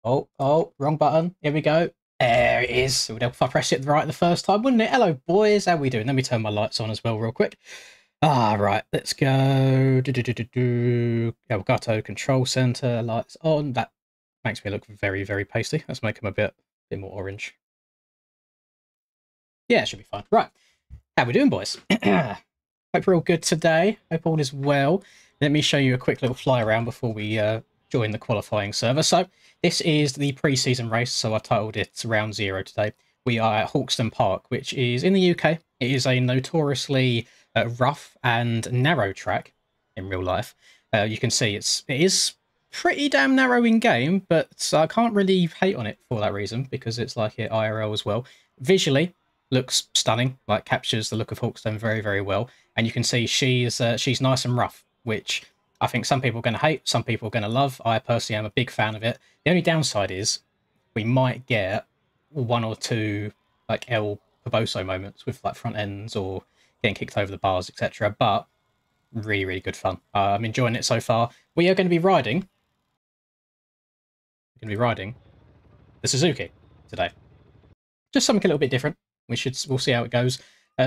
Oh, wrong button. Here we go. There it is. It would help if I press it right the first time, wouldn't it? Hello, boys. How we doing? Let me turn my lights on as well, real quick. Right. Let's go. Elgato Control Center. Lights on. That makes me look very, very pasty. Let's make them a bit more orange. Yeah, it should be fine. Right. How we doing, boys? Hope we're all good today. Hope all is well. Let me show you a quick little fly around before we join the qualifying server. So this is the pre-season race, so I titled it Round Zero today. We are at Hawkston Park, which is in the UK. It is a notoriously rough and narrow track in real life. You can see it is pretty damn narrow in game, but I can't really hate on it for that reason because it's like it IRL as well. Visually, looks stunning, like captures the look of Hawkston very, very well. And you can see she's nice and rough, which I think some people are going to hate, some people are going to love. I personally am a big fan of it. The only downside is we might get one or two like El Poboso moments with like front ends or getting kicked over the bars, etc. But really, really good fun. I'm enjoying it so far. We are going to be riding. The Suzuki today. Just something a little bit different. We'll see how it goes.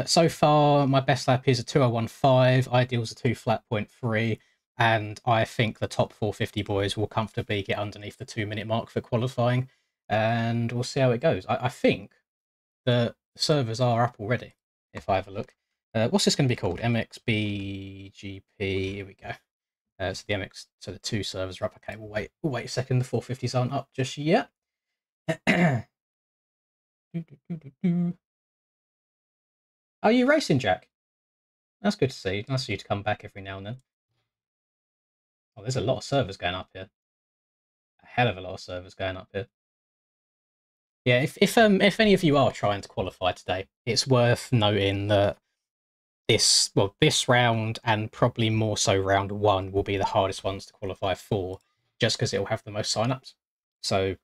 So far, my best lap is a 2:01.5. Ideal's a 2 flat 0.3. And I think the top 450 boys will comfortably get underneath the 2-minute mark for qualifying. And we'll see how it goes. I think the servers are up already, if I have a look. What's this going to be called? MXBGP. Here we go. So the 2 servers are up. Okay, we'll wait a second. The 450s aren't up just yet. Are you racing, Jack? That's good to see. Nice for you to come back every now and then. Oh, there's a lot of servers going up here. A hell of a lot of servers going up here. Yeah, if any of you are trying to qualify today, it's worth noting that this round and probably more so round 1 will be the hardest ones to qualify for, just because it'll have the most signups. So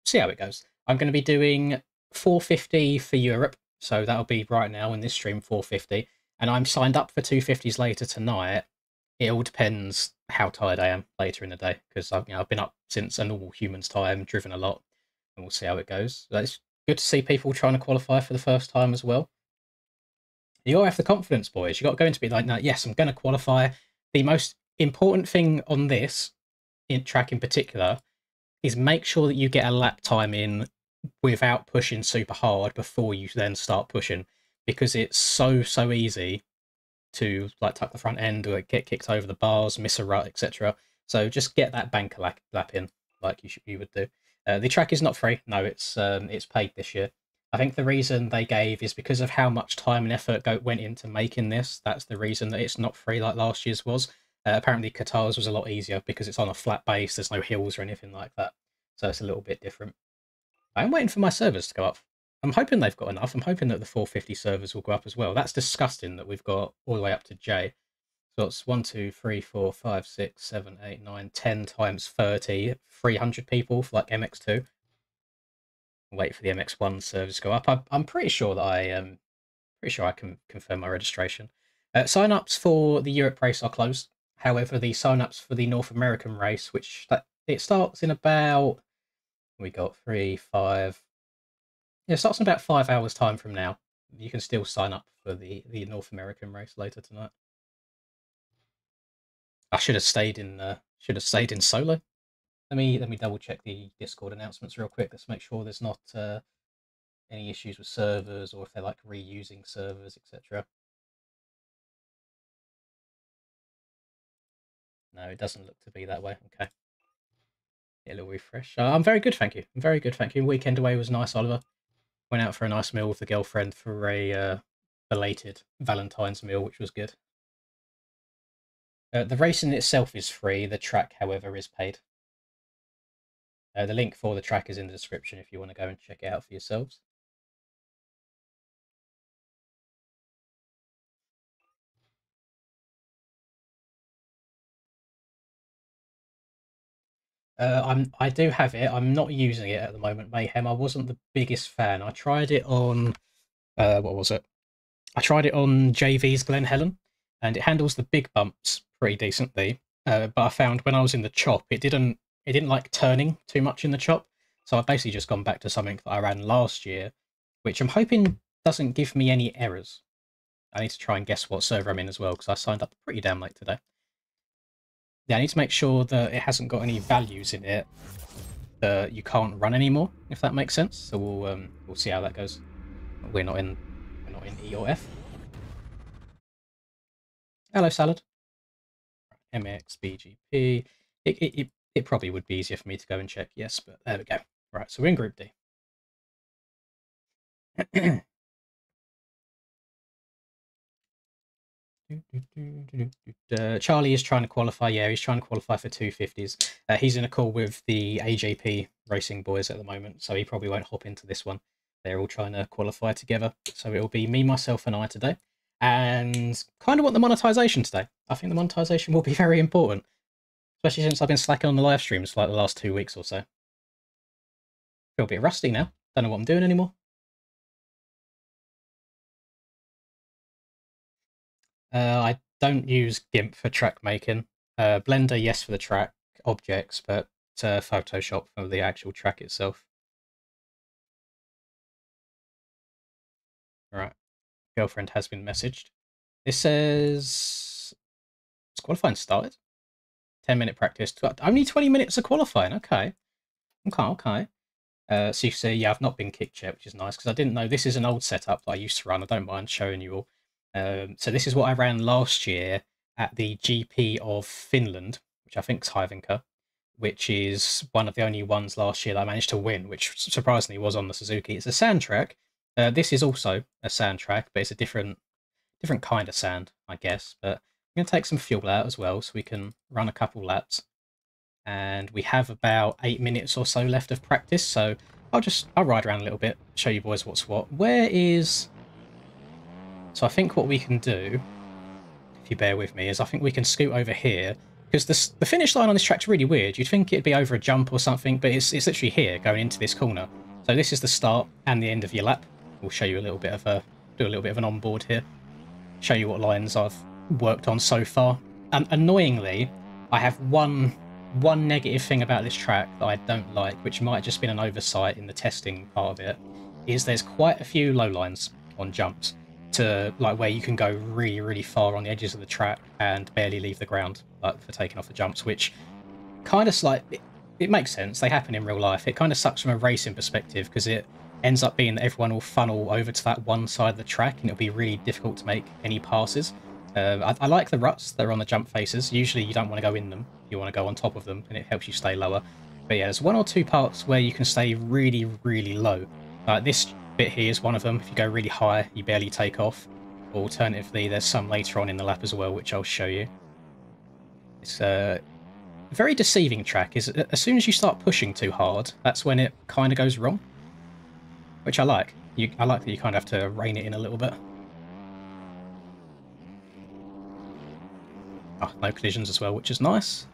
see how it goes. I'm going to be doing 450 for Europe, so that'll be right now in this stream 450, and I'm signed up for 250s later tonight. It all depends how tired I am later in the day, because I've been up since a normal human's time, driven a lot, and we'll see how it goes. It's good to see people trying to qualify for the first time as well. You gotta have the confidence, boys. You got to go into it like, no, yes, I'm going to qualify. The most important thing on this track in particular is make sure that you get a lap time in without pushing super hard before you then start pushing, because it's so easy to like tuck the front end or get kicked over the bars, miss a rut, etc. So just get that banker lap in like you would do. The track is not free. No, it's paid this year. I think the reason they gave is because of how much time and effort went into making this. That's the reason that it's not free like last year's was. Apparently Qatar's was a lot easier because it's on a flat base. There's no hills or anything like that. So it's a little bit different. I'm waiting for my servers to go up. I'm hoping they've got enough. I'm hoping that the 450 servers will go up as well. That's disgusting that we've got all the way up to J. So it's 1, 2, 3, 4, 5, 6, 7, 8, 9, 10 times 30, 300 people for like MX2. Wait for the MX1 servers to go up. I'm pretty sure that I can confirm my registration. Sign-ups for the Europe race are closed. However, the sign-ups for the North American race, which it starts in about, we got 3, 5. Yeah, it starts in about 5 hours time from now. You can still sign up for the North American race later tonight. I should have stayed in solo. Let me double check the Discord announcements real quick. Let's make sure there's not any issues with servers or if they're like reusing servers, etc. No, it doesn't look to be that way. Okay. Yeah, a little refresh. I'm very good, thank you. I'm very good, thank you. Weekend away was nice, Oliver. Went out for a nice meal with the girlfriend for a belated Valentine's meal, which was good. The race in itself is free. The track, however, is paid. The link for the track is in the description if you want to go and check it out for yourselves. I do have it. I'm not using it at the moment, Mayhem. I wasn't the biggest fan. I tried it on what was it? I tried it on JV's Glen Helen, and it handles the big bumps pretty decently. But I found when I was in the chop, it didn't like turning too much in the chop. So I've basically just gone back to something that I ran last year, which I'm hoping doesn't give me any errors. I need to try and guess what server I'm in as well, because I signed up pretty damn late today. Yeah, I need to make sure that it hasn't got any values in it that you can't run anymore, if that makes sense. So we'll see how that goes. We're not in E or F. Hello, Salad. MX, BGP. It probably would be easier for me to go and check, yes, but there we go. Right, so we're in Group D. Charlie is trying to qualify. Yeah, he's trying to qualify for 250s. He's in a call with the AJP racing boys at the moment, so he probably won't hop into this one. They're all trying to qualify together. So it'll be me, myself, and I today. And kind of want the monetization today. I think the monetization will be very important, especially since I've been slacking on the live streams for like the last 2 weeks or so. Feel a bit rusty now. Don't know what I'm doing anymore. I don't use GIMP for track making. Blender, yes, for the track objects, but Photoshop for the actual track itself. Right, girlfriend has been messaged. This says it's qualifying started. 10-minute practice. Only 20 minutes of qualifying. Okay. So you see, yeah, I've not been kicked yet, which is nice because I didn't know this is an old setup that I used to run. I don't mind showing you all. So this is what I ran last year at the GP of Finland, which I think is Hyvinka, which is one of the only ones last year that I managed to win, which surprisingly was on the Suzuki. It's a sand track. This is also a sand track, but it's a different kind of sand, I guess. But I'm going to take some fuel out as well so we can run a couple laps. And we have about 8 minutes or so left of practice, so I'll ride around a little bit, show you boys what's what. So I think what we can do, if you bear with me, is I think we can scoot over here, because the finish line on this track's really weird. You'd think it'd be over a jump or something, but it's literally here, going into this corner. So this is the start and the end of your lap. We'll show you a little bit of do a little bit of an onboard here, show you what lines I've worked on so far. And annoyingly, I have one negative thing about this track that I don't like, which might have just been an oversight in the testing part of it, is there's quite a few low lines on jumps to like where you can go really, really far on the edges of the track and barely leave the ground like for taking off the jumps, which kind of like it makes sense. They happen in real life. It kind of sucks from a racing perspective because it ends up being that everyone will funnel over to that one side of the track and it'll be really difficult to make any passes. I like the ruts that are on the jump faces. Usually you don't want to go in them, you want to go on top of them and it helps you stay lower. But yeah, there's one or two parts where you can stay really, really low. This bit here is one of them. If you go really high, you barely take off. Alternatively, there's some later on in the lap as well, which I'll show you. It's a very deceiving track. As soon as you start pushing too hard, that's when it kind of goes wrong, which I like. I like that you kind of have to rein it in a little bit. Oh, no collisions as well, which is nice.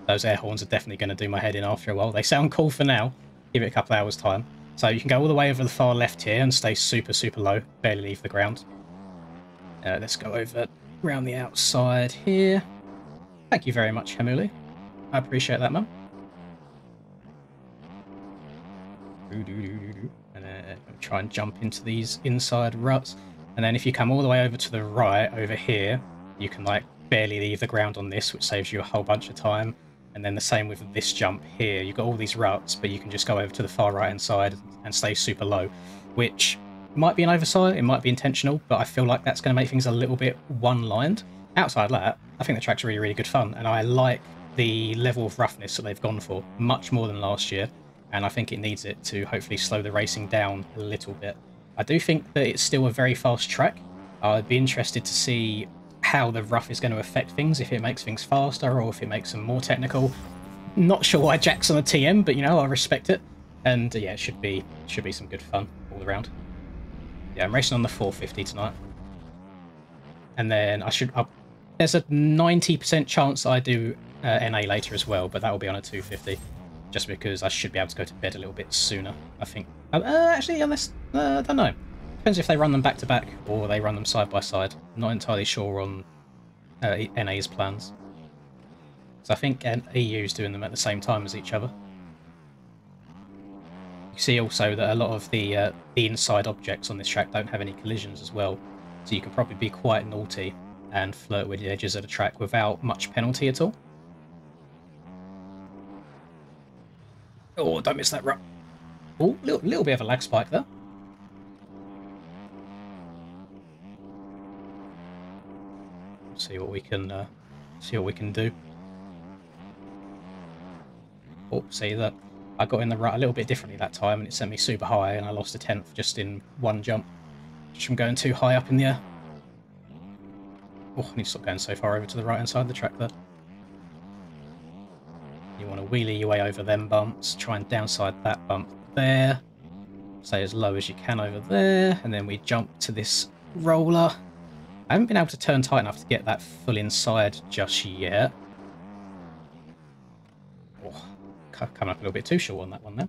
Those air horns are definitely going to do my head in after a while. They sound cool for now. Give it a couple of hours time. So you can go all the way over the far left here and stay super, super low. Barely leave the ground. Let's go over around the outside here. Thank you very much, Hamuli. I appreciate that, man. And then try and jump into these inside ruts. And then if you come all the way over to the right, over here, you can like barely leave the ground on this, which saves you a whole bunch of time. And then the same with this jump here. You've got all these ruts, but you can just go over to the far right-hand side and stay super low, which might be an oversight, it might be intentional, but I feel like that's going to make things a little bit one-lined. Outside that, I think the track's really, really good fun, and I like the level of roughness that they've gone for, much more than last year, and I think it needs it to hopefully slow the racing down a little bit. I do think that it's still a very fast track. I'd be interested to see how the rough is going to affect things, if it makes things faster or if it makes them more technical. Not sure why Jack's on a TM, but you know, I respect it. And yeah, it should be some good fun all around. Yeah, I'm racing on the 450 tonight. And then there's a 90% chance I do NA later as well, but that will be on a 250. Just because I should be able to go to bed a little bit sooner, I think. Actually, unless, I don't know. Depends if they run them back to back or they run them side by side. I'm not entirely sure on NA's plans. So I think EU's doing them at the same time as each other. You see also that a lot of the inside objects on this track don't have any collisions as well, so you can probably be quite naughty and flirt with the edges of the track without much penalty at all. Oh, don't miss that rut. Oh, little bit of a lag spike there. See what we can do. Oh, see that I got in the rut a little bit differently that time, and it sent me super high, and I lost a tenth just in one jump, just from going too high up in the air. Oh, I need to stop going so far over to the right hand side of the track there. You want to wheelie your way over them bumps, try and downside that bump there, stay as low as you can over there, and then we jump to this roller. I haven't been able to turn tight enough to get that full inside just yet. Oh, coming up a little bit too short on that one then.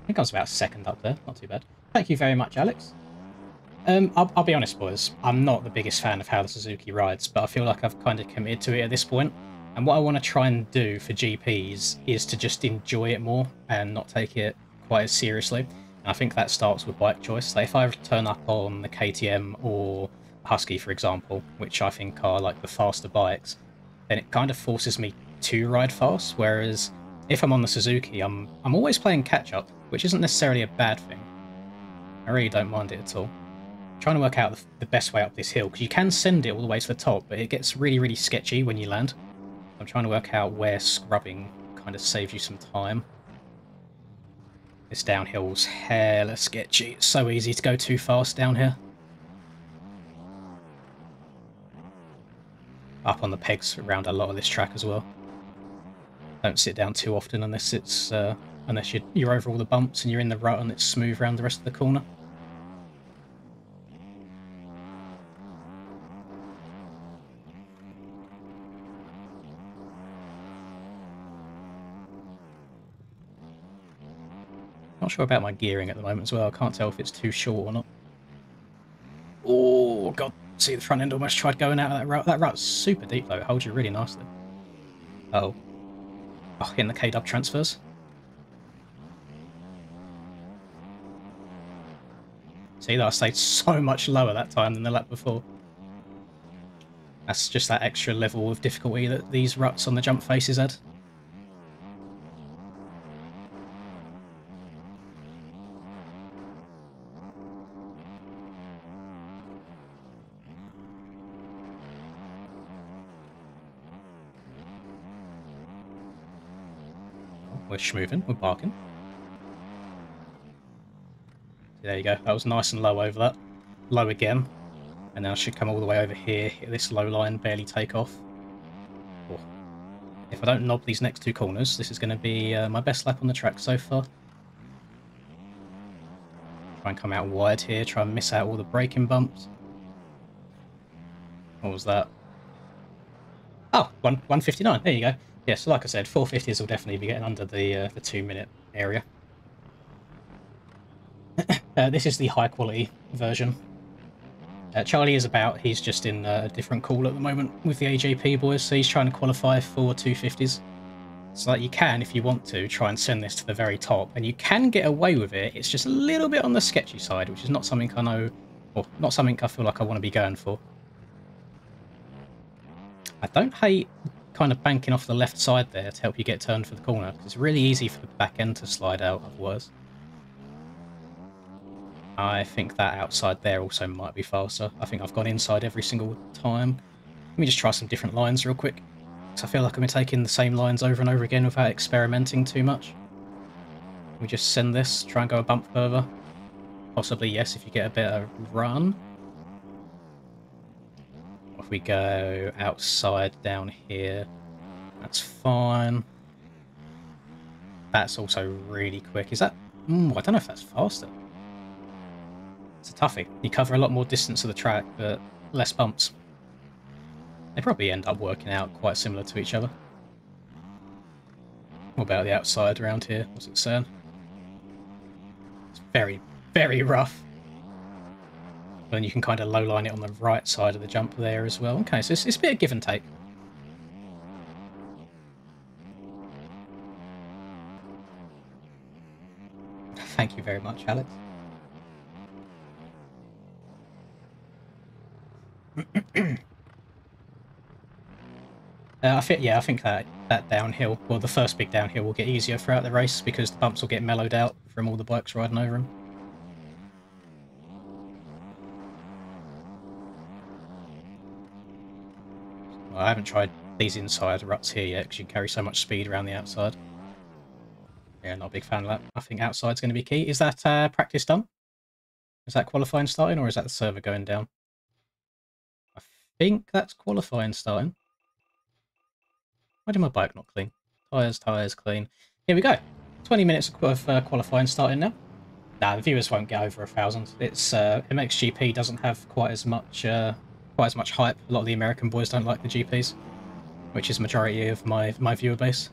I think I was about a second up there, not too bad. Thank you very much, Alex. I'll be honest, boys, I'm not the biggest fan of how the Suzuki rides, but I feel like I've kind of committed to it at this point. And what I want to try and do for GPs is to just enjoy it more and not take it quite as seriously. And I think that starts with bike choice. Like if I turn up on the KTM or Husky, for example, which I think are like the faster bikes, then it kind of forces me to ride fast. Whereas if I'm on the Suzuki, I'm always playing catch up, which isn't necessarily a bad thing. I really don't mind it at all. I'm trying to work out the best way up this hill, because you can send it all the way to the top, but it gets really, really sketchy when you land. I'm trying to work out where scrubbing kind of saves you some time. This downhill's hella sketchy. It's so easy to go too fast down here. Up on the pegs around a lot of this track as well. Don't sit down too often unless it's unless you're over all the bumps and you're in the rut and it's smooth around the rest of the corner. Not sure about my gearing at the moment as well. I can't tell if it's too short or not. Oh, God. See, the front end almost tried going out of that rut. That rut's super deep, though. It holds you really nicely. Uh-oh. Oh, hitting the K-dub transfers. See, that I stayed so much lower that time than the lap before. That's just that extra level of difficulty that these ruts on the jump faces had. We're schmoving, we're barking. There you go, that was nice and low over that. Low again. And now I should come all the way over here, hit this low line, barely take off. Oh. If I don't knob these next two corners, this is going to be my best lap on the track so far. Try and come out wide here, try and miss out all the braking bumps. What was that? Oh, 159, there you go. Yeah, so like I said, 450s will definitely be getting under the 2 minute area. This is the high quality version. Charlie is about, he's just in a different call at the moment with the AJP boys, so he's trying to qualify for 250s. So that you can, if you want to, try and send this to the very top, and you can get away with it. It's just a little bit on the sketchy side, which is not something I know, or not something I feel like I want to be going for. I don't hate kind of banking off the left side there to help you get turned for the corner, because it's really easy for the back end to slide out otherwise. I think that outside there also might be faster. I think I've gone inside every single time. Let me just try some different lines real quick, because I feel like I've been taking the same lines over and over again without experimenting too much. Let me just send this, try and go a bump further. Possibly yes, if you get a better run. If we go outside down here, that's fine. That's also really quick. Is that... I don't know if that's faster. It's a toughie. You cover a lot more distance of the track, but less bumps. They probably end up working out quite similar to each other. What about the outside around here? What's it saying? It's very, very rough. And you can kind of low line it on the right side of the jump there as well. Okay, so it's a bit of give and take. Thank you very much, Alex. I think that downhill, well, the first big downhill will get easier throughout the race because the bumps will get mellowed out from all the bikes riding over them. Well, I haven't tried these inside ruts here yet because you can carry so much speed around the outside. Yeah, not a big fan of that. I think outside's going to be key. Is that practice done? Is that qualifying starting, or is that the server going down? I think that's qualifying starting. Why did my bike not clean? Tyres clean. Here we go. 20 minutes of qualifying starting now. Nah, the viewers won't get over 1,000. It's MXGP doesn't have quite as much hype. A lot of the American boys don't like the GPs, which is majority of my viewer base.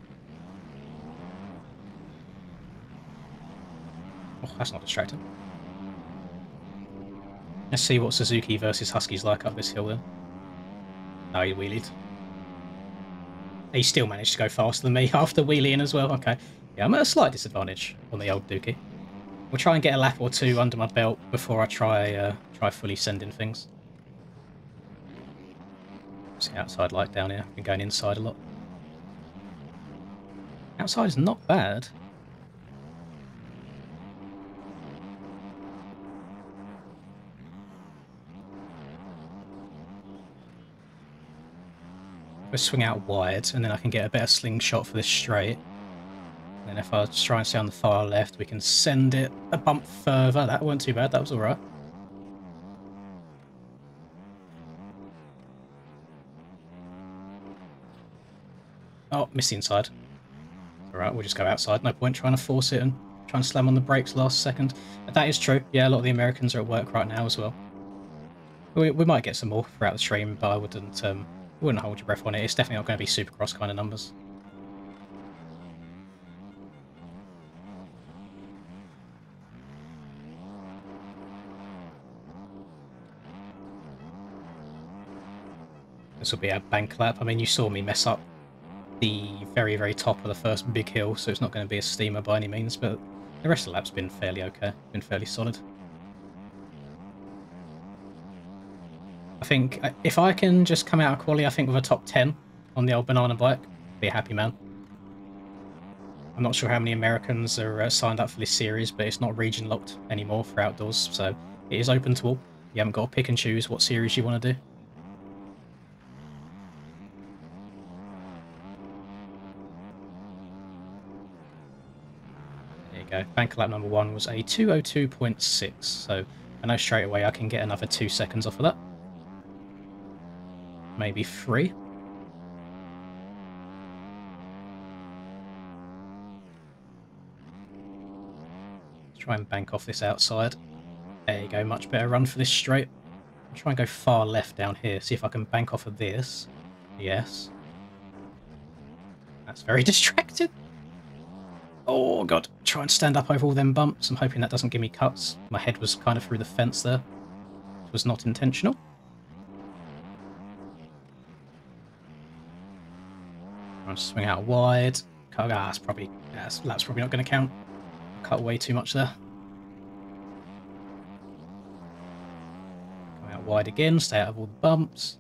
Oh, that's not distracting. Let's see what Suzuki versus Husky's like up this hill then. No, he wheelied. He still managed to go faster than me after wheeling as well. Okay. Yeah, I'm at a slight disadvantage on the old Dookie. We'll try and get a lap or two under my belt before I try fully sending things. What's the outside like down here? Been going inside a lot. Outside is not bad. We'll swing out wide, and then I can get a better slingshot for this straight. And then if I try and stay on the far left, we can send it a bump further. That weren't too bad, that was alright. Oh, missed the inside. Alright, we'll just go outside. No point trying to force it and try and slam on the brakes last second. But that is true. Yeah, a lot of the Americans are at work right now as well. We might get some more throughout the stream, but I wouldn't hold your breath on it. It's definitely not going to be Supercross kind of numbers. This will be a bank lap. I mean, you saw me mess up the very, very top of the first big hill, so it's not going to be a steamer by any means, but the rest of the lap's been fairly okay, been fairly solid. I think if I can just come out of quali, I think with a top 10 on the old banana bike, be a happy man. I'm not sure how many Americans are signed up for this series, but it's not region locked anymore for outdoors, so it is open to all. You haven't got to pick and choose what series you want to do. There you go. Bank lap number 1 was a 2:02.6, so I know straight away I can get another 2 seconds off of that. Maybe 3. Let's try and bank off this outside. There you go, much better run for this straight. I'll try and go far left down here, see if I can bank off of this. Yes. That's very distracted. Oh god, try and stand up over all them bumps. I'm hoping that doesn't give me cuts. My head was kind of through the fence there. It was not intentional. Trying to swing out wide. That's probably not going to count. Cut way too much there. Come out wide again, stay out of all the bumps.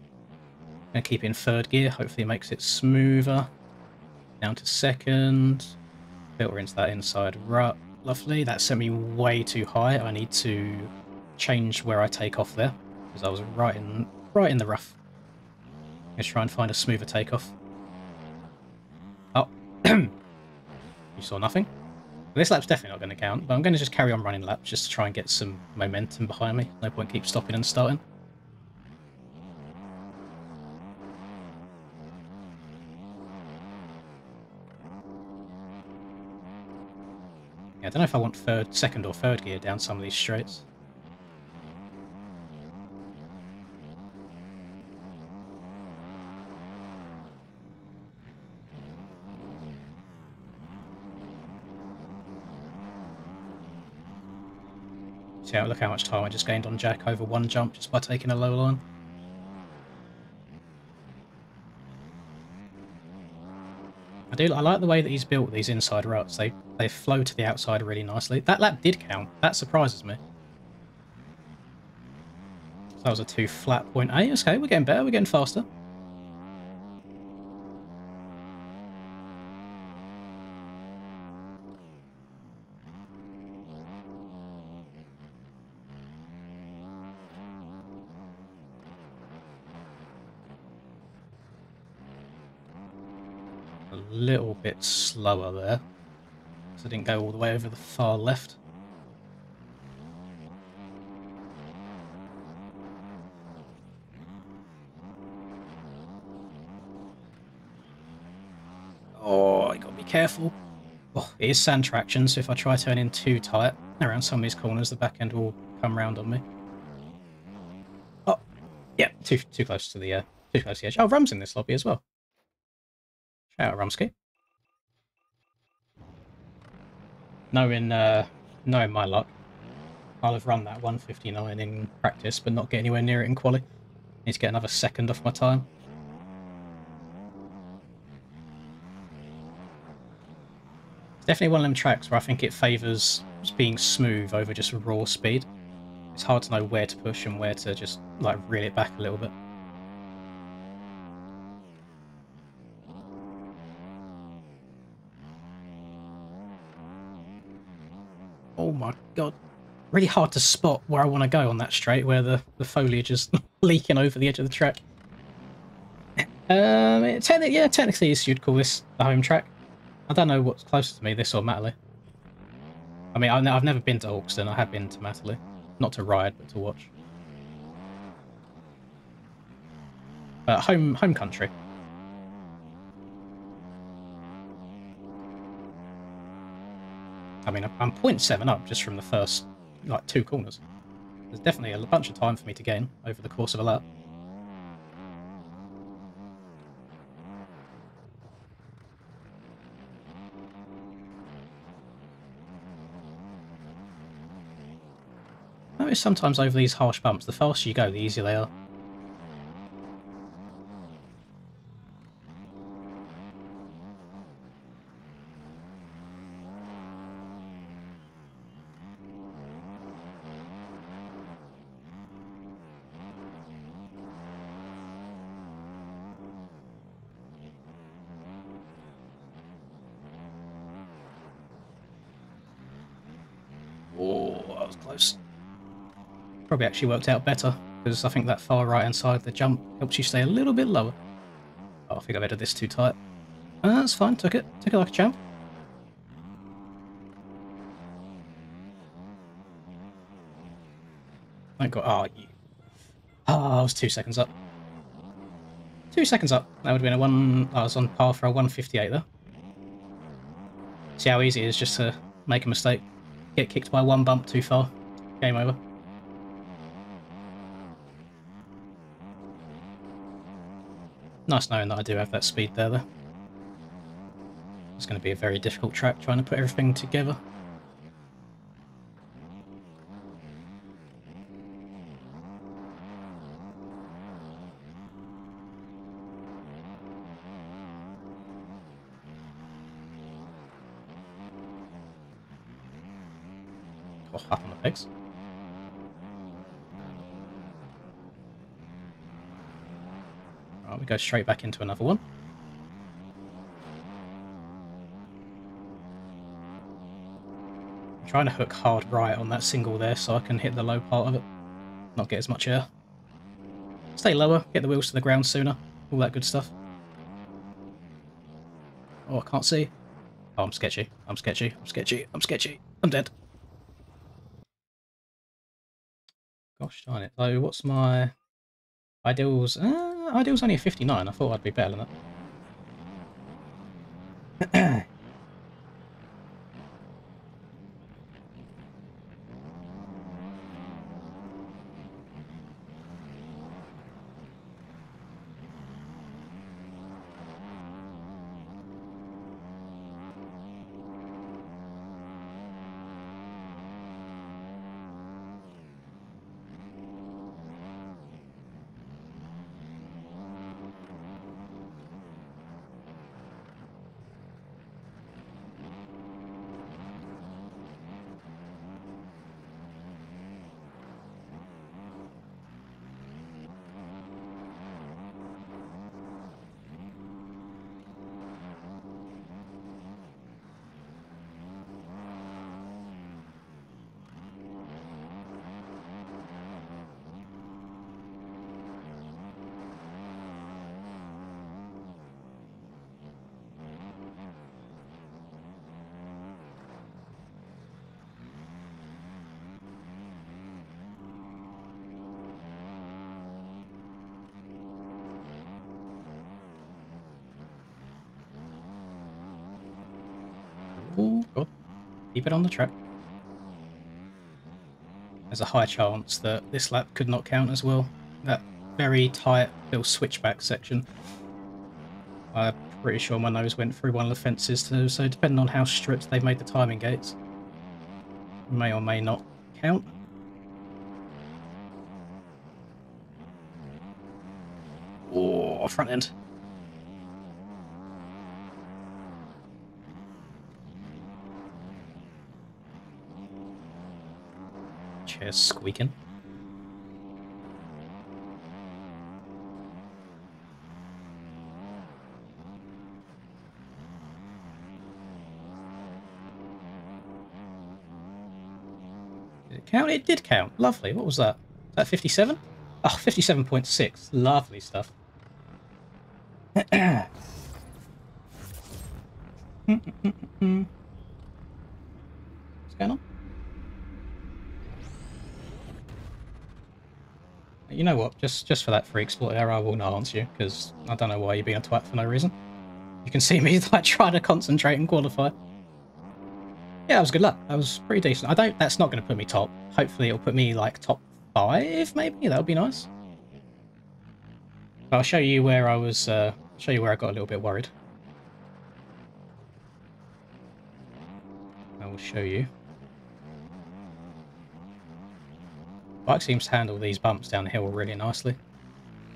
Gonna keep it in 3rd gear, hopefully it makes it smoother. Down to 2nd. Filter into that inside rut. Lovely, that sent me way too high. I need to change where I take off there, because I was right in the rough. Let's try and find a smoother takeoff. Oh, you saw nothing? This lap's definitely not going to count, but I'm going to just carry on running laps just to try and get some momentum behind me. No point keep stopping and starting. Yeah, I don't know if I want 2nd or 3rd gear down some of these straights. See, look how much time I just gained on Jack over 1 jump just by taking a low line. I like the way that he's built these inside ruts. They flow to the outside really nicely. That lap did count. That surprises me. So that was a 2 flat point. Hey, okay, we're getting better. We're getting faster. A little bit slower there. So I didn't go all the way over the far left. Oh, I gotta be careful. Oh, it is sand traction, so if I try turning too tight around some of these corners, the back end will come round on me. Oh, yeah, too close to the edge. Oh, Rum's in this lobby as well. Shout out Rumsky. Knowing my luck, I'll have run that 159 in practice, but not get anywhere near it in quali. Need to get another second off my time. It's definitely one of them tracks where I think it favours being smooth over just raw speed. It's hard to know where to push and where to just like reel it back a little bit. Oh my god. Really hard to spot where I want to go on that straight, where the foliage is leaking over the edge of the track. Technically you'd call this the home track. I don't know what's closer to me, this or Matterley. I mean, I've never been to Hawkston, I have been to Matterley. Not to ride, but to watch. Home country. I mean, I'm 0.7 up just from the first, like, 2 corners. There's definitely a bunch of time for me to gain over the course of a lap. I notice sometimes over these harsh bumps, the faster you go, the easier they are. Oh, that was close. Probably actually worked out better, because I think that far right-hand side of the jump helps you stay a little bit lower. Oh, I think I've edited this too tight. That's fine, took it like a champ. Thank God. I was 2 seconds up. 2 seconds up. That would have been a one. I was on par for a 158 there. See how easy it is just to make a mistake. Get kicked by 1 bump too far. Game over. Nice knowing that I do have that speed there, though. It's going to be a very difficult track trying to put everything together. Oh, up on the pegs. Right, we go straight back into another one. I'm trying to hook hard right on that single there so I can hit the low part of it. Not get as much air. Stay lower, get the wheels to the ground sooner. All that good stuff. Oh, I can't see. Oh, I'm sketchy. I'm sketchy. I'm sketchy. I'm sketchy. I'm dead. Gosh darn it. So what's my ideals? Ideals only a 59. I thought I'd be better than that. Oh, God. Keep it on the track. There's a high chance that this lap could not count as well. That very tight little switchback section. I'm pretty sure my nose went through one of the fences too, so depending on how strict they've made the timing gates, may or may not count. Oh, front end. Chair's squeaking. Did it count? It did count. Lovely. What was that? Is that 57? Oh, 57.6. Lovely stuff. What's going on? You know what? Just for that free exploit error, I will not answer you, because I don't know why you're being a twat for no reason. You can see me like trying to concentrate and qualify. Yeah, that was good luck. That was pretty decent. That's not going to put me top. Hopefully it'll put me like top 5, maybe. That would be nice. But I'll show you where I was. Show you where I got a little bit worried. I will show you. Bike seems to handle these bumps down the hill really nicely.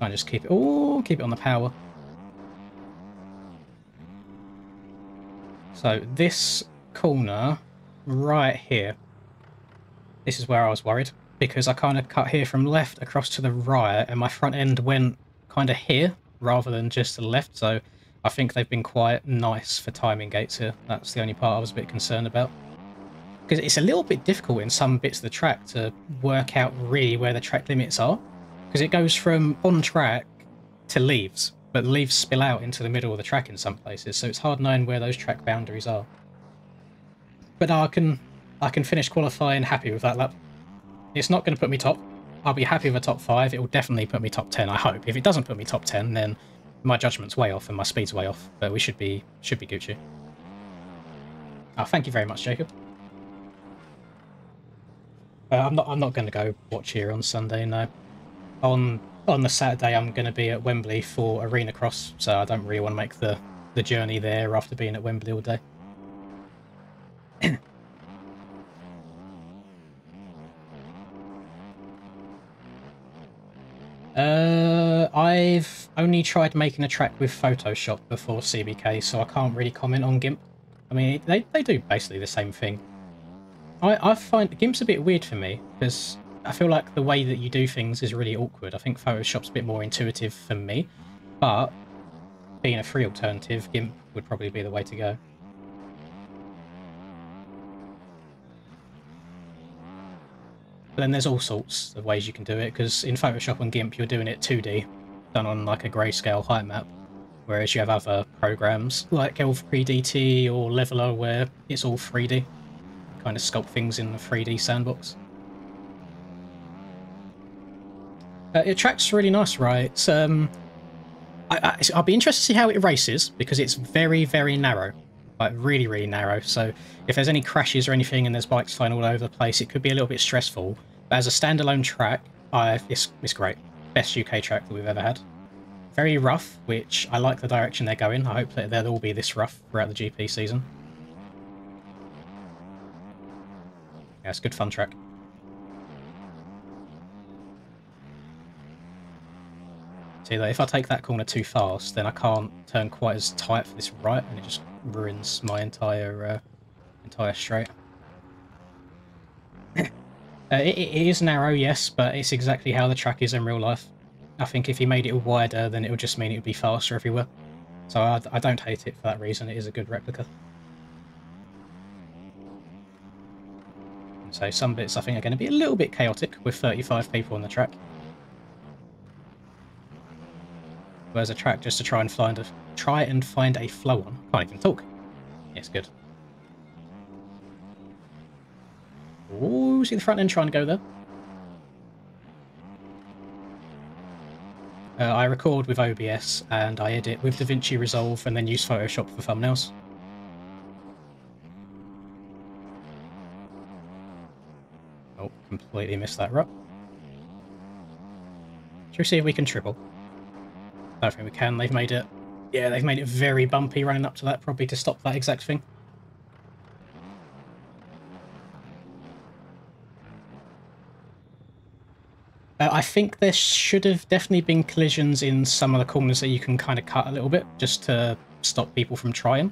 I just keep it. Oh, keep it on the power. So this corner right here, this is where I was worried, because I kind of cut here from left across to the right and my front end went kind of here rather than just to the left, so I think they've been quite nice for timing gates here. That's the only part I was a bit concerned about, because it's a little bit difficult in some bits of the track to work out really where the track limits are, because it goes from on track to leaves, but the leaves spill out into the middle of the track in some places, so it's hard knowing where those track boundaries are. But no, I can finish qualifying happy with that lap. It's not going to put me top. I'll be happy with a top 5. It will definitely put me top 10, I hope. If it doesn't put me top 10, then my judgment's way off and my speed's way off. But we should be Gucci. Oh, thank you very much, Jacob. I'm not going to go watch here on Sunday, no. On the Saturday, I'm going to be at Wembley for Arena Cross, so I don't really want to make the journey there after being at Wembley all day. I've only tried making a track with Photoshop before CBK, so I can't really comment on GIMP. I mean, they do basically the same thing. I find GIMP's a bit weird for me, because I feel like the way that you do things is really awkward. I think Photoshop's a bit more intuitive for me, but being a free alternative, GIMP would probably be the way to go. But then there's all sorts of ways you can do it, because in Photoshop and GIMP you're doing it 2D, done on like a grayscale height map, whereas you have other programs like Elf3DT or Leveler where it's all 3D. Kind of sculpt things in the 3D sandbox. It tracks really nice, right? It's, I'll be interested to see how it races, because it's very, very narrow. Like, really, really narrow. So if there's any crashes or anything and there's bikes flying all over the place, it could be a little bit stressful. But as a standalone track, it's great. Best UK track that we've ever had. Very rough, which I like the direction they're going. I hope that they'll all be this rough throughout the GP season. Yeah, it's a good fun track. See, like, if I take that corner too fast, then I can't turn quite as tight for this right, and it just ruins my entire straight. It is narrow, yes, but it's exactly how the track is in real life. I think if you made it wider, then it would just mean it would be faster everywhere. So I don't hate it for that reason. It is a good replica. So some bits I think are going to be a little bit chaotic with 35 people on the track. Whereas a track just to try and find a flow on. Can't even talk. Yes, good. Oh, see the front end trying to go there. I record with OBS and I edit with DaVinci Resolve and then use Photoshop for thumbnails. Oh, completely missed that rut. Should we see if we can triple? I don't think we can. They've made it... Yeah, they've made it very bumpy running up to that, probably to stop that exact thing. I think there should have definitely been collisions in some of the corners that you can kind of cut a little bit, just to stop people from trying.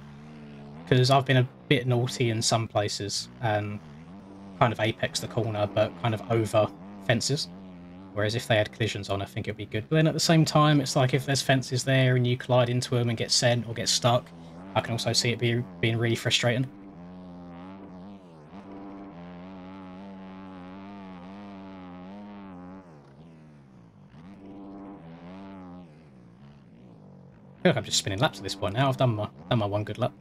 Because I've been a bit naughty in some places, and kind of apex the corner, but kind of over fences. Whereas if they had collisions on, I think it'd be good. But then at the same time, it's like if there's fences there and you collide into them and get sent or get stuck, I can also see it being really frustrating. I feel like I'm just spinning laps at this point now. I've done my one good lap.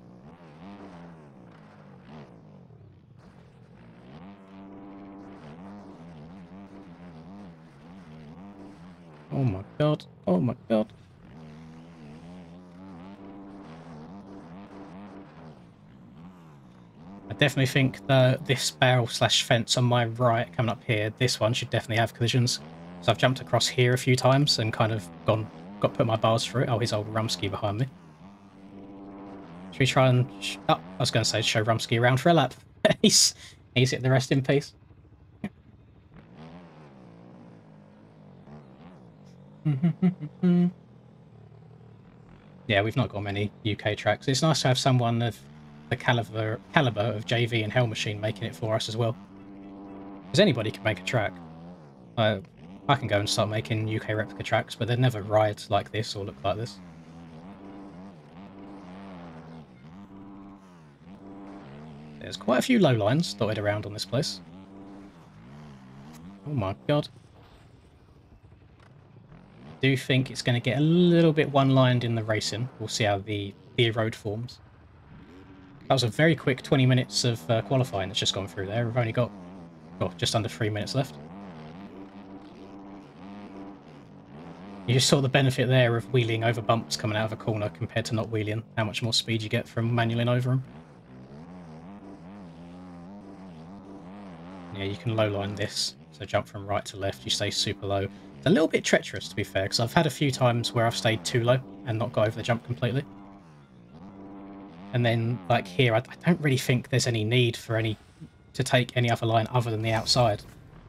Oh my god. Oh my god. I definitely think that this barrel slash fence on my right coming up here, this one should definitely have collisions. So I've jumped across here a few times and kind of put my bars through it. Oh, here's old Rumsky behind me. Should we try and... Oh, I was going to say show Rumsky around for a lap. he's hit the rest in peace. Yeah, we've not got many UK tracks. It's nice to have someone of the caliber of JV and Hell Machine making it for us as well. Because anybody can make a track. I can go and start making UK replica tracks, but they'd never ride like this or look like this. There's quite a few low lines dotted around on this place. Oh my god. I do think it's going to get a little bit one-lined in the racing. We'll see how the road forms. That was a very quick 20 minutes of qualifying that's just gone through there. We've only got just under 3 minutes left. You just saw the benefit there of wheeling over bumps coming out of a corner compared to not wheeling. How much more speed you get from manualing over them. Yeah, you can low line this. So jump from right to left, you stay super low. It's a little bit treacherous, to be fair, because I've had a few times where I've stayed too low and not got over the jump completely. And then, like here, I don't really think there's any need to take any other line other than the outside,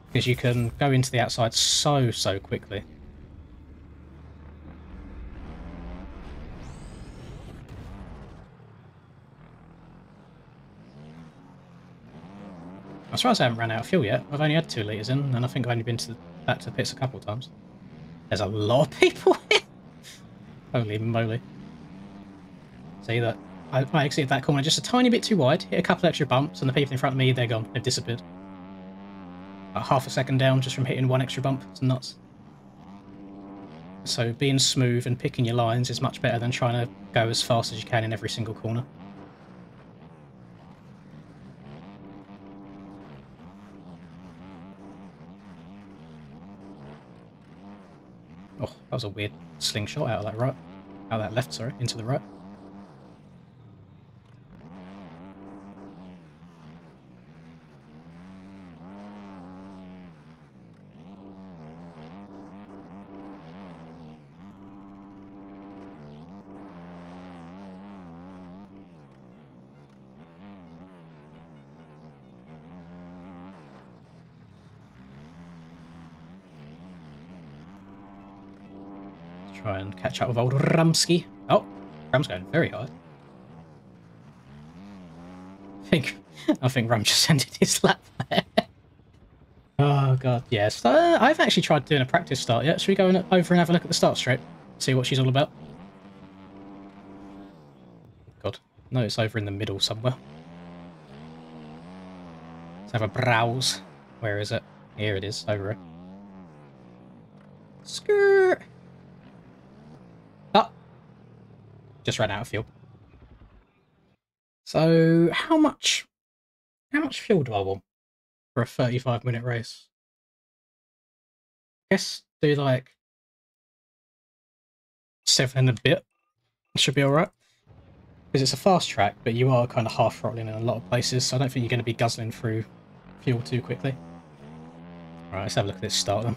because you can go into the outside so quickly. I'm surprised I haven't run out of fuel yet. I've only had 2 litres in, and I think I've only been back to the pits a couple of times. There's a lot of people here! Holy moly. See that? I exited that corner just a tiny bit too wide, hit a couple extra bumps, and the people in front of me, they're gone. They've disappeared. About half a second down just from hitting one extra bump. It's nuts. So being smooth and picking your lines is much better than trying to go as fast as you can in every single corner. Oh, that was a weird slingshot out of that right. Out of that left, sorry, into the right. Try and catch up with old Rumsky. Oh, Rum's going very hard. I think Rum just ended his lap there. Oh god, yes. I've actually tried doing a practice start yet. Should we go over and have a look at the start straight? See what she's all about? God, no, it's over in the middle somewhere. Let's have a browse. Where is it? Here it is, over it. Skirt! Oh! Just ran out of fuel. So, how much fuel do I want for a 35-minute race? I guess do like 7 and a bit. Should be alright. Because it's a fast track, but you are kind of half throttling in a lot of places, so I don't think you're going to be guzzling through fuel too quickly. Right, let's have a look at this start then.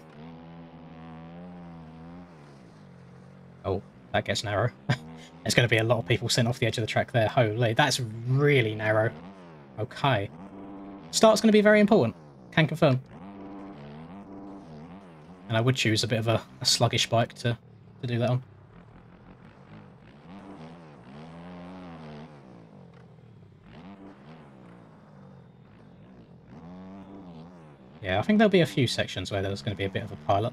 Oh, that gets narrow. There's going to be a lot of people sent off the edge of the track there. Holy, that's really narrow. Okay. Start's going to be very important. Can confirm. And I would choose a bit of a sluggish bike to do that on. Yeah, I think there'll be a few sections where there's going to be a bit of a pilot.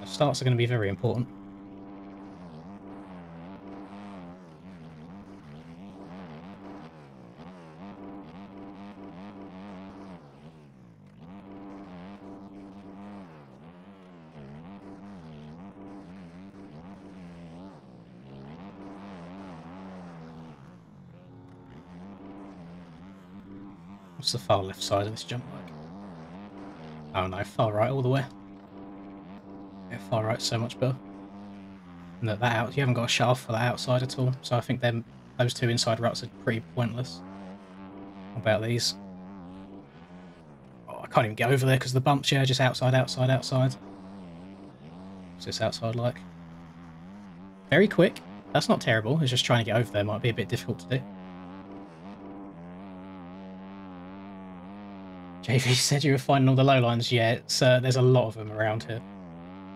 The starts are going to be very important. What's the far left side of this jump like? Oh no, far right all the way. Yeah, far right so much better. And that out, you haven't got a shut off for that outside at all, so I think those two inside ruts are pretty pointless. What about these? Oh, I can't even get over there because of the bumps, yeah, just outside, outside, outside. What's this outside like? Very quick. That's not terrible, it's just trying to get over there might be a bit difficult to do. JV said you were finding all the lowlines. Yeah, there's a lot of them around here.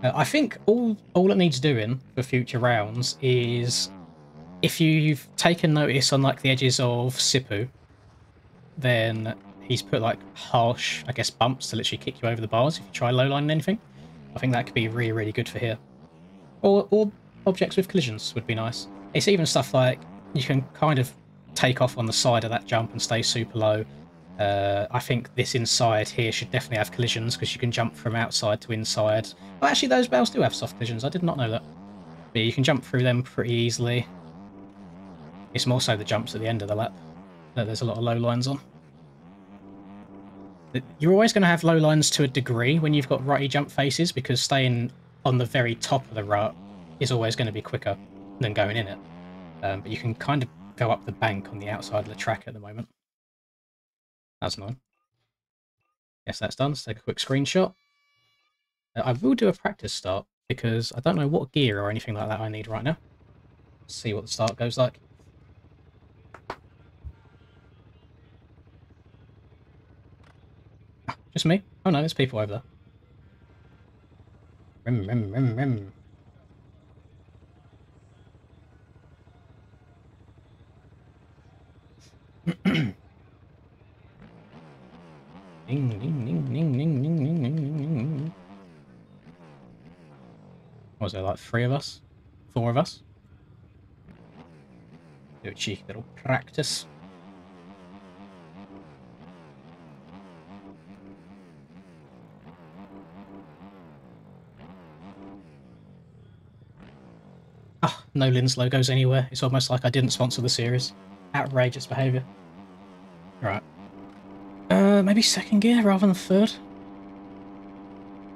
I think all it needs doing for future rounds is if you've taken notice on like the edges of Sipu, then he's put like harsh, I guess, bumps to literally kick you over the bars if you try lowlining anything. I think that could be really, really good for here. Or objects with collisions would be nice. It's even stuff like you can kind of take off on the side of that jump and stay super low. I think this inside here should definitely have collisions because you can jump from outside to inside. Oh, actually, those bales do have soft collisions. I did not know that. But you can jump through them pretty easily. It's more so the jumps at the end of the lap that there's a lot of low lines on. You're always going to have low lines to a degree when you've got righty jump faces because staying on the very top of the rut is always going to be quicker than going in it. But you can kind of go up the bank on the outside of the track at the moment. That's nice. Yes, that's done. Let's take a quick screenshot. I will do a practice start because I don't know what gear or anything like that I need right now. Let's see what the start goes like. Just me? Oh no, there's people over there. Rim. Ding, ding, ding, ding, ding, ding, ding, ding, ding. What was there, like 3 of us? 4 of us? Do a cheeky little practice. Ah, no Linslow goes anywhere. It's almost like I didn't sponsor the series. Outrageous behaviour. Right. Maybe second gear rather than third?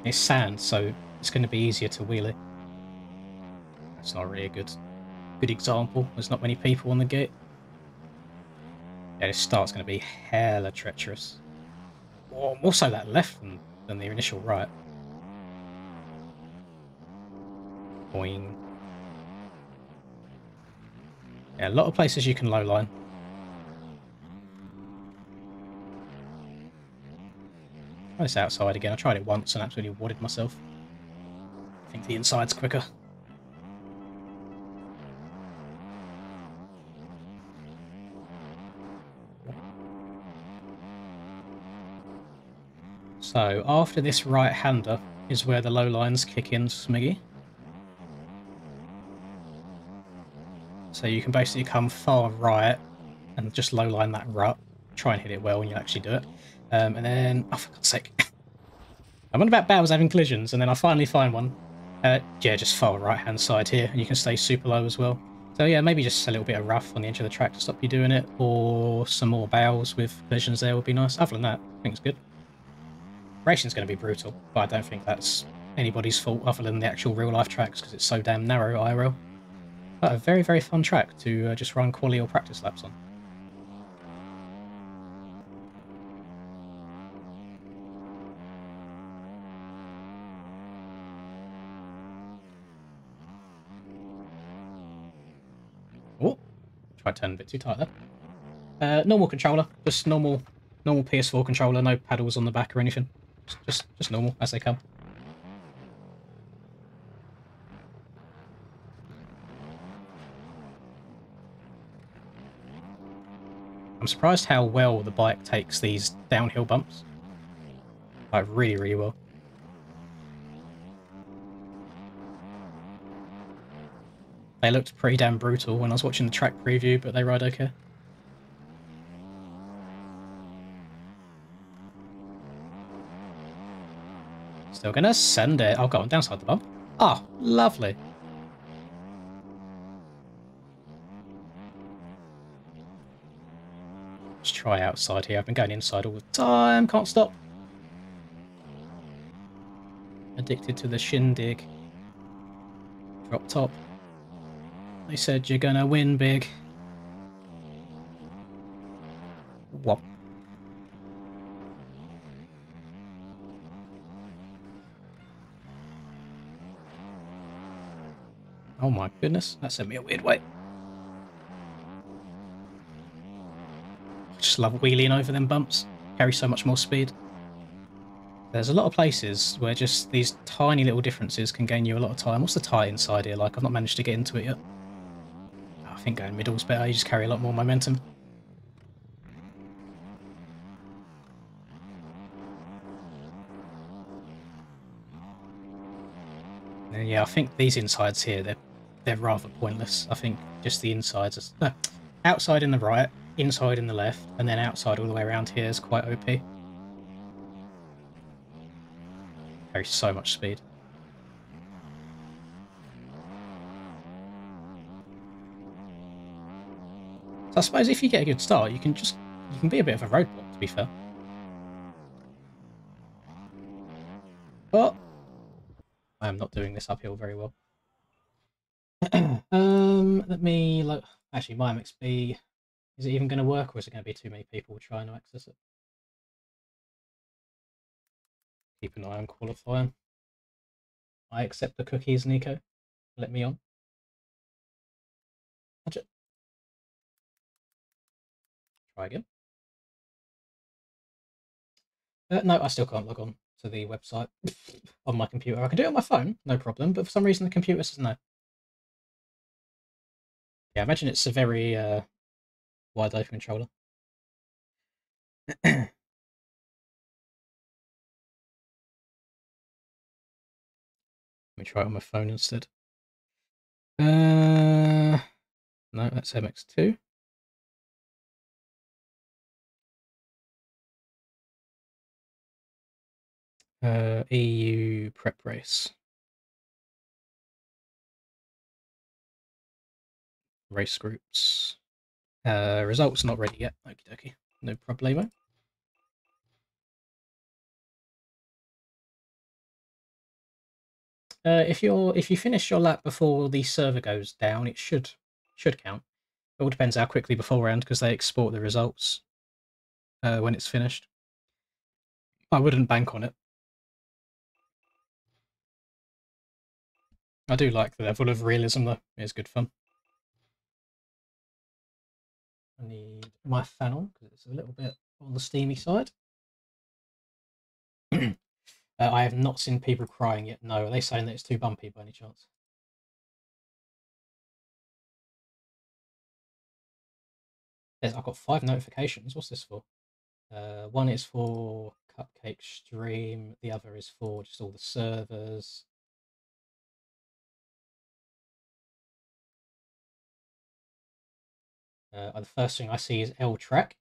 It's sand, so it's going to be easier to wheelie. That's not really a good example. There's not many people on the gate. Yeah, this start's going to be hella treacherous. More so that left than the initial right. Boing. Yeah, a lot of places you can low line. Try this outside again. I tried it once and absolutely wadded myself. I think the inside's quicker. So after this right-hander is where the low lines kick in, Smiggy. So you can basically come far right and just low line that rut. Try and hit it well when you actually do it. And then, oh for God's sake. I'm on about battles having collisions and then I finally find one. Yeah, just far right hand side here and you can stay super low as well. So yeah, maybe just a little bit of rough on the edge of the track to stop you doing it, or some more bales with collisions there would be nice. Other than that, I think it's good. Racing's going to be brutal, but I don't think that's anybody's fault other than the actual real life tracks because it's so damn narrow IRL. But a very, very fun track to just run quali or practice laps on. Try to turn a bit too tight there. Normal controller, just normal PS4 controller, no paddles on the back or anything. Just normal as they come. I'm surprised how well the bike takes these downhill bumps. Like, really, really well. They looked pretty damn brutal when I was watching the track preview, but they ride okay. Still gonna send it. I'll go on downside the bump. Oh, lovely. Let's try outside here. I've been going inside all the time. Can't stop. Addicted to the shindig. Drop top. They said you're gonna win big. Whop. Oh my goodness, that sent me a weird way. I just love wheeling over them bumps. Carry so much more speed. There's a lot of places where just these tiny little differences can gain you a lot of time. What's the tie inside here like? I've not managed to get into it yet. I think going middle's better. You just carry a lot more momentum. And yeah, I think these insides here, they're rather pointless. I think just the insides are... No, outside in the right, inside in the left, and then outside all the way around here is quite OP. Carries so much speed. So I suppose if you get a good start, you can be a bit of a roadblock, to be fair. But I am not doing this uphill very well. Let me look. Actually, my MXB, is it even going to work, or is it going to be too many people trying to access it? Keep an eye on qualifying. I accept the cookies, Nico. Let me on. Try again. No, I still can't log on to the website on my computer. I can do it on my phone, no problem, but for some reason the computer says no. Yeah, I imagine it's a very wide open controller. Let me try it on my phone instead. No, that's MX2. EU prep race. Race groups. Results not ready yet. Okie dokie. No problemo. If you finish your lap before the server goes down, it should count. It all depends how quickly beforehand, because they export the results when it's finished. I wouldn't bank on it. I do like the level of realism though. It's good fun. I need my fan on because it's a little bit on the steamy side. I have not seen people crying yet. No, are they saying that it's too bumpy by any chance? I've got 5 notifications. What's this for? One is for Cupcake Stream. The other is for just all the servers. The first thing I see is L Track.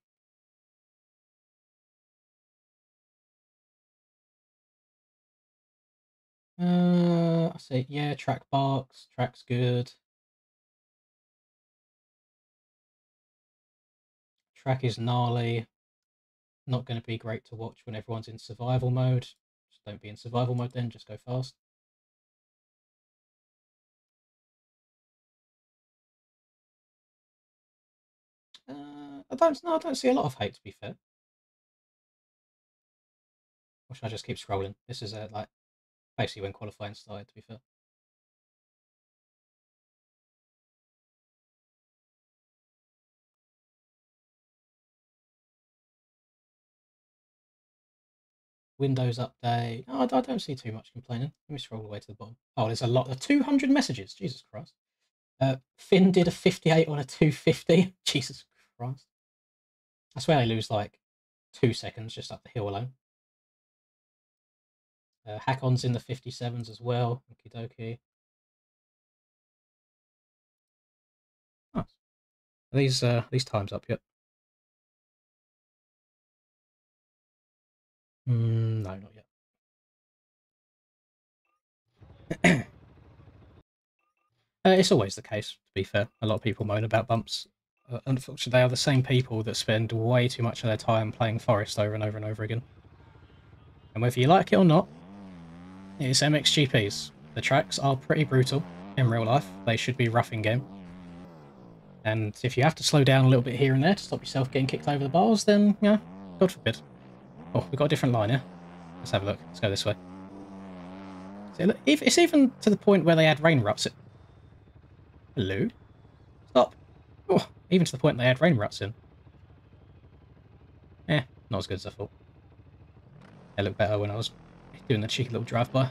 I say, yeah, track barks. Track's good. Track is gnarly. Not going to be great to watch when everyone's in survival mode. Just don't be in survival mode then, just go fast. I don't see a lot of hate, to be fair. Or should I just keep scrolling? This is like basically when qualifying started, to be fair. Windows update. Oh, I don't see too much complaining. Let me scroll all the way to the bottom. Oh, there's a lot of 200 messages. Jesus Christ. Finn did a 58 on a 250. Jesus Christ. I swear they lose like 2 seconds just up the hill alone. Hack-On's in the 57s as well. Okie dokie. Oh. Are these times up yet? No, not yet. It's always the case, to be fair. A lot of people moan about bumps. Unfortunately, they are the same people that spend way too much of their time playing Forest over and over and over again. And whether you like it or not, it's MXGPs. The tracks are pretty brutal in real life. They should be rough in game. And if you have to slow down a little bit here and there to stop yourself getting kicked over the bars, then, yeah, God forbid. Oh, we've got a different line here. Let's have a look. Let's go this way. So it's even to the point where they add rain ruts. Hello? Stop. Oh, even to the point they add rain ruts in. Not as good as I thought. They looked better when I was doing the cheeky little drive-by.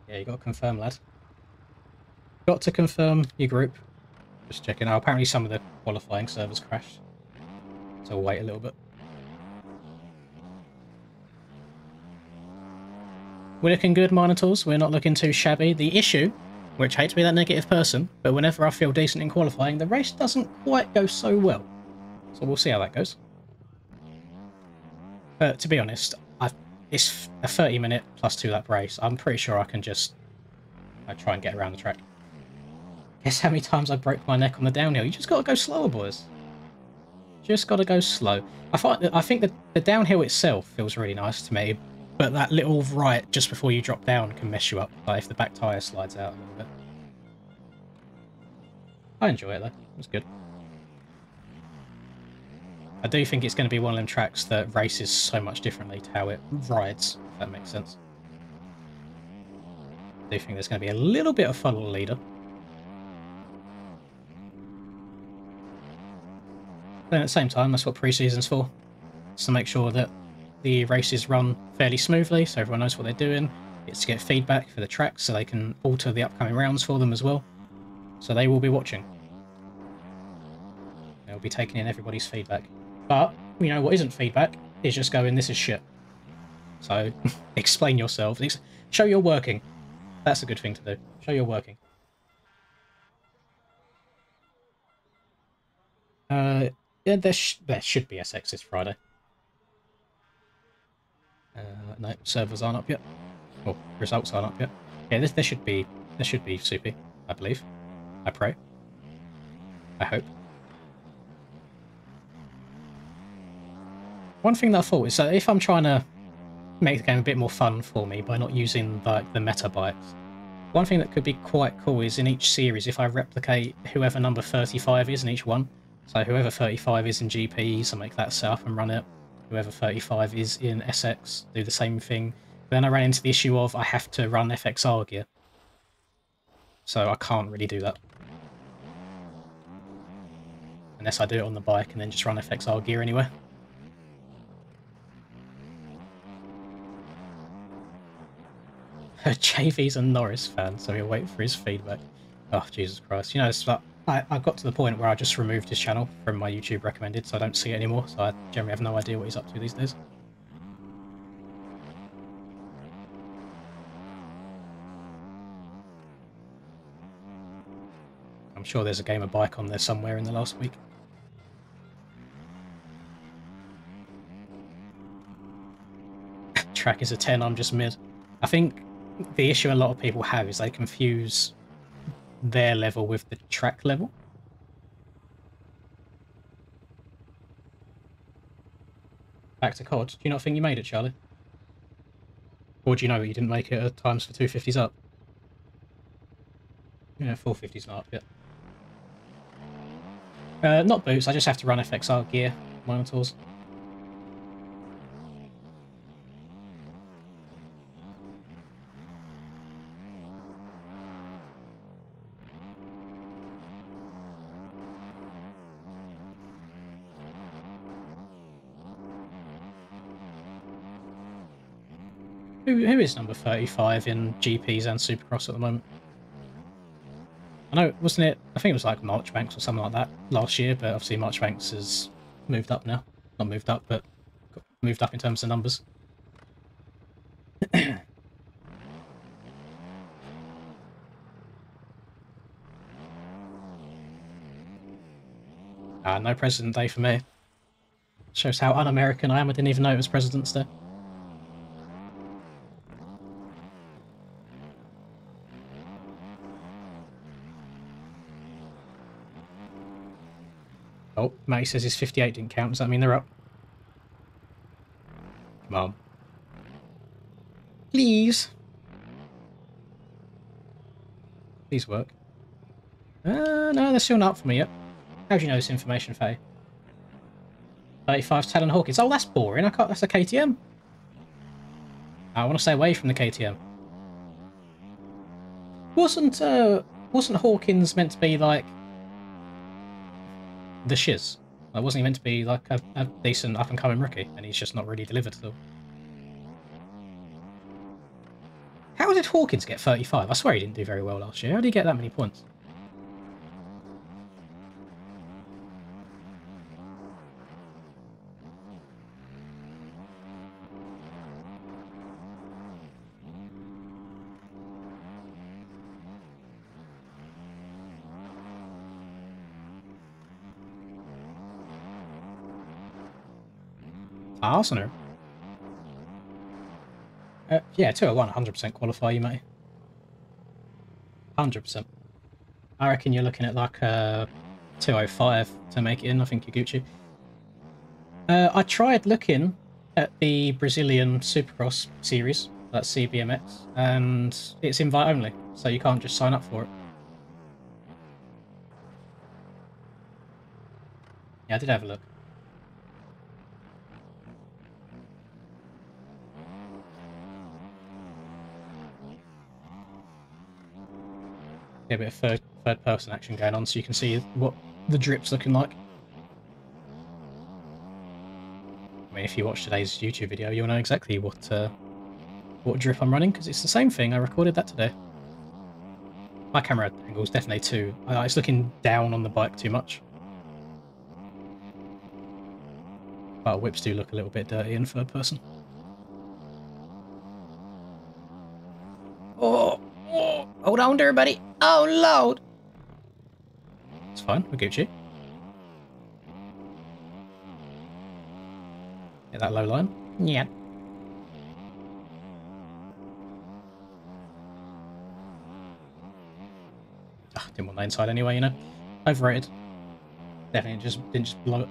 Yeah, you got to confirm, lad. Got to confirm your group. Just checking out. Apparently some of the qualifying servers crashed. So we'll wait a little bit. We're looking good, Minotaurs. We're not looking too shabby. The issue, which I hate to be that negative person, but whenever I feel decent in qualifying, the race doesn't quite go so well. So we'll see how that goes. But to be honest, it's a 30-minute plus 2-lap race. I'm pretty sure I can just try and get around the track. Guess how many times I broke my neck on the downhill? You just got to go slower, boys. Just got to go slow. I think that the downhill itself feels really nice to me, but that little right just before you drop down can mess you up, like if the back tyre slides out a little bit. I enjoy it though. It's good. I do think it's going to be one of them tracks that races so much differently to how it rides, if that makes sense. I do think there's going to be a little bit of funnel leader. Then at the same time, that's what pre-season's for. It's to make sure that the races run fairly smoothly, so everyone knows what they're doing. It's to get feedback for the tracks so they can alter the upcoming rounds for them as well. So they will be watching. They'll be taking in everybody's feedback. But, you know, what isn't feedback is just going, this is shit. So, explain yourself. Show you're working. That's a good thing to do. Show you're working. Yeah, there should be SX this Friday. No, servers aren't up yet. Or results aren't up yet. Yeah, there should be Soupy, I believe. I pray. I hope. One thing that I thought is that if I'm trying to make the game a bit more fun for me by not using like the meta bikes, one thing that could be quite cool is in each series if I replicate whoever number 35 is in each one. So whoever 35 is in GPs, I make that setup and run it. Whoever 35 is in SX, do the same thing. But then I ran into the issue of I have to run FXR gear. So I can't really do that. Unless I do it on the bike and then just run FXR gear anyway. JV's a Norris fan, so he'll wait for his feedback. Oh, Jesus Christ. You know, it's like, I got to the point where I just removed his channel from my YouTube recommended, so I don't see it anymore, so I generally have no idea what he's up to these days. I'm sure there's a gamer bike on there somewhere in the last week. Track is a 10, I'm just mid. I think the issue a lot of people have is they confuse their level with the track level. Back to COD. Do you not think you made it, Charlie? Or do you know you didn't make it at times for 250s up? Yeah, 450's not up yet. Not boots, I just have to run FXR gear, Minotaurs. Who is number 35 in GPs and Supercross at the moment? I know, wasn't it? I think it was like Marchbanks or something like that last year, but obviously Marchbanks has moved up now. Not moved up, but moved up in terms of numbers. No President Day for me. Shows how un-American I am. I didn't even know it was President's Day. Oh, Matty says his 58 didn't count. Does that mean they're up? Come on. Please. Please work. No, they're still not up for me yet. How do you know this information, Faye? 35's Talon Hawkins. Oh, that's boring. I can't. That's a KTM. I want to stay away from the KTM. Wasn't Hawkins meant to be like the shiz? Like, wasn't he meant to be like a decent up and coming rookie? And he's just not really delivered at all. How did Hawkins get 35? I swear he didn't do very well last year. How did he get that many points? Arsenal. Yeah, 201, 100% qualify you, mate. 100%. I reckon you're looking at like 205 to make it in. I think you're Gucci. I tried looking at the Brazilian Supercross series, that's CBMX, and it's invite only, so you can't just sign up for it. Yeah, I did have a look. A bit of third person action going on, so you can see what the drip's looking like. I mean, if you watch today's YouTube video, you'll know exactly what drip I'm running, because it's the same thing. I recorded that today. My camera angle is definitely too... it's looking down on the bike too much. But whips do look a little bit dirty in third person. Oh, hold on there, buddy. Oh, Lord. It's fine. We're Gucci. Get that low line. Yeah. Didn't want that inside anyway, you know. Overrated. Definitely didn't just blow it.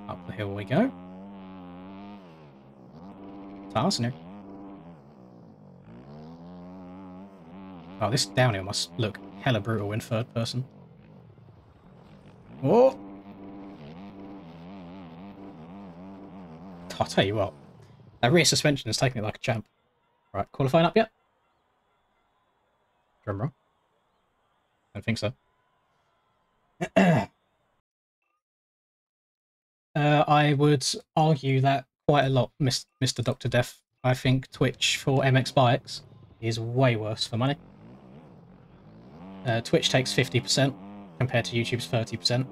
Up the hill we go. Fastener. Oh, this downhill must look hella brutal in third person. Oh! I'll tell you what, that rear suspension is taking it like a champ. Right, qualifying up yet? Drum roll. Don't think so. I would argue that quite a lot, Mr. Dr. Death. I think Twitch for MX bikes is way worse for money. Twitch takes 50% compared to YouTube's 30%,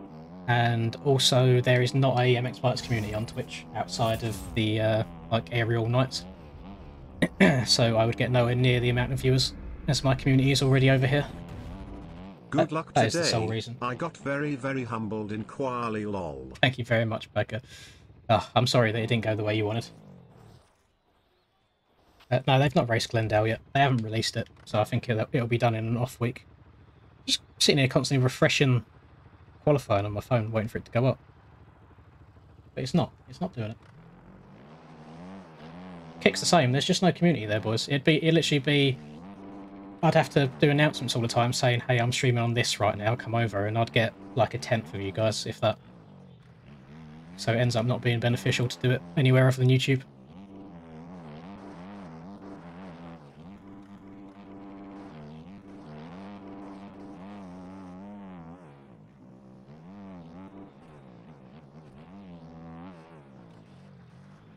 and also there is not a MX bikes community on Twitch outside of the like aerial nights. So I would get nowhere near the amount of viewers as my community is already over here. Good luck today. That is the sole reason. I got very, very humbled in Quali lol. Thank you very much, Becca. I'm sorry that it didn't go the way you wanted. No, they've not raced Glendale yet. They haven't released it, so I think it'll be done in an off week. Just sitting here constantly refreshing qualifying on my phone, waiting for it to go up. But it's not. It's not doing it. Kick's the same. There's just no community there, boys. It'd literally be... I'd have to do announcements all the time saying, hey, I'm streaming on this right now, come over, and I'd get like a 10th of you guys, if that. So it ends up not being beneficial to do it anywhere other than YouTube.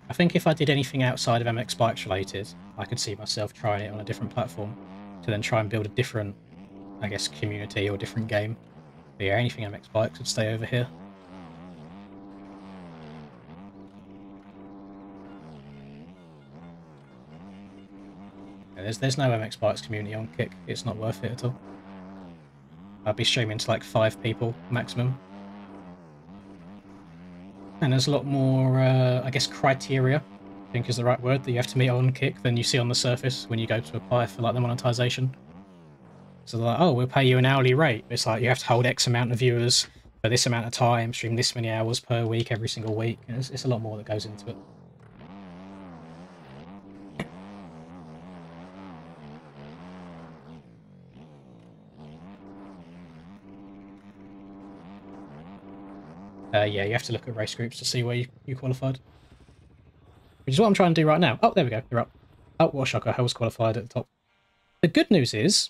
I think if I did anything outside of MX Bikes related, I could see myself trying it on a different platform to then try and build a different, I guess, community or different game. But yeah, anything MX Bikes would stay over here. Yeah, there's no MX Bikes community on Kick. It's not worth it at all. I'd be streaming to like 5 people maximum. And there's a lot more, I guess, criteria, I think is the right word, that you have to meet on Kick than you see on the surface when you go to apply for like the monetization. So they're like, oh, we'll pay you an hourly rate. It's like you have to hold X amount of viewers for this amount of time, stream this many hours per week, every single week. It's a lot more that goes into it. Yeah, you have to look at race groups to see where you qualified. Which is what I'm trying to do right now. Oh, there we go. You're up. Oh, what a shocker. I was qualified at the top. The good news is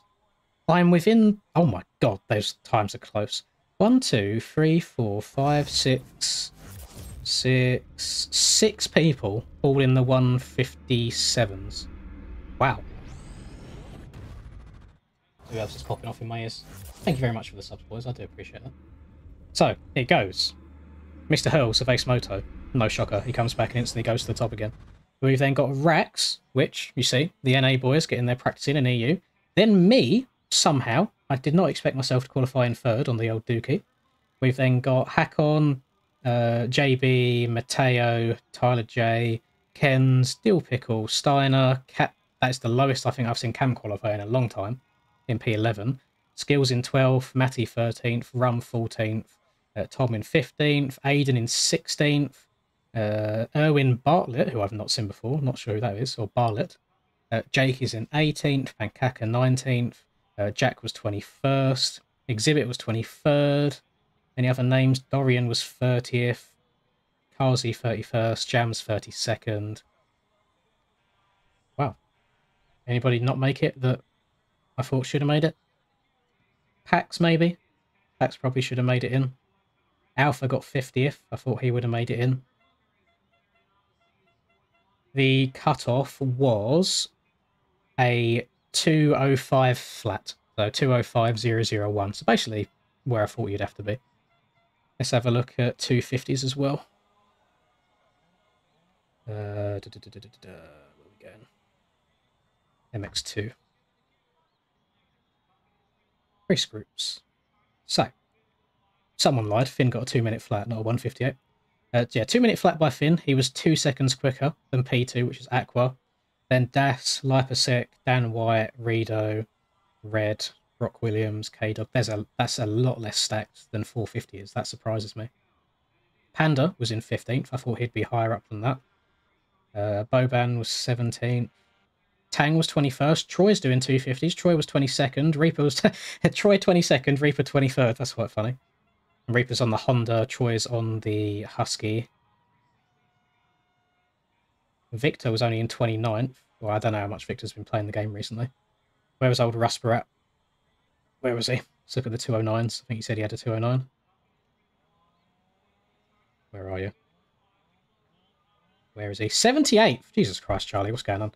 I'm within... Oh my god, those times are close. 1, 2, 3, 4, 5, 6... 6 people all in the 157s. Wow. Who else is popping off in my ears? Thank you very much for the subs, boys. I do appreciate that. So, it goes. Mr. Hurls of Ace Moto. No shocker. He comes back and instantly goes to the top again. We've then got Rax, which, you see, the NA boys getting their practice in EU. Then me, somehow. I did not expect myself to qualify in third on the old Dookie. We've then got Hakon, JB, Mateo, Tyler J, Kens, Dill Pickle, Steiner, Cat. That's the lowest I think I've seen Cam qualify in a long time, in P11. Skills in 12th, Matty 13th, Rum 14th, Tom in 15th, Aiden in 16th, Erwin Bartlett, who I've not seen before, not sure who that is, or Bartlett. Jake is in 18th, Pankaka 19th, Jack was 21st, Exhibit was 23rd. Any other names? Dorian was 30th, Kazi 31st, Jams 32nd. Wow. Anybody not make it that I thought should have made it? Pax, maybe? Pax probably should have made it in. Alpha got 50th. I thought he would have made it in. The cutoff was a 205 flat. So 205001. So basically where I thought you'd have to be. Let's have a look at 250s as well. Where are we going? MX2. Race groups. So, someone lied. Finn got a 2-minute flat, not a 158. Yeah, 2-minute flat by Finn. He was 2 seconds quicker than P2, which is Aqua. Then Das, Lipasek, Dan White, Rido, Red, Brock Williams, K-Dog. That's a lot less stacked than 450 is. That surprises me. Panda was in 15th. I thought he'd be higher up than that. Boban was 17th. Tang was 21st. Troy's doing 250s. Troy was 22nd. Reaper was... Troy 22nd, Reaper 23rd. That's quite funny. And Reaper's on the Honda. Troy's on the Husky. Victor was only in 29th. Well, I don't know how much Victor's been playing the game recently. Where was old Rusper at? Where was he? Let's look at the 209s. I think he said he had a 209. Where are you? Where is he? 78th! Jesus Christ, Charlie, what's going on?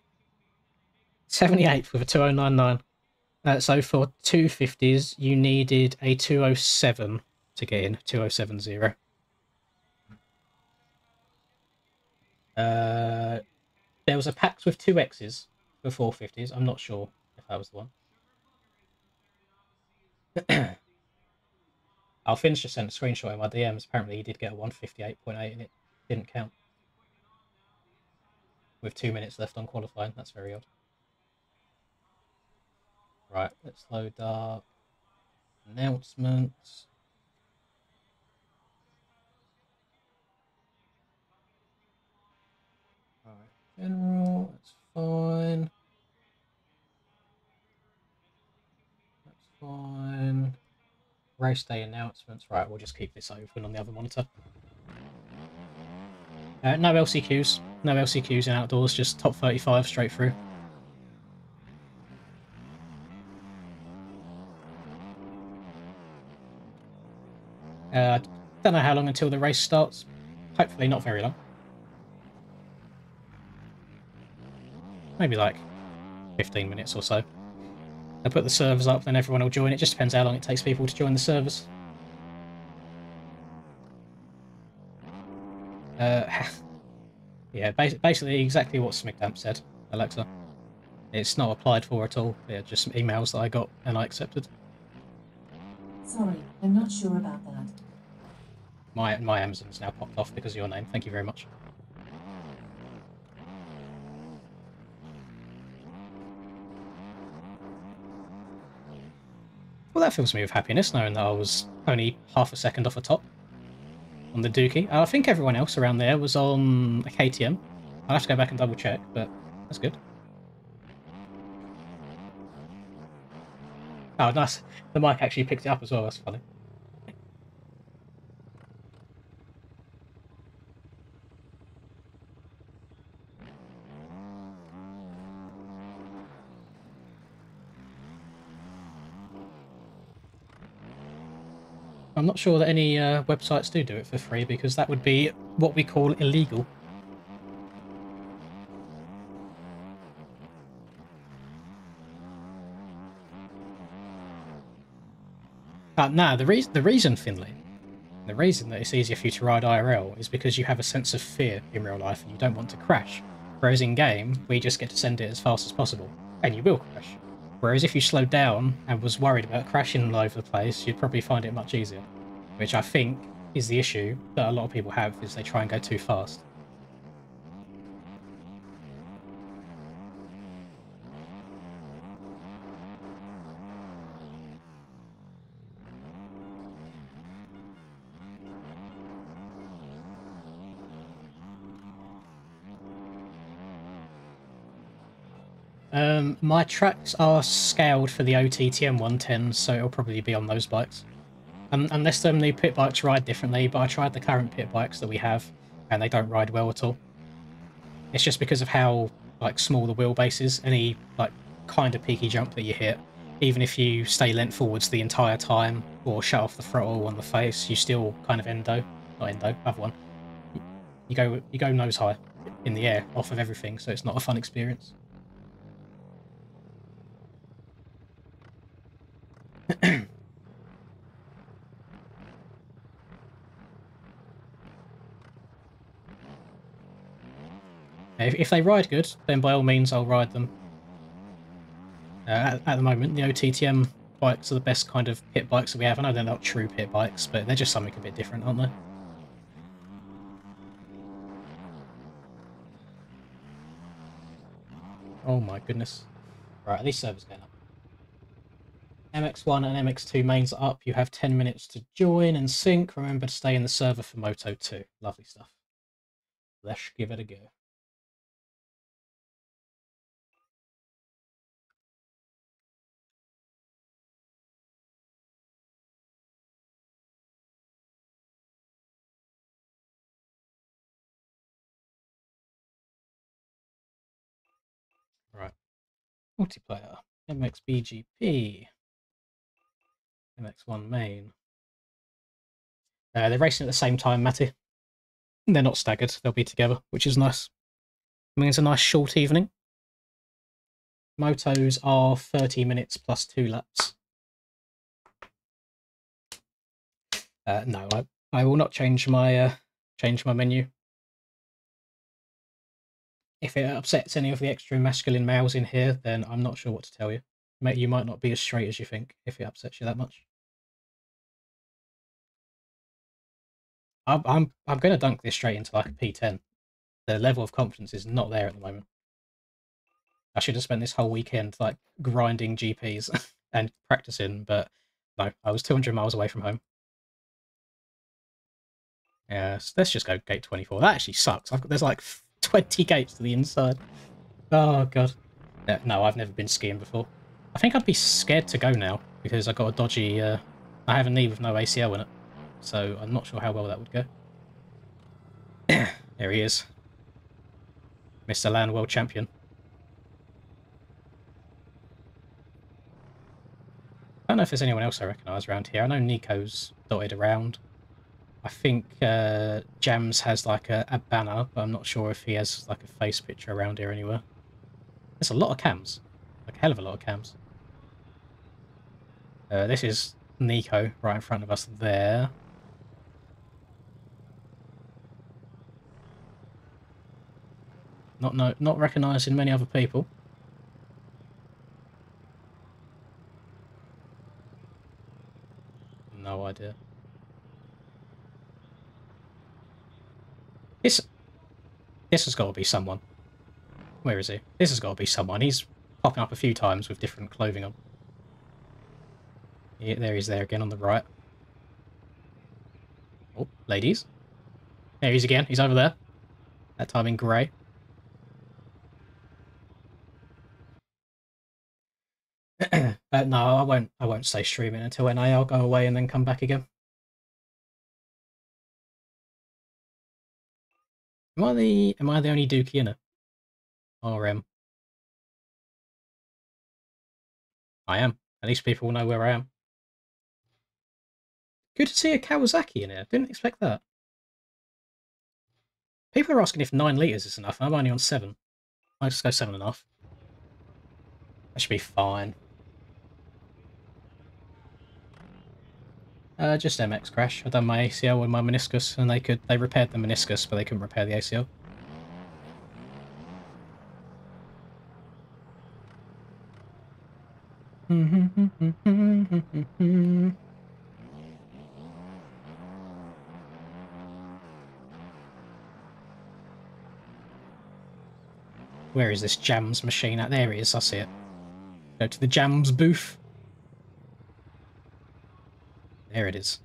78th with a 2099. So for 250s, you needed a 207 to get in. 2070. There was a PAX with 2 X's for 450s. I'm not sure if that was the one. I'll finish just sent a screenshot in my DMs. Apparently he did get a 158.8 and it didn't count. With 2 minutes left on qualifying. That's very odd. Right, let's load up announcements. Alright, general, that's fine. That's fine. Race day announcements. Right, we'll just keep this open on the other monitor. No LCQs. No LCQs in outdoors, just top 35 straight through. Don't know how long until the race starts. Hopefully not very long. maybe like 15 minutes or so. They'll put the servers up, then everyone will join. It just depends how long it takes people to join the servers. Yeah, basically exactly what Smigdamp said, Alexa. It's not applied for at all. They're just emails that I got and I accepted. Sorry, I'm not sure about that. My Amazon's now popped off because of your name. Thank you very much. Well, that fills me with happiness, knowing that I was only half a second off the top on the Dookie. I think everyone else around there was on a KTM. I'll have to go back and double check, but that's good. Oh, nice. The mic actually picked it up as well. That's funny. I'm not sure that any websites do it for free, because that would be what we call illegal. Nah, the reason, Finley, the reason that it's easier for you to ride IRL is because you have a sense of fear in real life and you don't want to crash. Whereas in game, we just get to send it as fast as possible, and you will crash. Whereas if you slowed down and was worried about crashing all over the place, you'd probably find it much easier. Which I think is the issue that a lot of people have, is they try and go too fast. My tracks are scaled for the OTTM 110, so it'll probably be on those bikes. Unless them new pit bikes ride differently, but I tried the current pit bikes that we have, and they don't ride well at all. It's just because of how like small the wheelbase is. Any like kind of peaky jump that you hit, even if you stay lent forwards the entire time or shut off the throttle on the face, you still kind of other one. You go nose high in the air off of everything, so it's not a fun experience. If they ride good, then by all means I'll ride them. At the moment, the OTTM bikes are the best kind of pit bikes that we have. I know they're not true pit bikes, but they're just something a bit different, aren't they? Oh my goodness. Right, these servers going up. MX1 and MX2 mains are up. You have 10 minutes to join and sync. Remember to stay in the server for Moto 2. Lovely stuff. Let's give it a go. Right. Multiplayer. MXBGP. MX1 main. They're racing at the same time, Matty. They're not staggered. They'll be together, which is nice. I mean, it's a nice short evening. Motos are 30 minutes plus 2 laps. No, I will not change my menu. If it upsets any of the extra masculine males in here, then I'm not sure what to tell you. You might not be as straight as you think if it upsets you that much. I'm going to dunk this straight into like a P10. The level of confidence is not there at the moment. I should have spent this whole weekend like grinding GPs and practicing, but no, I was 200 miles away from home. Yeah, so let's just go gate 24. That actually sucks. There's like 20 gates to the inside. Oh god. No, I've never been skiing before. I think I'd be scared to go now because I got a dodgy. I have a knee with no ACL in it, so I'm not sure how well that would go. There he is, Mr. Land World Champion. I don't know if there's anyone else I recognise around here. I know Nico's dotted around. I think Jams has like a banner, but I'm not sure if he has like a face picture around here anywhere. There's a lot of cams. Like a hell of a lot of cams. This is Nico right in front of us there. Not recognising many other people. No idea. This has got to be someone. Where is he? This has got to be someone. He's popping up a few times with different clothing on. Yeah, there he is there again on the right. Oh, ladies. There he is again. He's over there. That time in grey. No, I won't stay streaming until NA. I'll go away and then come back again. Am I the only Dookie in it? RM. I am. At least people will know where I am. Good to see a Kawasaki in here. Didn't expect that. People are asking if 9 litres is enough. I'm only on 7. I'll just go 7.5. That should be fine. Just MX crash. I've done my ACL with my meniscus, and they repaired the meniscus, but they couldn't repair the ACL. Where is this Jams machine at? There it is, I see it. Go to the Jams booth. There it is.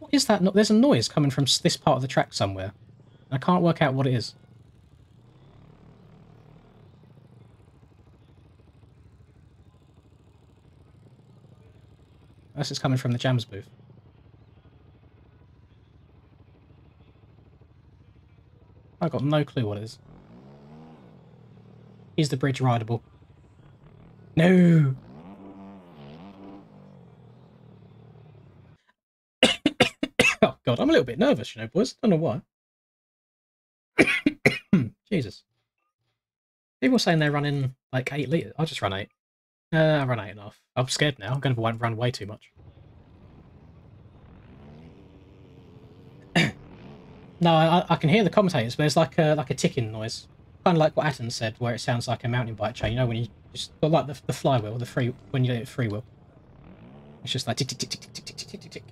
What is that? There's a noise coming from this part of the track somewhere. I can't work out what it is. Unless it's coming from the Jams booth. I've got no clue what it is. Is the bridge rideable? No! Oh god, I'm a little bit nervous, you know, boys. Don't know why. Jesus. People are saying they're running like 8 litres. I'll just run 8. I run 8.5. I'm scared now. I'm going to run way too much. No, I can hear the commentators, but there's like a ticking noise. Kind of like what Atten said, where it sounds like a mountain bike chain. You know, when you just... like the flywheel, when you do it freewheel. It's just like tick, tick, tick, tick, tick, tick, tick, tick, tick.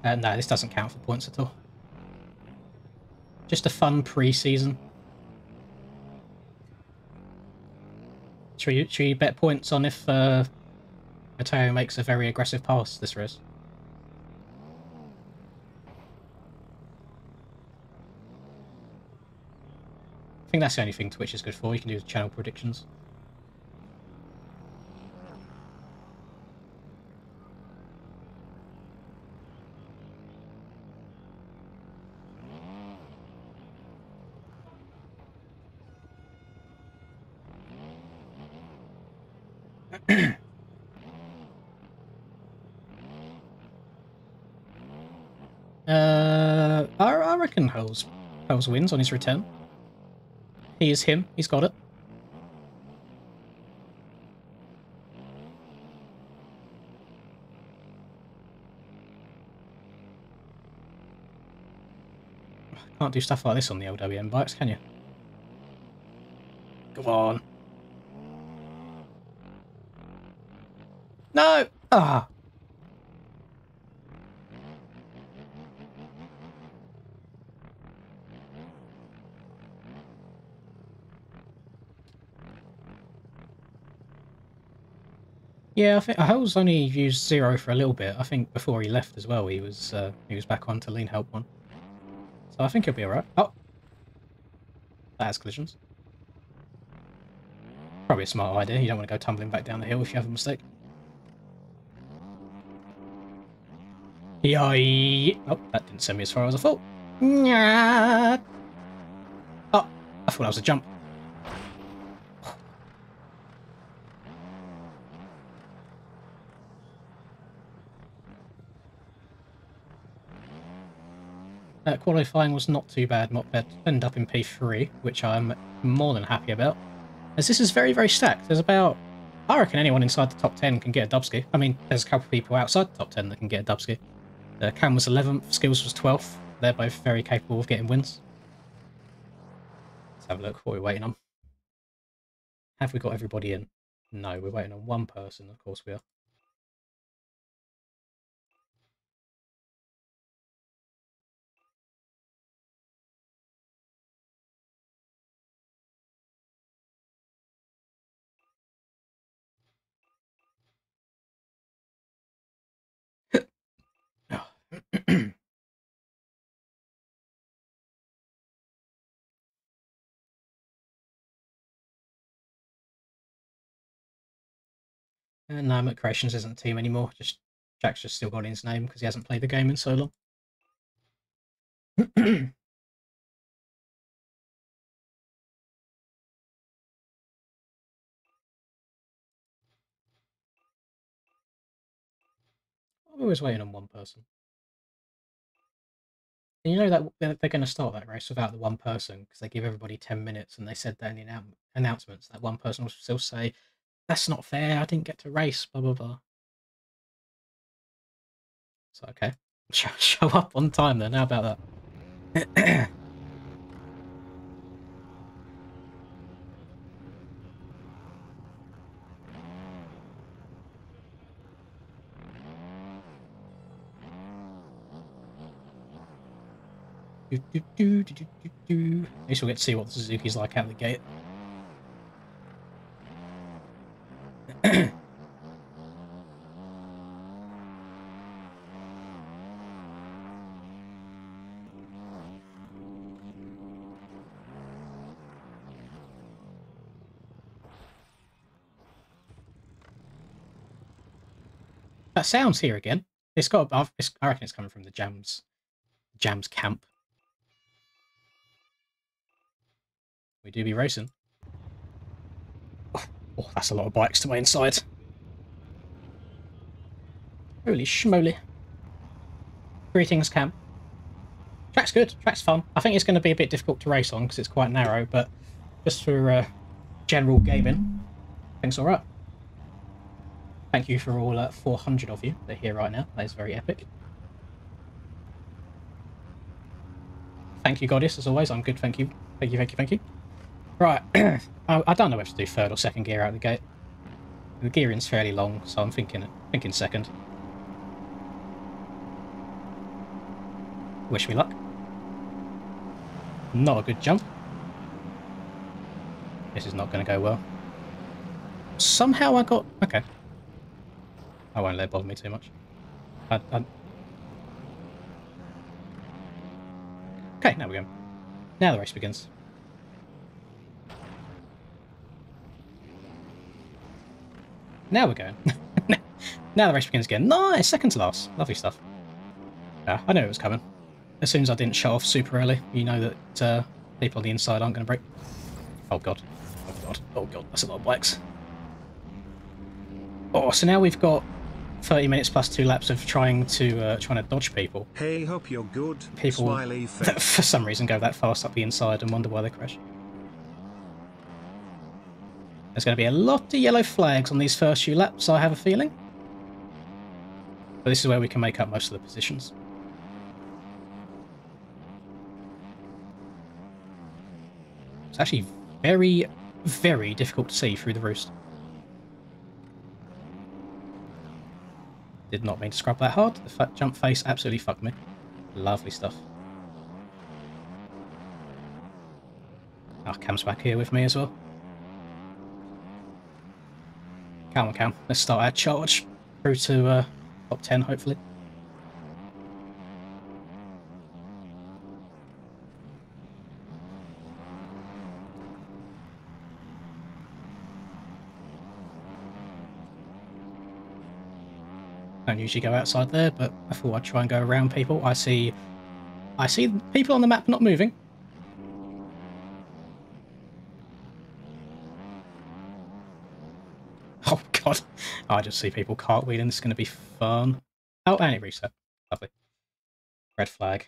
No, this doesn't count for points at all. Just a fun pre-season. Should we bet points on if Matteo makes a very aggressive pass this race? I think that's the only thing Twitch is good for. You can do channel predictions. I reckon Hose wins on his return. He is him. He's got it. Can't do stuff like this on the LWM bikes, can you? Come on. No! Ah! Yeah, I think Hull's only used 0 for a little bit. I think before he left as well, he was back on to lean help 1. So I think he'll be alright. Oh! That has collisions. Probably a smart idea. You don't want to go tumbling back down the hill if you have a mistake. Yoi! Oh, that didn't send me as far as I thought. Oh, I thought that was a jump. Qualifying was not too bad. Moped ended up in P3, which I'm more than happy about. As this is very, very stacked. There's about... I reckon anyone inside the top 10 can get a Dubsky. I mean, there's a couple of people outside the top 10 that can get a Dubsky. Cam was 11th, Skills was 12th. They're both very capable of getting wins. Let's have a look. What are we waiting on? Have we got everybody in? No, we're waiting on one person. Of course we are. No, Matt Creations isn't a team anymore. Jack's just still got his name because he hasn't played the game in so long. I'm always waiting on one person. And you know that they're going to start that race without the one person because they give everybody 10 minutes, and they said that in the announcements that one person will still say, "That's not fair, I didn't get to race, blah, blah, blah." So, okay. Show up on time then, how about that? At least we'll get to see what the Suzuki's like out the gate. That sound's here again. It's got. I reckon it's coming from the Jams camp. We do be racing. Oh, that's a lot of bikes to my inside. Holy schmoly. Greetings, camp. Track's good. Track's fun. I think it's going to be a bit difficult to race on because it's quite narrow, but just for general gaming, I think it's alright. Thank you for all 400 of you that are here right now. That is very epic. Thank you, Goddess, as always. I'm good, thank you. Thank you, thank you, thank you. Right, I don't know whether to do third or second gear out of the gate. The gearing's fairly long, so I'm thinking second. Wish me luck. Not a good jump. This is not going to go well. Somehow I got... Okay. I won't let it bother me too much. Okay, now we go. Now the race begins. Now we're going. Now the race begins again. Nice! Second to last. Lovely stuff. Yeah, I knew it was coming. As soon as I didn't shut off super early, you know that people on the inside aren't going to brake. Oh god. Oh god. Oh god. That's a lot of bikes. Oh, so now we've got 30 minutes plus 2 laps of trying to dodge people. Hey, hope you're good. People Smiley face. that for some reason go that fast up the inside and wonder why they crash. There's going to be a lot of yellow flags on these first few laps, I have a feeling. But this is where we can make up most of the positions. It's actually very, very difficult to see through the roost. Did not mean to scrub that hard. The jump face absolutely fucked me. Lovely stuff. Oh, Cam's back here with me as well. Come on, Cam. Let's start our charge through to top 10, hopefully. Don't usually go outside there, but I thought I'd try and go around people. I see people on the map not moving. Oh god, I just see people cartwheeling. This is going to be fun. Oh, and it reset. Lovely. Red flag.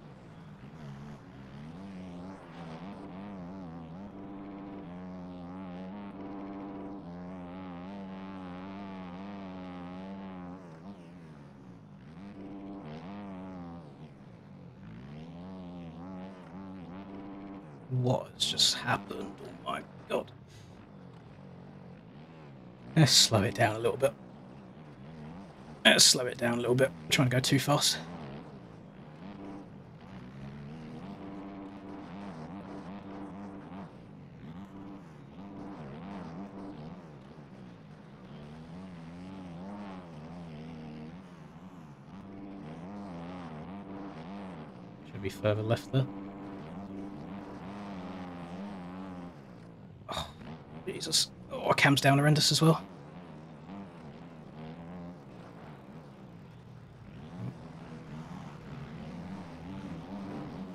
what has just happened. Oh my god. Let's slow it down a little bit. Let's slow it down a little bit. I'm trying to go too fast. Should be further left there. Oh, Jesus. Oh, our cam's down horrendous as well.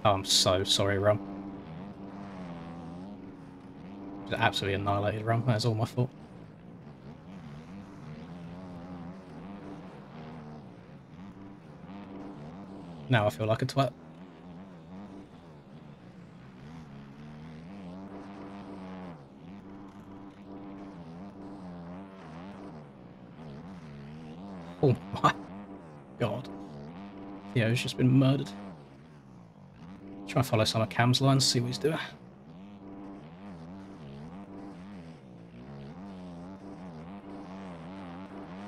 Oh, I'm so sorry, Rum. Just absolutely annihilated, Rum. That's all my fault. Now I feel like a twat. Oh my god. Theo's just been murdered. Try and follow some of Cam's lines, see what he's doing.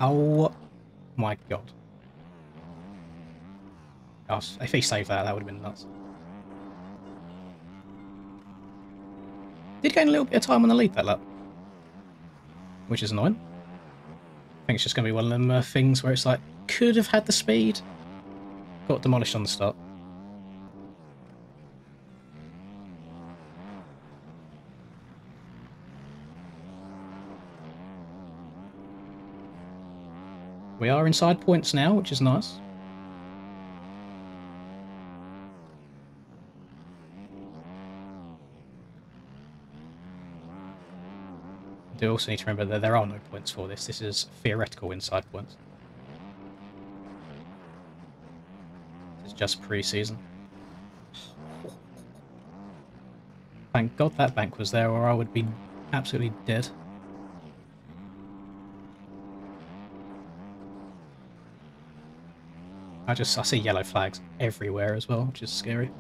Oh my god. Oh, if he saved that, that would have been nuts. Did gain a little bit of time on the lead that lap, which is annoying. I think it's just going to be one of them things where it's like, could have had the speed. Got demolished on the start. We are inside points now, which is nice. I do also need to remember that there are no points for this. This is theoretical inside points. It's just pre-season. Thank God that bank was there, or I would be absolutely dead. I see yellow flags everywhere as well, which is scary.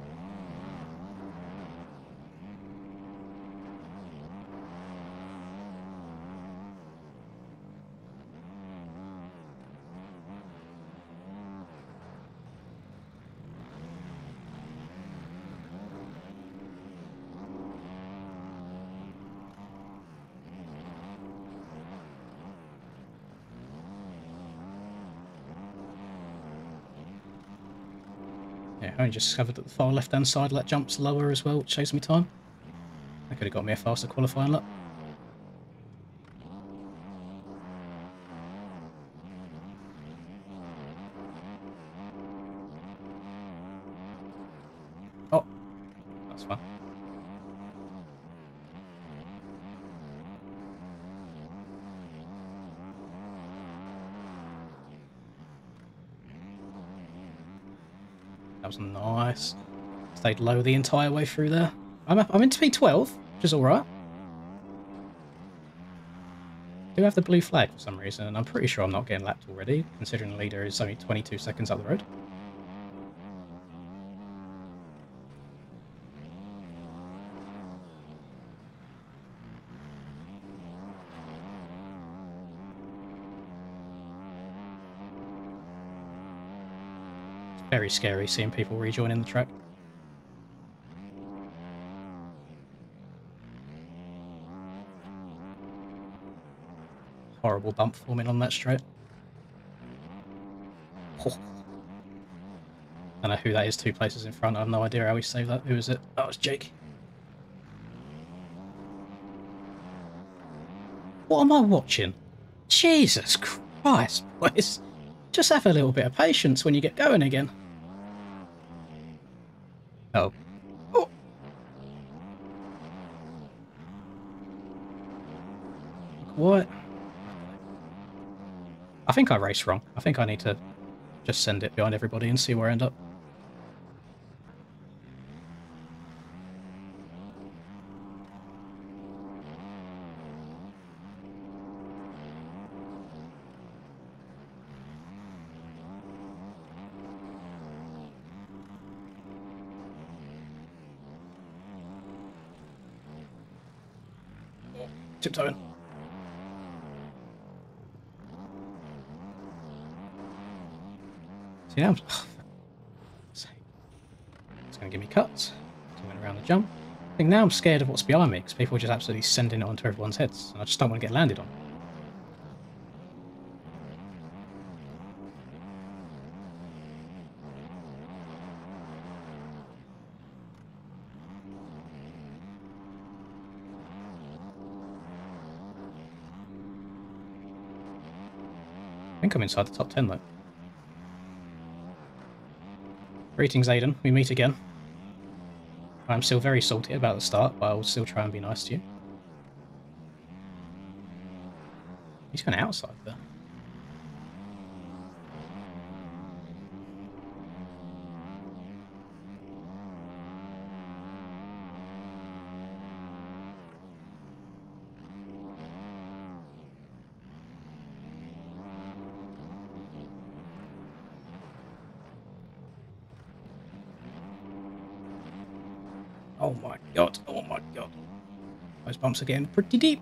Yeah, I only just discovered that the far left-hand side that jumps lower as well, which saves me time. That could have got me a faster qualifying lap. Oh, that's fine. That was nice. Stayed low the entire way through there. I'm into P12, which is alright. Do have the blue flag for some reason, and I'm pretty sure I'm not getting lapped already, considering the leader is only 22 seconds up the road. It's very scary seeing people rejoining the track. Horrible bump forming on that straight. Oh. I don't know who that is 2 places in front. I have no idea how he saved that. Who is it? Oh, it's Jake. What am I watching? Jesus Christ, boys. Just have a little bit of patience when you get going again. Oh. Oh. What? I think I raced wrong. I think I need to just send it behind everybody and see where I end up. tiptoeing. See now, it's going to give me cuts. So I went around the jump. I think now I'm scared of what's behind me because people are just absolutely sending it onto everyone's heads, and I just don't want to get landed on. I think I'm inside the top 10 though. Greetings, Aiden. We meet again. I'm still very salty about the start, but I will still try and be nice to you. He's going outside there. Oh my god, oh my god. Those bumps are getting pretty deep.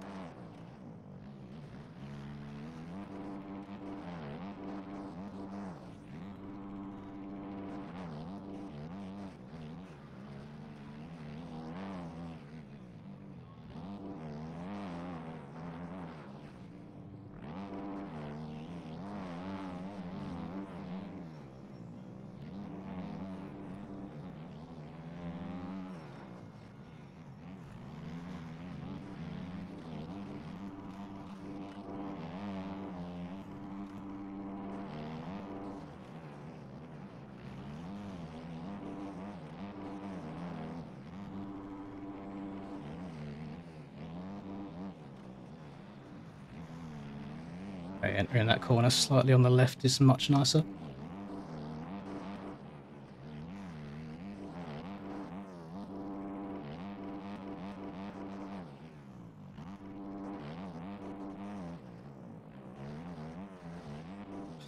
Okay, entering that corner slightly on the left is much nicer.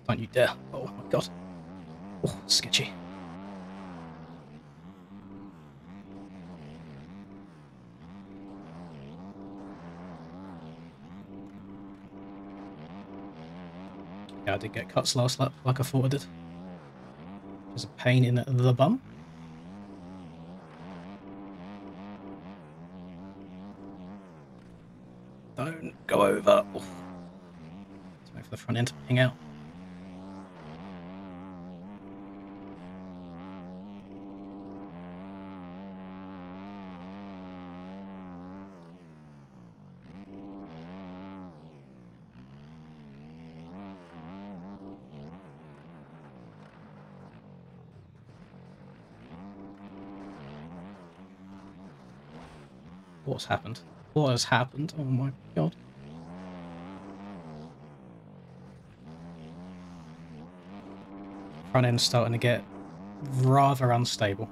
Don't you dare. Oh my god. Oh, sketchy. Yeah, I did get cuts last lap, like I thought I did. Just a pain in the bum. Don't go over. Oh. Let's wait for the front end to ping out. What's happened? What has happened? Oh my god. Front end's starting to get rather unstable.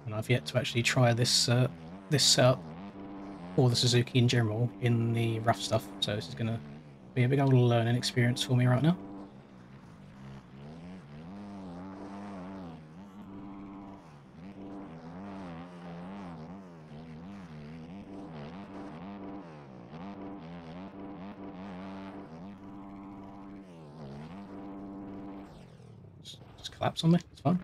And I've yet to actually try this this setup or the Suzuki in general in the rough stuff, so this is going to be a big old learning experience for me right now. Just collapse on me, it's fine.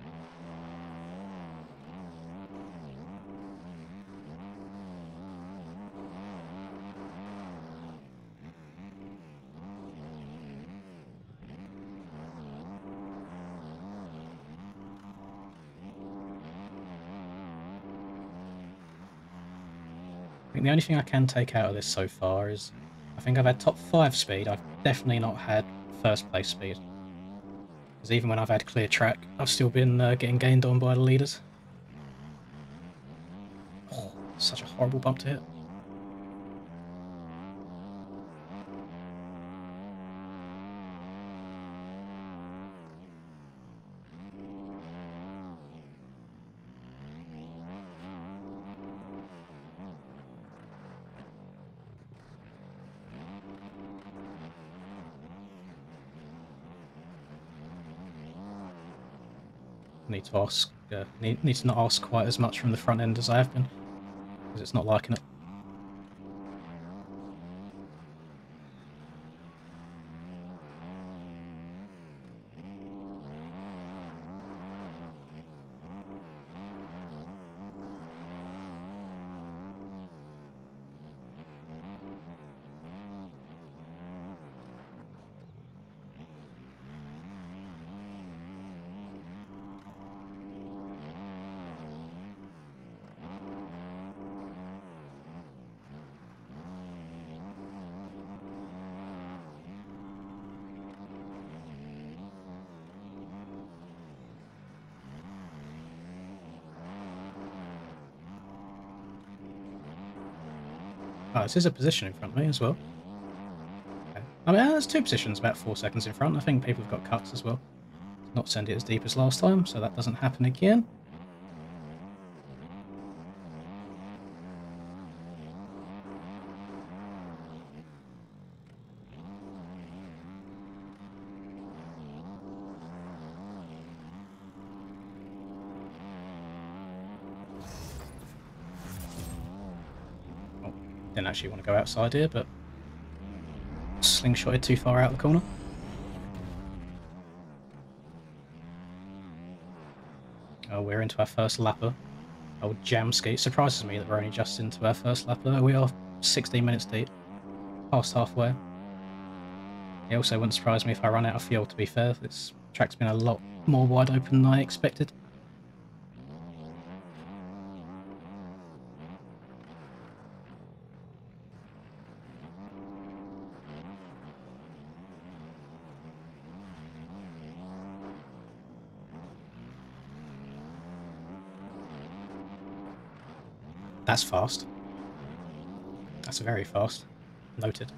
I think the only thing I can take out of this so far is I think I've had top 5 speed. I've definitely not had first place speed. Because even when I've had clear track, I've still been getting gained on by the leaders. Oh, such a horrible bump to hit. Need to ask. Need to not ask quite as much from the front end as I have been, because it's not liking it. Oh, this is a position in front of me as well. Okay. I mean, there's 2 positions about 4 seconds in front. I think people have got cuts as well. Not send it as deep as last time, so that doesn't happen again. Oh, didn't actually want to go outside here, but slingshotted too far out the corner. Oh, we're into our first lapper. Old Jamski. It surprises me that we're only just into our first lapper. We are 16 minutes deep. Past halfway. It also wouldn't surprise me if I run out of fuel, to be fair. This track's been a lot more wide open than I expected. That's fast. That's very fast. Noted.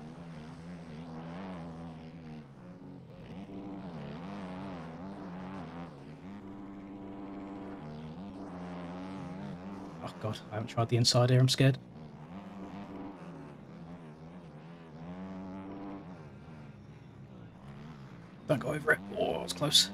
Oh god, I haven't tried the inside here, I'm scared. Don't go over it. Oh, it's close.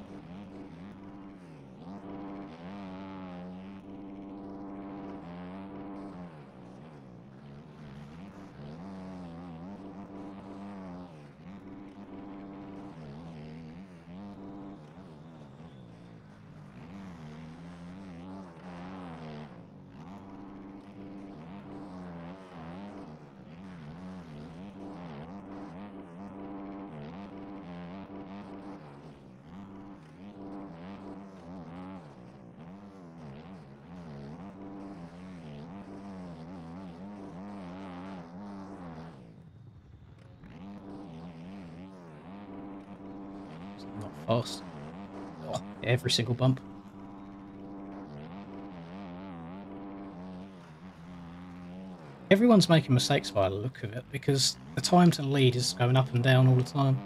Not fast. Oh, every single bump. Everyone's making mistakes by the look of it, because the time to lead is going up and down all the time.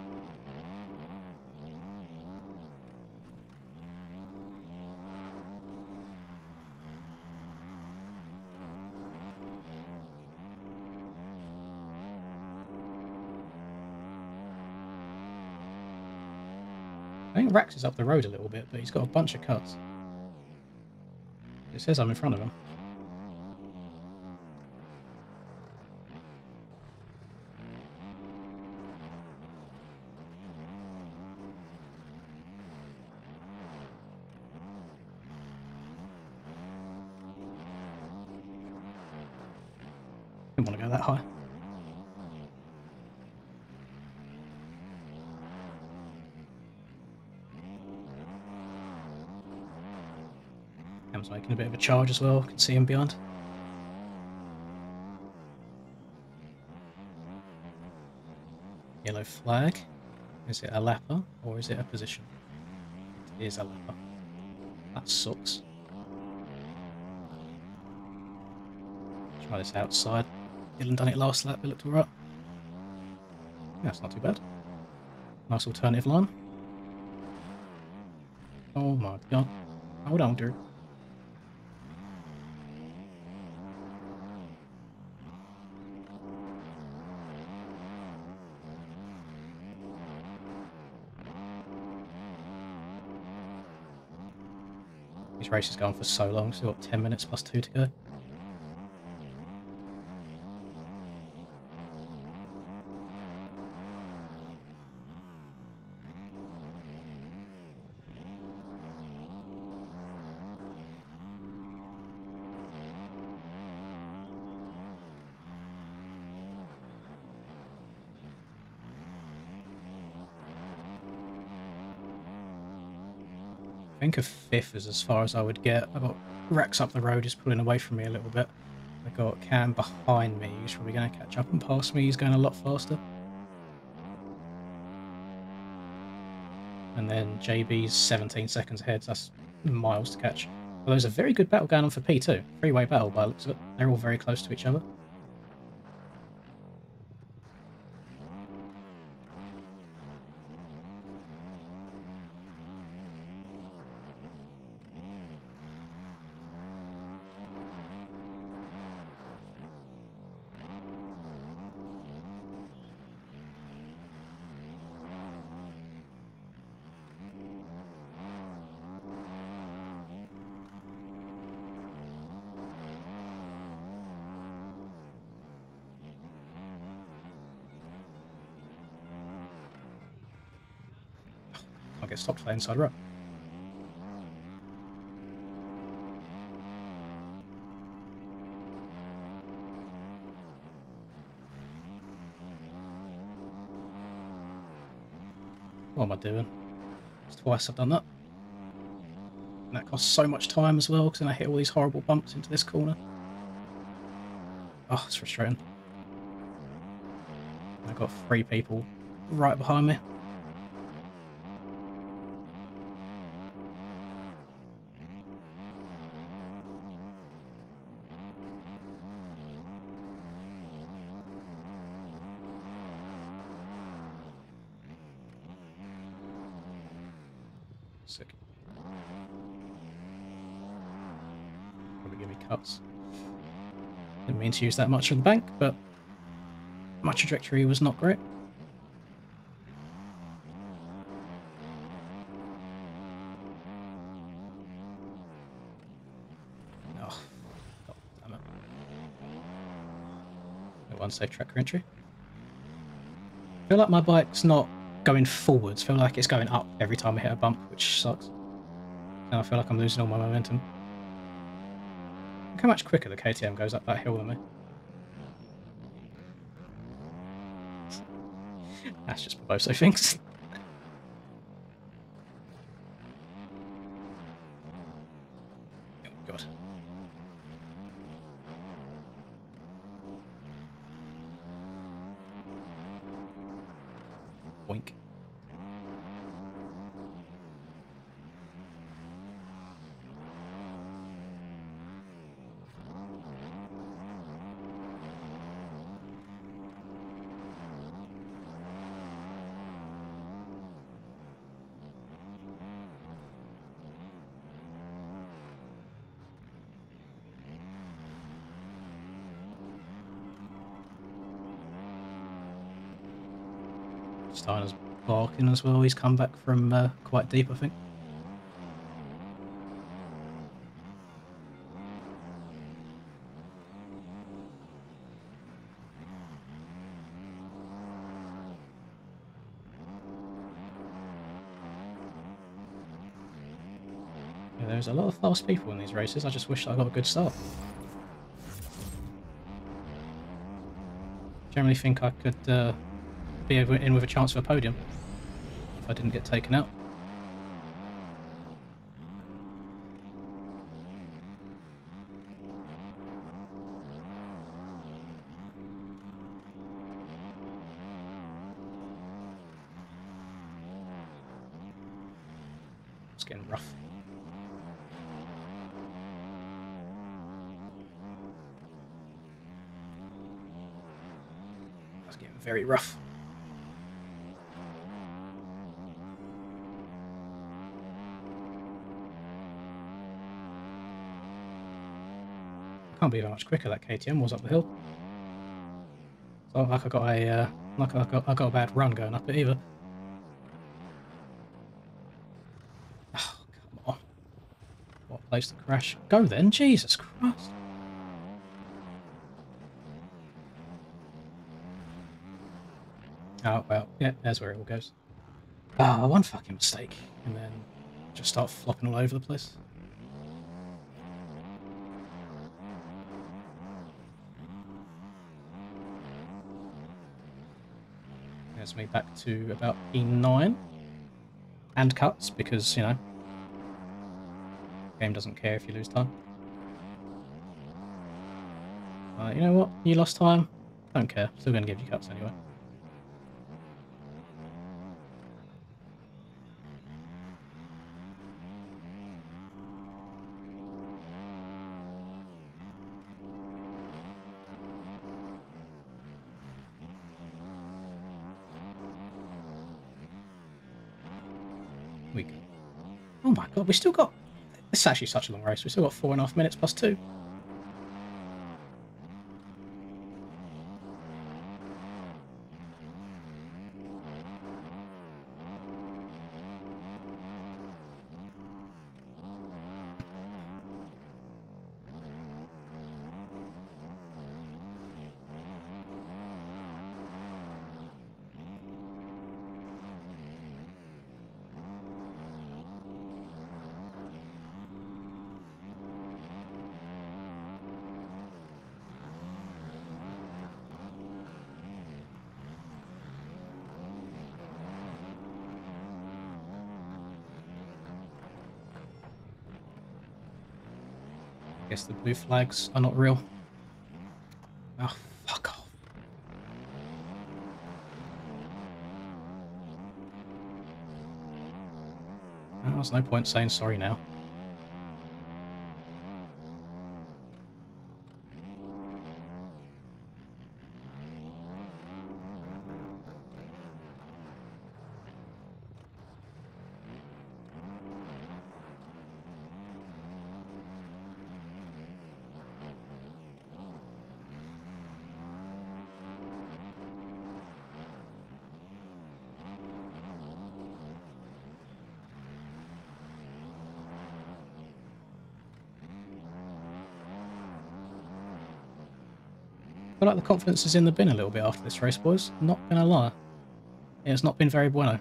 I think Rax is up the road a little bit, but he's got a bunch of cuts. It says I'm in front of him. Didn't want to go that high. Cam's making a bit of a charge as well. I can see him behind. Yellow flag. Is it a lapper or is it a position? It is a lapper. That sucks. Try this outside. Dylan done it last lap, it looked alright. Yeah, it's not too bad. Nice alternative line. Oh my god. Hold on, Drew. This race is going for so long, so we've got 10 minutes plus 2 to go. I think a fifth is as far as I would get. I got Rex up the road, just pulling away from me a little bit. I got Cam behind me, he's probably going to catch up and pass me, he's going a lot faster. And then JB's 17 seconds ahead, so that's miles to catch. Well, there's a very good battle going on for P2. Three-way battle by the looks of it. They're all very close to each other. I'll get stopped for that inside row. What am I doing? It's twice I've done that. And that costs so much time as well, because then I hit all these horrible bumps into this corner. Oh, it's frustrating. I've got 3 people right behind me. Sick. Probably give me cuts. Didn't mean to use that much of the bank, but my trajectory was not great. Oh, damn it. One safe tracker entry. I feel like my bike's not going forwards, I feel like it's going up every time I hit a bump, which sucks. Now I feel like I'm losing all my momentum. Look how much quicker the KTM goes up that hill than me. That's just both so things. Oh god. Boink. Steiner's barking as well, he's come back from quite deep, I think. Yeah, there's a lot of fast people in these races, I just wish I got a good start. Generally think I could be in with a chance for a podium if I didn't get taken out. It's getting rough. It's getting very rough. Can't believe how much quicker that KTM was up the hill. It's not like I got a I got a bad run going up it either. Oh, come on! What place to crash. Go then, Jesus Christ. Oh, well, yeah, there's where it all goes. Ah, one fucking mistake, and then just start flopping all over the place. There's me back to about P9. And cuts, because, you know, game doesn't care if you lose time. You know what? You lost time? Don't care. Still going to give you cuts anyway. We go. Oh my god, we still got... This is actually such a long race. We still got 4.5 minutes plus 2. I guess the blue flags are not real. Oh, fuck off. Oh, there's no point saying sorry now. I feel like the confidence is in the bin a little bit after this race, boys. Not gonna lie. It's not been very bueno.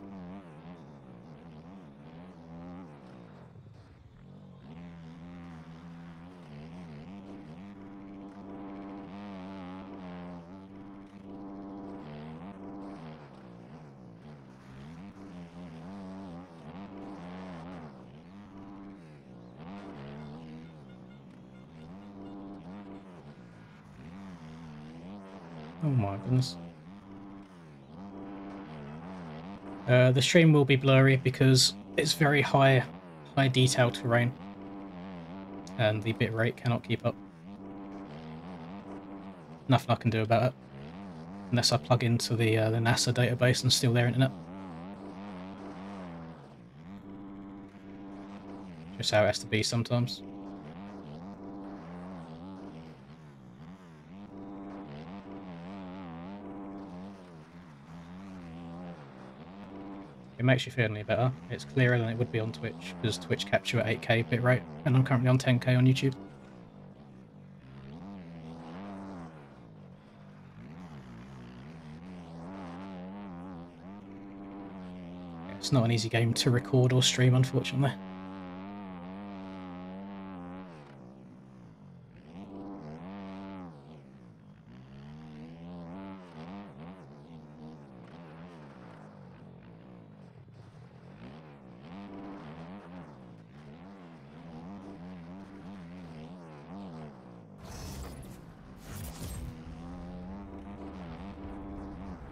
Oh my goodness. The stream will be blurry because it's very high detail terrain, and the bitrate cannot keep up. Nothing I can do about it, unless I plug into the NASA database and steal their internet. Just how it has to be sometimes. It makes you feel any better. It's clearer than it would be on Twitch, because Twitch caps you at 8K bitrate, and I'm currently on 10K on YouTube. It's not an easy game to record or stream, unfortunately.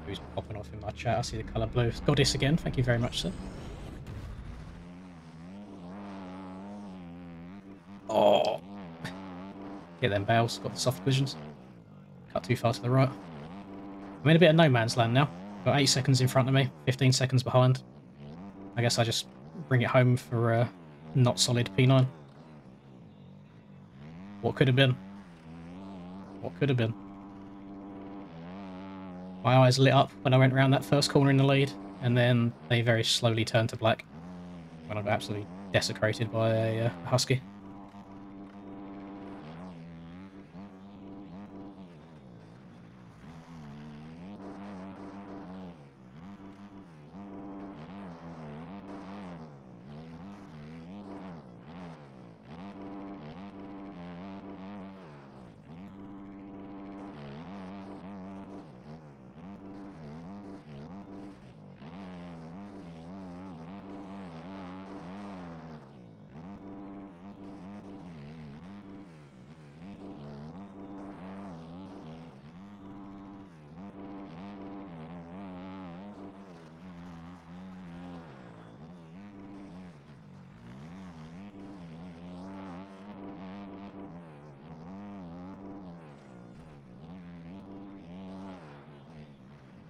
Who's popping off in my chat? I see the colour blue. Goddess again, thank you very much, sir. Oh! Get them bales, got the soft collisions. Cut too far to the right. I'm in a bit of no man's land now. Got 8 seconds in front of me, 15 seconds behind. I guess I just bring it home for a not solid P9. What could have been? What could have been? My eyes lit up when I went around that first corner in the lead, and then they very slowly turned to black when I got absolutely desecrated by a husky.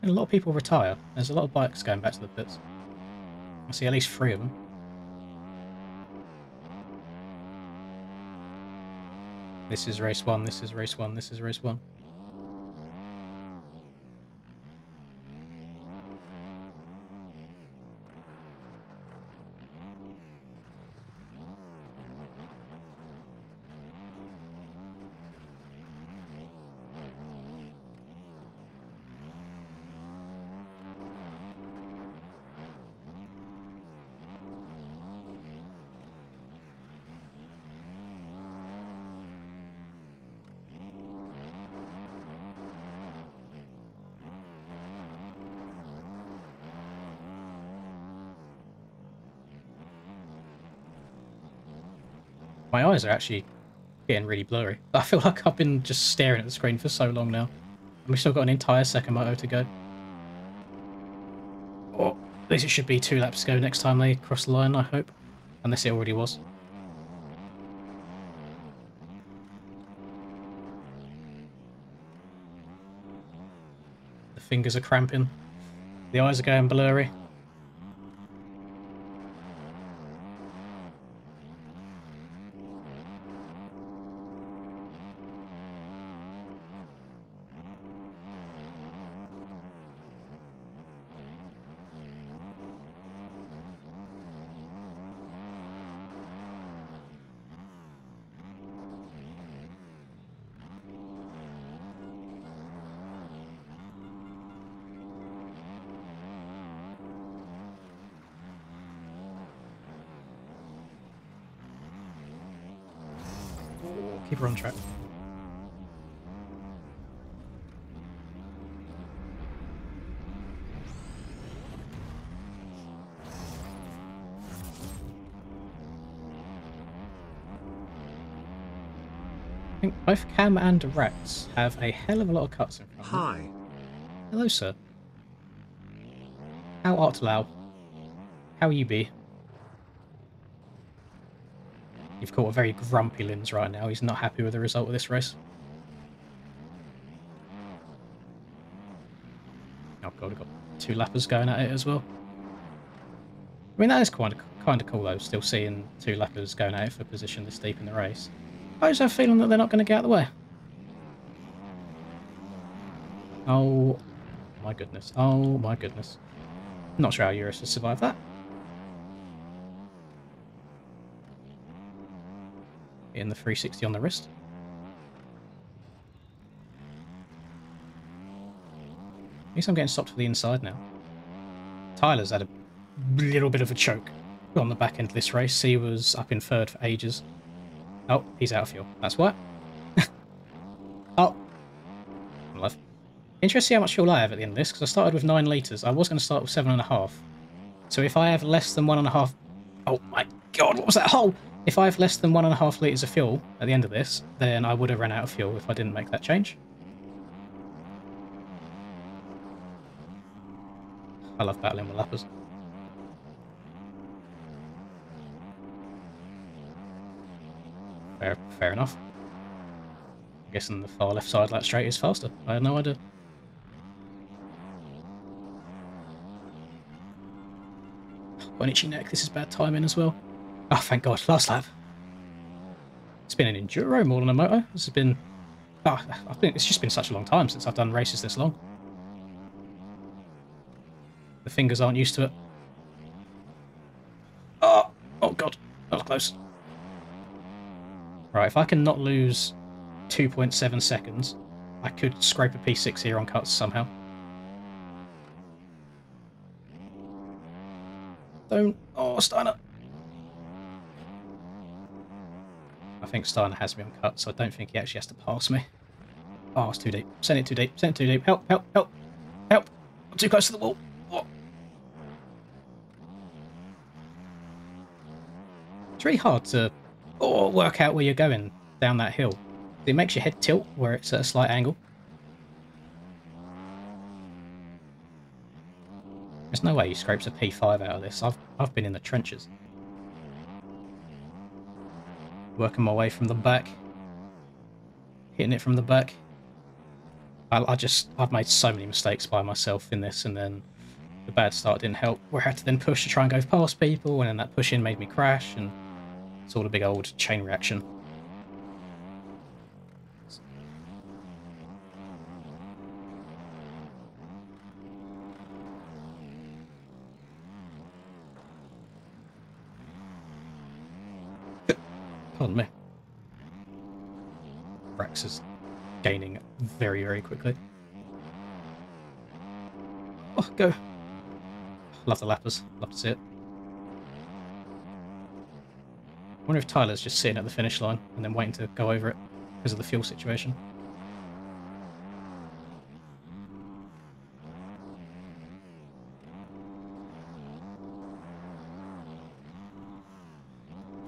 And a lot of people retire. There's a lot of bikes going back to the pits. I see at least 3 of them. This is race 1, this is race 1, this is race 1. My eyes are actually getting really blurry. I feel like I've been just staring at the screen for so long now. And we've still got an entire second moto to go. Or at least it should be 2 laps to go next time they cross the line, I hope. Unless it already was. The fingers are cramping. The eyes are going blurry. Keep her on track. I think both Cam and Rex have a hell of a lot of cuts in front of them. Hi. Hello, sir. How art thou? How you be? You've caught a very grumpy Linz right now. He's not happy with the result of this race. Oh god, we've got 2 lappers going at it as well. I mean, that is kind of cool though, still seeing 2 lappers going at it for position this deep in the race. I just have a feeling that they're not going to get out of the way. Oh my goodness. Oh my goodness. Not sure how Eurus has survived that. In the 360 on the wrist. At least I'm getting stopped to the inside now. Tyler's had a little bit of a choke on the back end of this race. He was up in 3rd for ages. Oh, he's out of fuel. That's what. Oh. I'm alive. Interesting to see how much fuel I have at the end of this, because I started with 9 litres. I was going to start with 7.5. So if I have less than 1.5... Oh my god, what was that hole? If I have less than 1.5 litres of fuel at the end of this, then I would have run out of fuel if I didn't make that change. I love battling with lappers. Fair enough. I'm guessing the far left side lap straight is faster. I had no idea. Got an itchy neck. This is bad timing as well. Oh, thank God. Last lap. It's been an enduro more than a moto. This has been... Oh, it's just been such a long time since I've done races this long. The fingers aren't used to it. Oh! Oh, God. That was close. Right, if I can not lose 2.7 seconds, I could scrape a P6 here on cuts somehow. Don't... Oh, Steiner! I think Steiner has me on cut, so I don't think he actually has to pass me. Oh, it's too deep. Send it too deep. Send it too deep. Help, help, help. Help. I'm too close to the wall. Oh. It's really hard to work out where you're going down that hill. It makes your head tilt where it's at a slight angle. There's no way he scrapes a P5 out of this. I've been in the trenches. Working my way from the back. Hitting it from the back. I've made so many mistakes by myself in this, and then the bad start didn't help, where I had to then push to try and go past people, and then that push in made me crash, and it's all a big old chain reaction. Pardon me. Rex is gaining very, very quickly. Oh, go. Love the lappers. Love to see it. I wonder if Tyler's just sitting at the finish line and then waiting to go over it because of the fuel situation.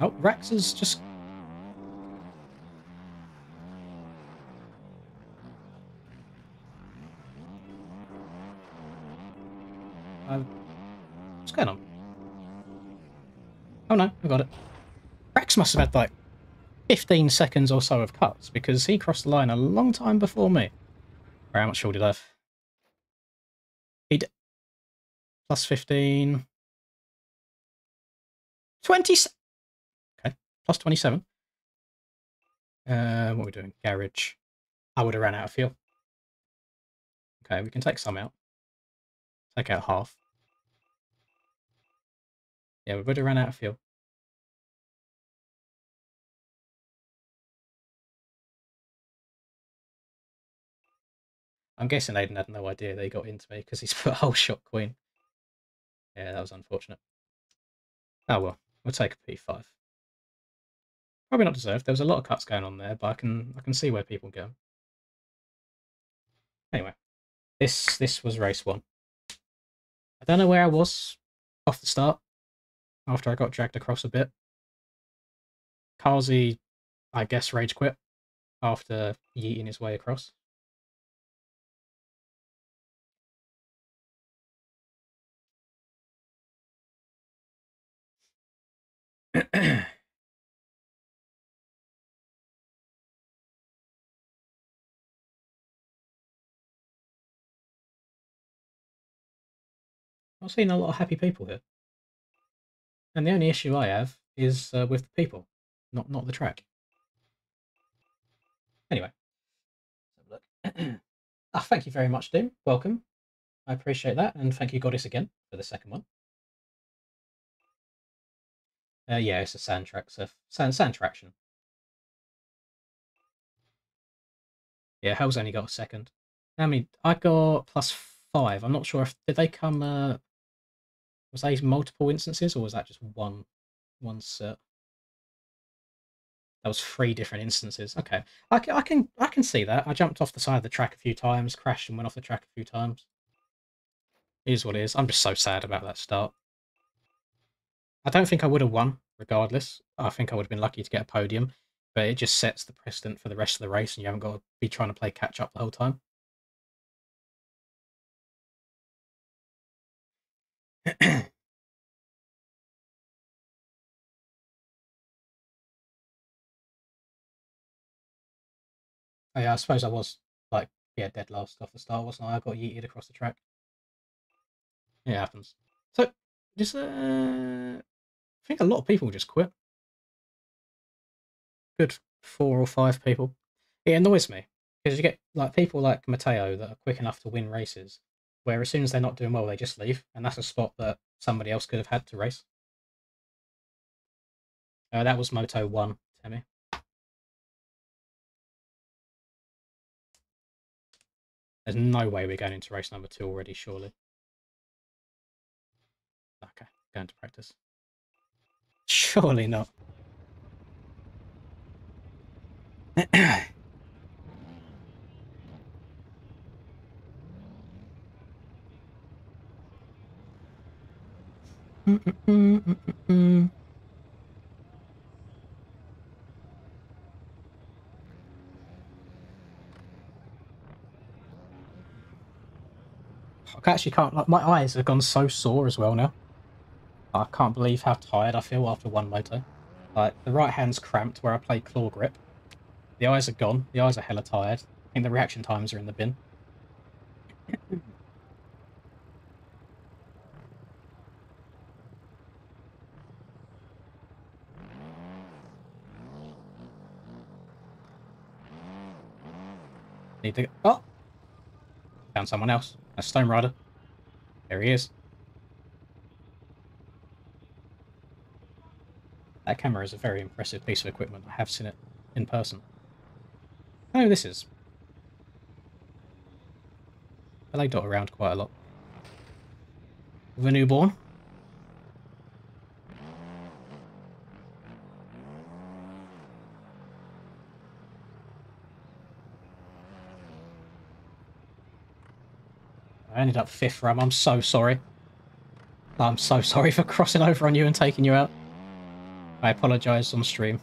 Oh, Rex is just... what's going on? Oh no, I got it. Rex must have had like 15 seconds or so of cuts because he crossed the line a long time before me. How much fuel did I have? He'd... plus 15... 20... Okay, plus 27. What are we doing? Garage. I would have ran out of fuel. Okay, we can take some out. Take out half. Yeah, we would have run out of fuel. I'm guessing Aiden had no idea that he got into me because he's put a whole shot queen. Yeah, that was unfortunate. Oh well, we'll take a P5. Probably not deserved. There was a lot of cuts going on there, but I can see where people go. Anyway, this was race 1. I don't know where I was off the start after I got dragged across a bit. Kazi, I guess, rage quit after yeeting his way across. I've seen a lot of happy people here. And the only issue I have is with the people, not the track. Anyway, let's have a look. Oh, thank you very much, Doom. Welcome. I appreciate that, and thank you, Goddess, again for the second one. Yeah, it's a sand track, so sand traction. Yeah, Hell's only got a second. I mean, I got +5. I'm not sure if did they come. Was they multiple instances, or was that just one set? That was 3 different instances. Okay, I can see that. I jumped off the side of the track a few times, crashed and went off the track a few times. It is what it is. I'm just so sad about that start. I don't think I would have won, regardless. I think I would have been lucky to get a podium, but it just sets the precedent for the rest of the race, and you haven't got to be trying to play catch up the whole time. Oh, yeah, I suppose I was like, yeah, dead last off the start, wasn't I? I got yeeted across the track. It happens. So, just I think a lot of people just quit. Good 4 or 5 people. It annoys me because you get like people like Matteo that are quick enough to win races, where as soon as they're not doing well, they just leave, and that's a spot that somebody else could have had to race. That was Moto 1, Temi. There's no way we're going into race number 2 already, surely. Okay, going to practice. Surely not. I actually can't, like, my eyes have gone so sore as well now. I can't believe how tired I feel after one moto. Like, the right hand's cramped where I play claw grip. The eyes are gone. The eyes are hella tired. I think the reaction times are in the bin. Need to... Oh! Found someone else. A Stone Rider. There he is. That camera is a very impressive piece of equipment. I have seen it in person. Oh, this is. They dot around quite a lot. With a newborn. I ended up 5th, Ram. I'm so sorry. I'm so sorry for crossing over on you and taking you out. I apologise on stream.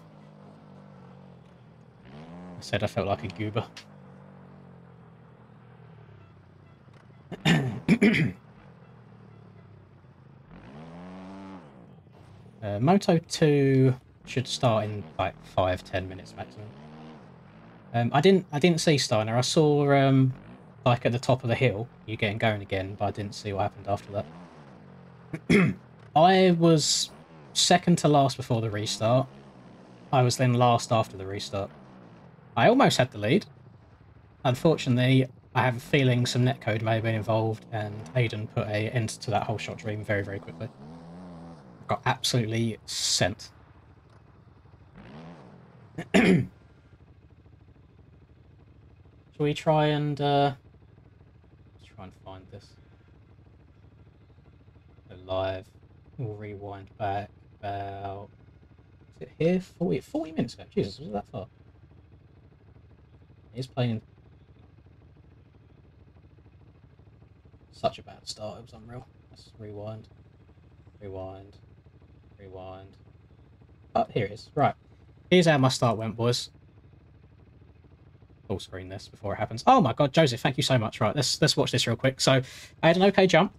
I said I felt like a goober. Moto 2 should start in like 5-10 minutes maximum. I didn't see Steiner. I saw like at the top of the hill you getting going again, but I didn't see what happened after that. I was second to last before the restart. I was then last after the restart. I almost had the lead. Unfortunately, I have a feeling some netcode may have been involved, and Aiden put an end to that whole shot dream very, very quickly. Got absolutely sent. Shall we try and let's try and find this. Go live. We'll rewind back about, is it here? 40 minutes ago. Jesus, was it that far? It is playing. Such a bad start, it was unreal. Let's rewind. Rewind. Rewind. Oh, here it is. Right. Here's how my start went, boys. Full screen this before it happens. Oh my god, Joseph, thank you so much. Right, let's watch this real quick. So I had an okay jump.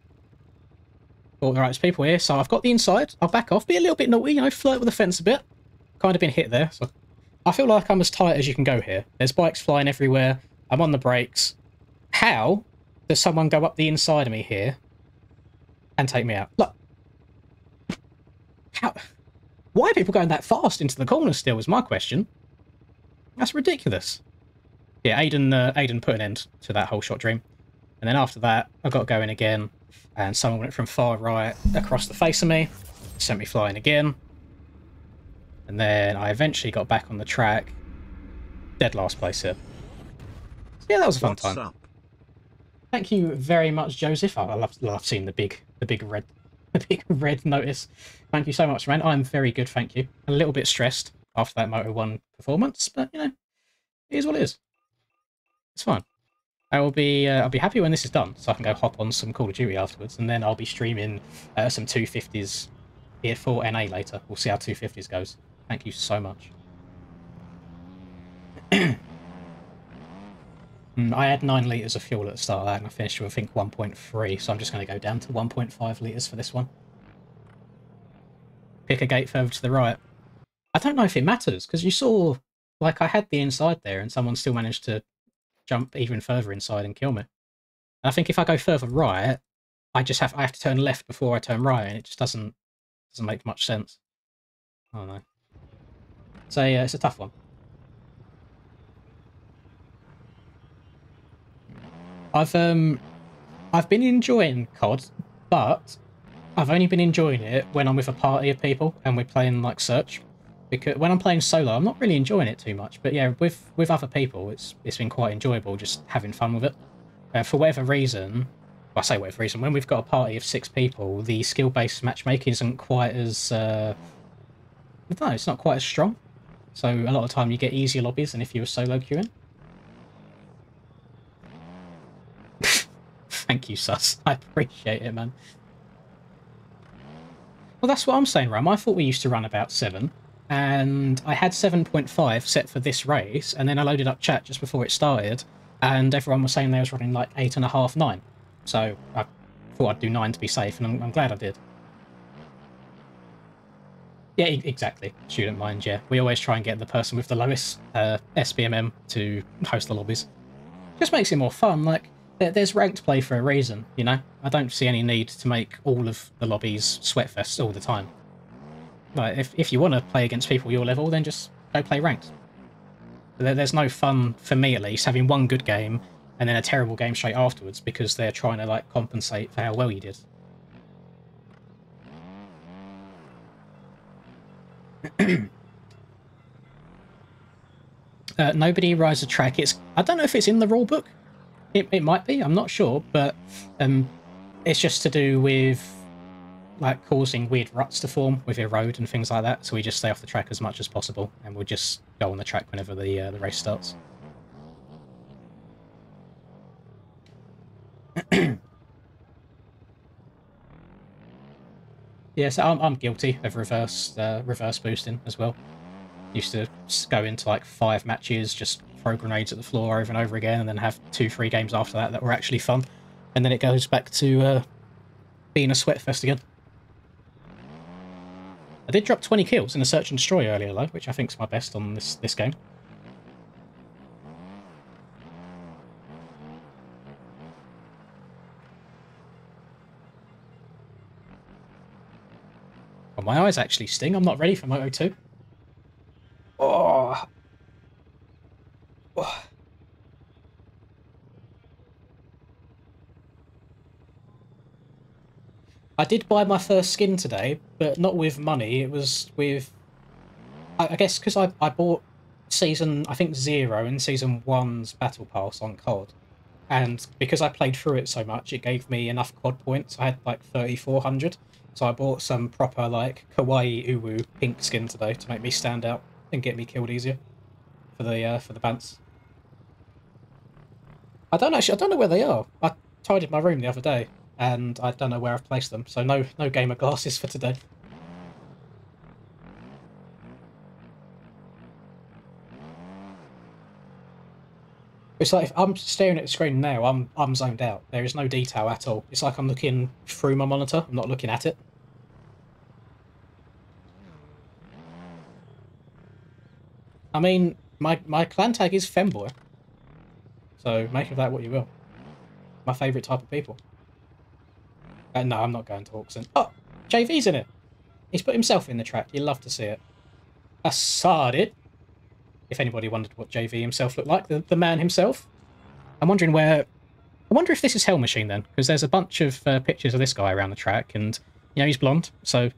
Thought, right, there's people here, so I've got the inside. I'll back off, be a little bit naughty, you know, flirt with the fence a bit. Kind of been hit there, so I feel like I'm as tight as you can go here. There's bikes flying everywhere. I'm on the brakes. How does someone go up the inside of me here and take me out? Look. How? Why are people going that fast into the corner still is my question. That's ridiculous. Yeah, Aiden put an end to that whole shot dream. And then after that, I got going again, and someone went from far right across the face of me, sent me flying again. And then I eventually got back on the track. Dead last place here. So yeah, that was a fun time. Up? Thank you very much, Joseph. I love seeing the big red notice. Thank you so much, man. I'm very good, thank you. A little bit stressed after that Moto 1 performance, but you know, it is what it is. It's fine. I'll be happy when this is done, so I can go hop on some Call of Duty afterwards, and then I'll be streaming some 250s here for NA later. We'll see how 250s goes. Thank you so much. I had 9 litres of fuel at the start of that, and I finished with, I think, 1.3, so I'm just going to go down to 1.5 litres for this one. Pick a gate further to the right. I don't know if it matters, because you saw, like, I had the inside there, and someone still managed to jump even further inside and kill me. And I think if I go further right, I have to turn left before I turn right, and it just doesn't make much sense. I don't know. So yeah, it's a tough one. I've been enjoying COD, but I've only been enjoying it when I'm with a party of people and we're playing like Search. Because when I'm playing solo, I'm not really enjoying it too much. But yeah, with other people, it's been quite enjoyable, just having fun with it. For whatever reason, well, I say whatever reason, when we've got a party of 6 people, the skill-based matchmaking isn't quite as no, it's not quite as strong. So a lot of the time you get easier lobbies than if you were solo queuing. Thank you, Sus. I appreciate it, man. Well, that's what I'm saying, Ram. I thought we used to run about 7, and I had 7.5 set for this race, and then I loaded up chat just before it started, and everyone was saying they was running like 8.5, 9. So I thought I'd do 9 to be safe, and I'm glad I did. Yeah, exactly. Student mind, yeah. We always try and get the person with the lowest SBMM to host the lobbies. Just makes it more fun, like... There's ranked play for a reason, you know? I don't see any need to make all of the lobbies sweatfests all the time. Like, if you want to play against people your level, then just go play ranked. There's no fun, for me at least, having one good game and then a terrible game straight afterwards because they're trying to like compensate for how well you did. Nobody rides a track. I don't know if it's in the rule book. It might be. I'm not sure, but it's just to do with like causing weird ruts to form with your road and things like that. So we just stay off the track as much as possible, and we'll just go on the track whenever the race starts. Yeah, so I'm guilty of reverse boosting as well. Used to go into like 5 matches, just throw grenades at the floor over and over again, and then have 2-3 games after that were actually fun, and then it goes back to being a sweat fest again. I did drop 20 kills in a search and destroy earlier though, which I think is my best on this game. Well, my eyes actually sting. I'm not ready for Moto 2. Oh. Oh. I did buy my first skin today, but not with money. It was with... I guess because I bought Season, I think, 0 and Season 1's Battle Pass on COD. And because I played through it so much, it gave me enough COD points. I had like 3,400. So I bought some proper, like, kawaii uwu pink skin today to make me stand out and get me killed easier for the bants. I don't know where they are. I tidied my room the other day, and I don't know where I've placed them. So no gamer glasses for today. It's like if I'm staring at the screen now, I'm zoned out. There is no detail at all. It's like I'm looking through my monitor. I'm not looking at it. I mean, my clan tag is Femboy. So make of that what you will. My favourite type of people. No, I'm not going to auction. Oh, JV's in it. He's put himself in the track. You'll love to see it. Asarded. If anybody wondered what JV himself looked like, the man himself. I'm wondering where... I wonder if this is Hell Machine then, because there's a bunch of pictures of this guy around the track, and, you know, he's blonde, so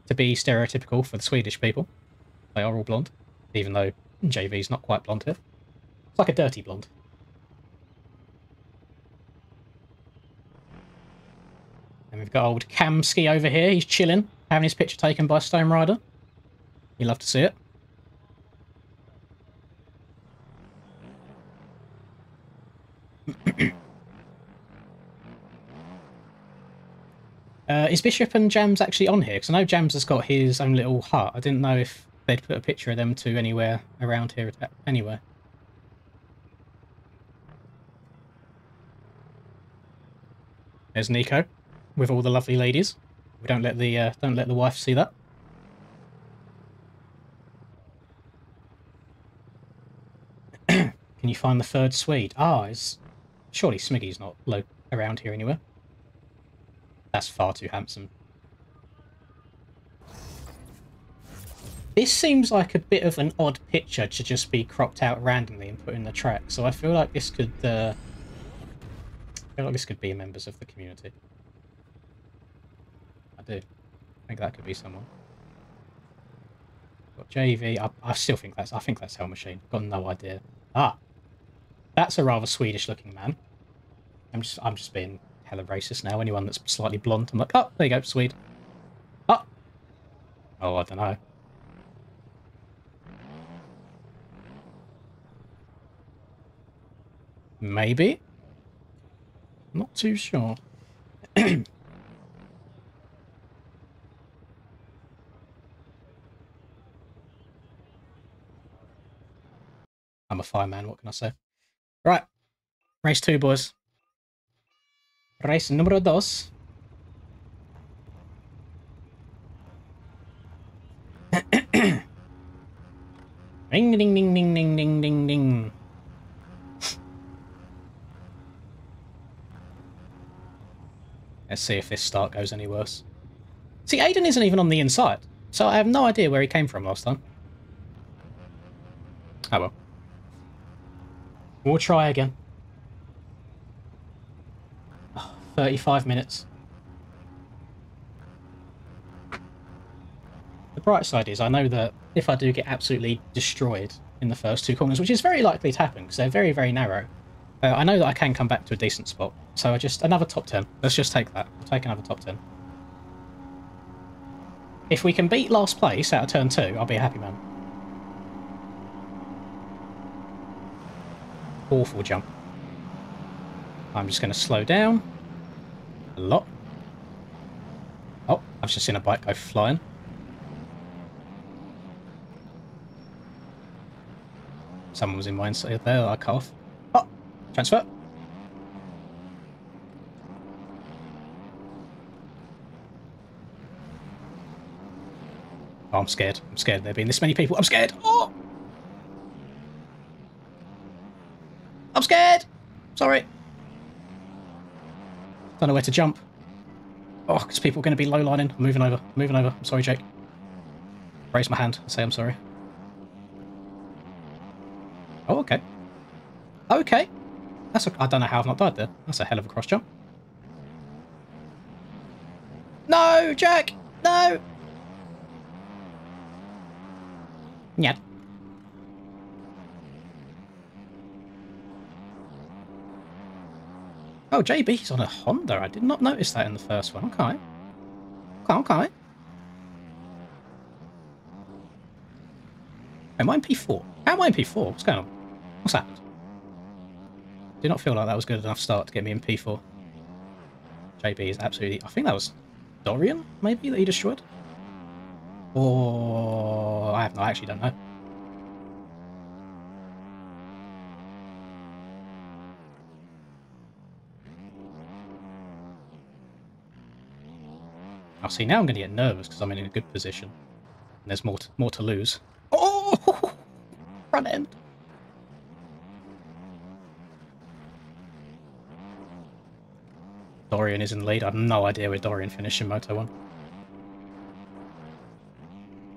to be stereotypical for the Swedish people, they are all blonde, even though JV's not quite blonde here. It's like a dirty blonde. And we've got old Kamski over here. He's chilling, having his picture taken by Stone Rider. You love to see it. Is Bishop and Jams actually on here? Because I know Jams has got his own little hut. I didn't know if they'd put a picture of them two anywhere around here anywhere. There's Nico with all the lovely ladies. We don't let the wife see that. Can you find the third Swede? Ah, surely Smiggy's not around here anywhere. That's far too handsome. This seems like a bit of an odd picture to just be cropped out randomly and put in the track. So I feel like this could be members of the community. I do. I think that could be someone. Got JV. I still think that's. I think that's Hell Machine. Got no idea. Ah, that's a rather Swedish-looking man. I'm just being hella racist now. Anyone that's slightly blonde, I'm like, oh, there you go, Swede. Oh, I don't know. Maybe. Not too sure. I'm a fireman, what can I say? Right. Race 2, boys. Race número 2. Ding, ding, ding, ding, ding, ding, ding, ding. Let's see if this start goes any worse. See, Aiden isn't even on the inside, so I have no idea where he came from last time. Oh well. We'll try again. Oh, 35 minutes. The bright side is I know that if I do get absolutely destroyed in the first two corners, which is very likely to happen because they're very, very narrow, I know that I can come back to a decent spot. So another top 10. Let's just take that. We'll take another top 10. If we can beat last place out of turn 2, I'll be a happy man. Awful jump. I'm just going to slow down a lot. Oh, I've just seen a bike go flying. Someone was in my inside there that I cut off. Oh, transfer. Oh, I'm scared. I'm scared there being this many people. I'm scared. Oh! I'm scared! Sorry. Don't know where to jump. Oh, because people are going to be low-lining. I'm moving over. I'm moving over. I'm sorry, Jake. Raise my hand and say I'm sorry. Oh, okay. Okay. I don't know how I've not died there. That's a hell of a cross jump. No, Jack! No! Yeah. Oh, JB's on a Honda. I did not notice that in the first one. Okay. Okay. Am I in P4? How am I in P4? What's going on? What's happened? Do not feel like that was good enough start to get me in P4. JB is absolutely... I think that was Dorian, maybe, that he destroyed? Or... I actually don't know. Oh, see, now I'm going to get nervous because I'm in a good position. And there's more to lose. Oh! Front end. Dorian is in the lead. I have no idea where Dorian finished in Moto 1.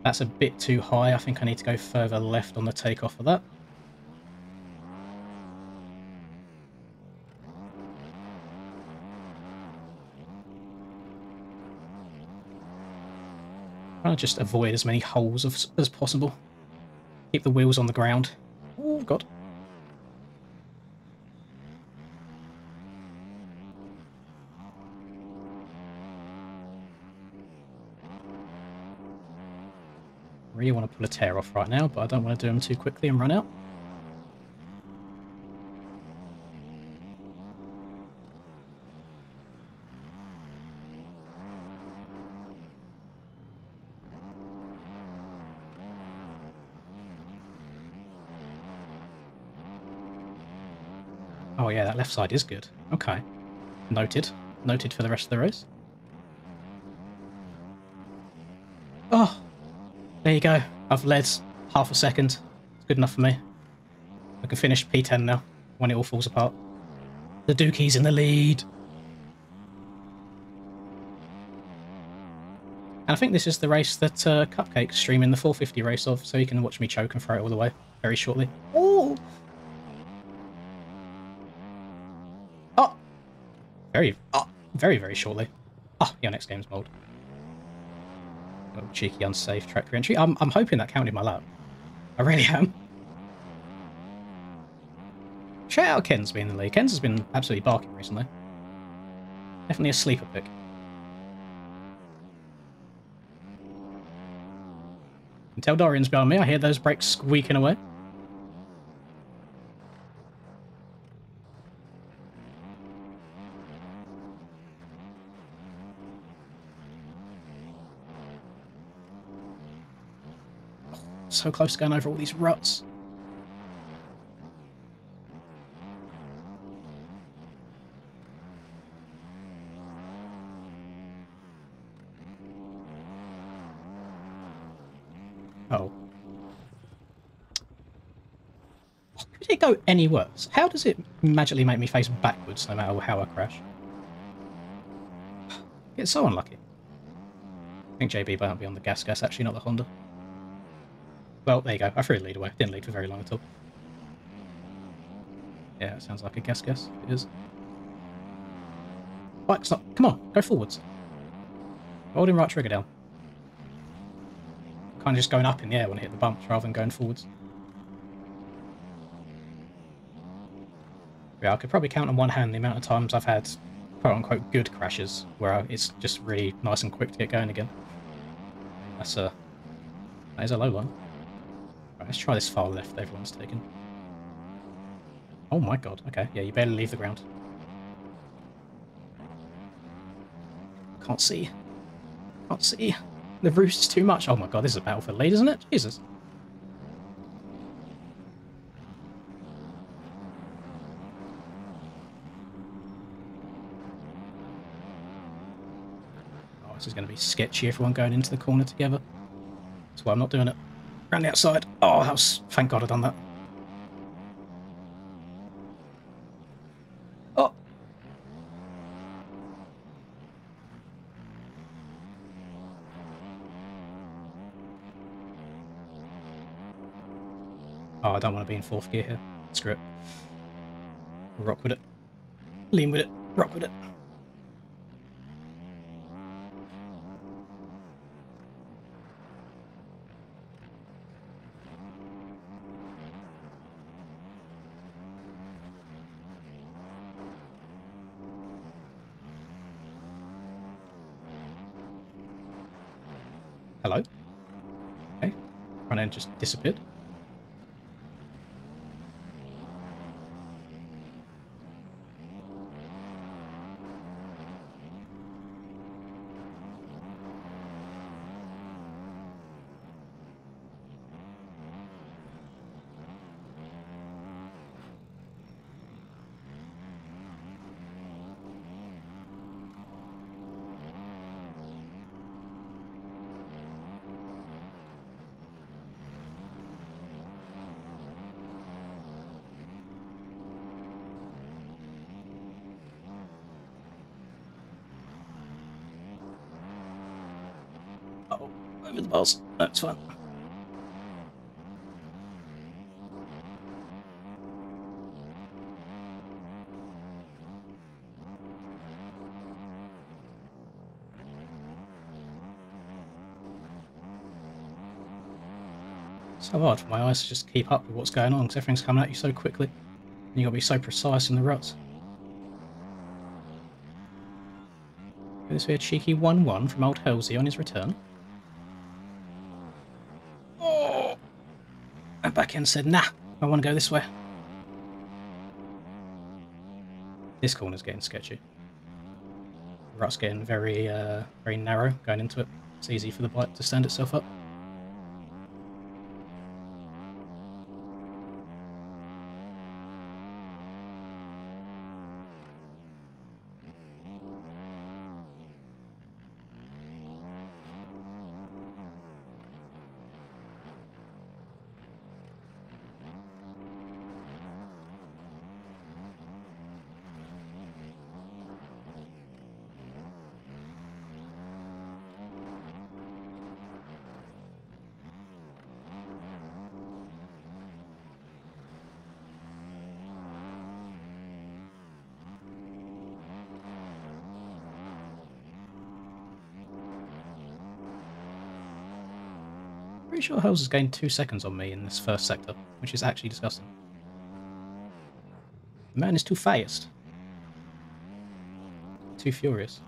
That's a bit too high. I think I need to go further left on the takeoff of that. Trying to just avoid as many holes as possible. Keep the wheels on the ground. Oh, God. Really want to pull a tear off right now, but I don't want to do them too quickly and run out. Oh yeah, that left side is good. Okay. Noted. Noted for the rest of the race. Oh! There you go. I've led half a second. It's good enough for me. I can finish P10 now, when it all falls apart. The Dookie's in the lead. And I think this is the race that Cupcake's streaming the 450 race of, so you can watch me choke and throw it all the way very shortly. Oh! Oh! Very, very shortly. Oh, your next game's mold. Little cheeky, unsafe track re-entry. I'm hoping that counted my lap. I really am. Shout out Ken's being in the lead. Ken's has been absolutely barking recently. Definitely a sleeper pick. You can tell Dorian's behind me. I hear those brakes squeaking away. So close to going over all these ruts. Oh. Could it go any worse? How does it magically make me face backwards no matter how I crash? It's so unlucky. I think JB might be on the gas, actually, not the Honda. Well, there you go. I threw the lead away. Didn't lead for very long at all. Yeah, it sounds like a guess. It is. Bike, stop. Come on, go forwards. Holding right trigger down. Kind of just going up in the air when I hit the bumps rather than going forwards. Yeah, I could probably count on one hand the amount of times I've had quote-unquote good crashes where it's just really nice and quick to get going again. That is a low line. Right, let's try this far left everyone's taken. Oh my god, okay, yeah, you barely leave the ground. Can't see. Can't see. The roof's too much. Oh my god, this is a battle for the lead, isn't it? Jesus. Oh, this is going to be sketchy, everyone going into the corner together. That's why I'm not doing it. Around the outside. Oh, that was... Thank god I've done that. Oh! Oh, I don't want to be in fourth gear here. Screw it. Rock with it. Lean with it. Rock with it. Hello? Okay. Front end just disappeared. Uh-oh, over the bars. That's fine. So hard for my eyes to just keep up with what's going on because everything's coming at you so quickly. And you got to be so precise in the ruts. Could this be a cheeky 1-1 from old Halsey on his return? Oh! And back end said, nah, I want to go this way. This corner's getting sketchy. The rut's getting very, very narrow going into it. It's easy for the bike to stand itself up. Pretty sure Hose has gained 2 seconds on me in this first sector, which is actually disgusting. The man is too fast. Too furious.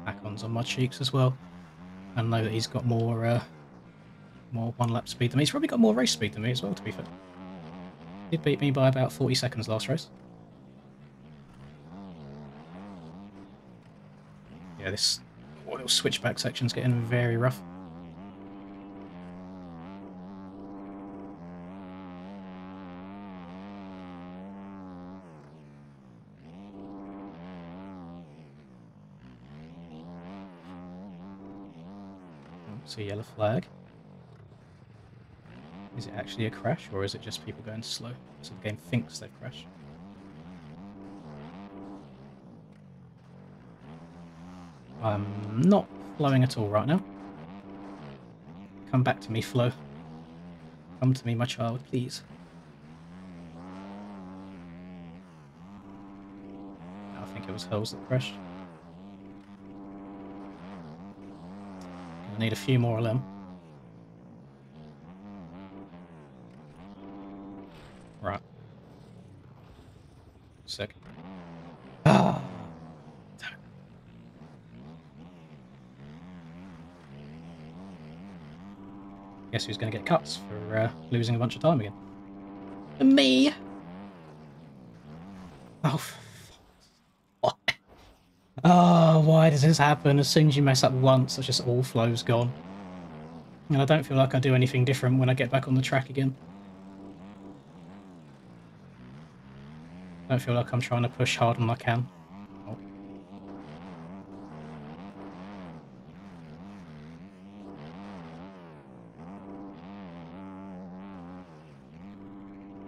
Akon's on my cheeks as well. I know that he's got more one lap speed than me. He's probably got more race speed than me as well, to be fair. Did beat me by about 40 seconds last race. Yeah, this little switchback section's getting very rough. It's a yellow flag. Is it actually a crash, or is it just people going slow? So the game thinks they've crashed. I'm not flowing at all right now. Come back to me, Flo. Come to me, my child, please. I think it was Hurls that crashed. I need a few more of them. Right. Sick. Ah! Damn it. Guess who's going to get cuts for losing a bunch of time again? Me! Oh, oh, why does this happen? As soon as you mess up once, it's just all flow's gone. And I don't feel like I do anything different when I get back on the track again. I don't feel like I'm trying to push harder than I can. Oh.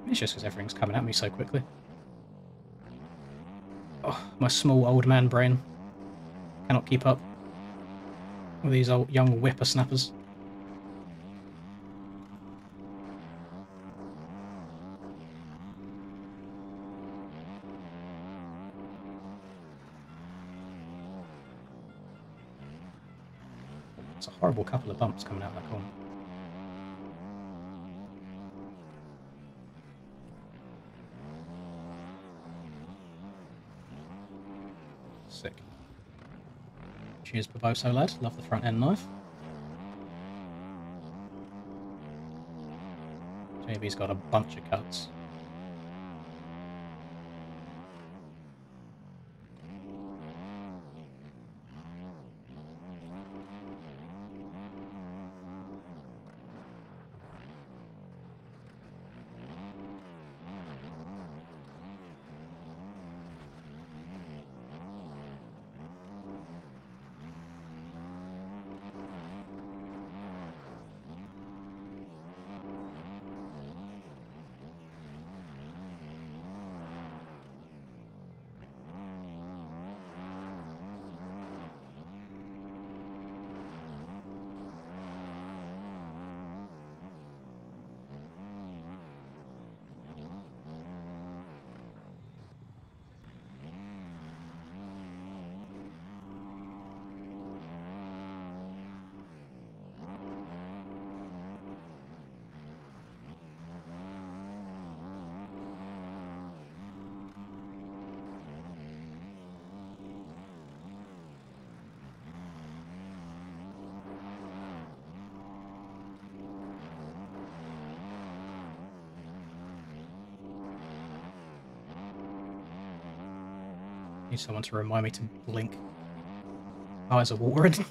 It's just because everything's coming at me so quickly. Oh, my small old man brain cannot keep up with these old young whippersnappers. It's a horrible couple of bumps coming out of that corner. Sick. Cheers, Barboso lad. Love the front end knife. JB's got a bunch of cuts. Need someone to remind me to blink. Eyes are watering.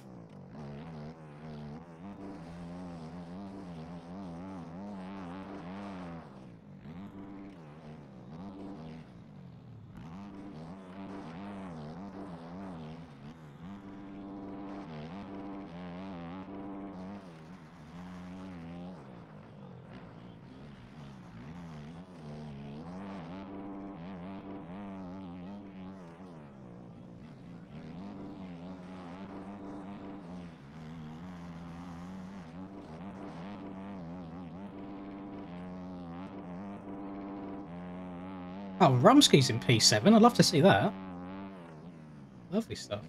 Oh, Rumsky's in P7. I'd love to see that. Lovely stuff.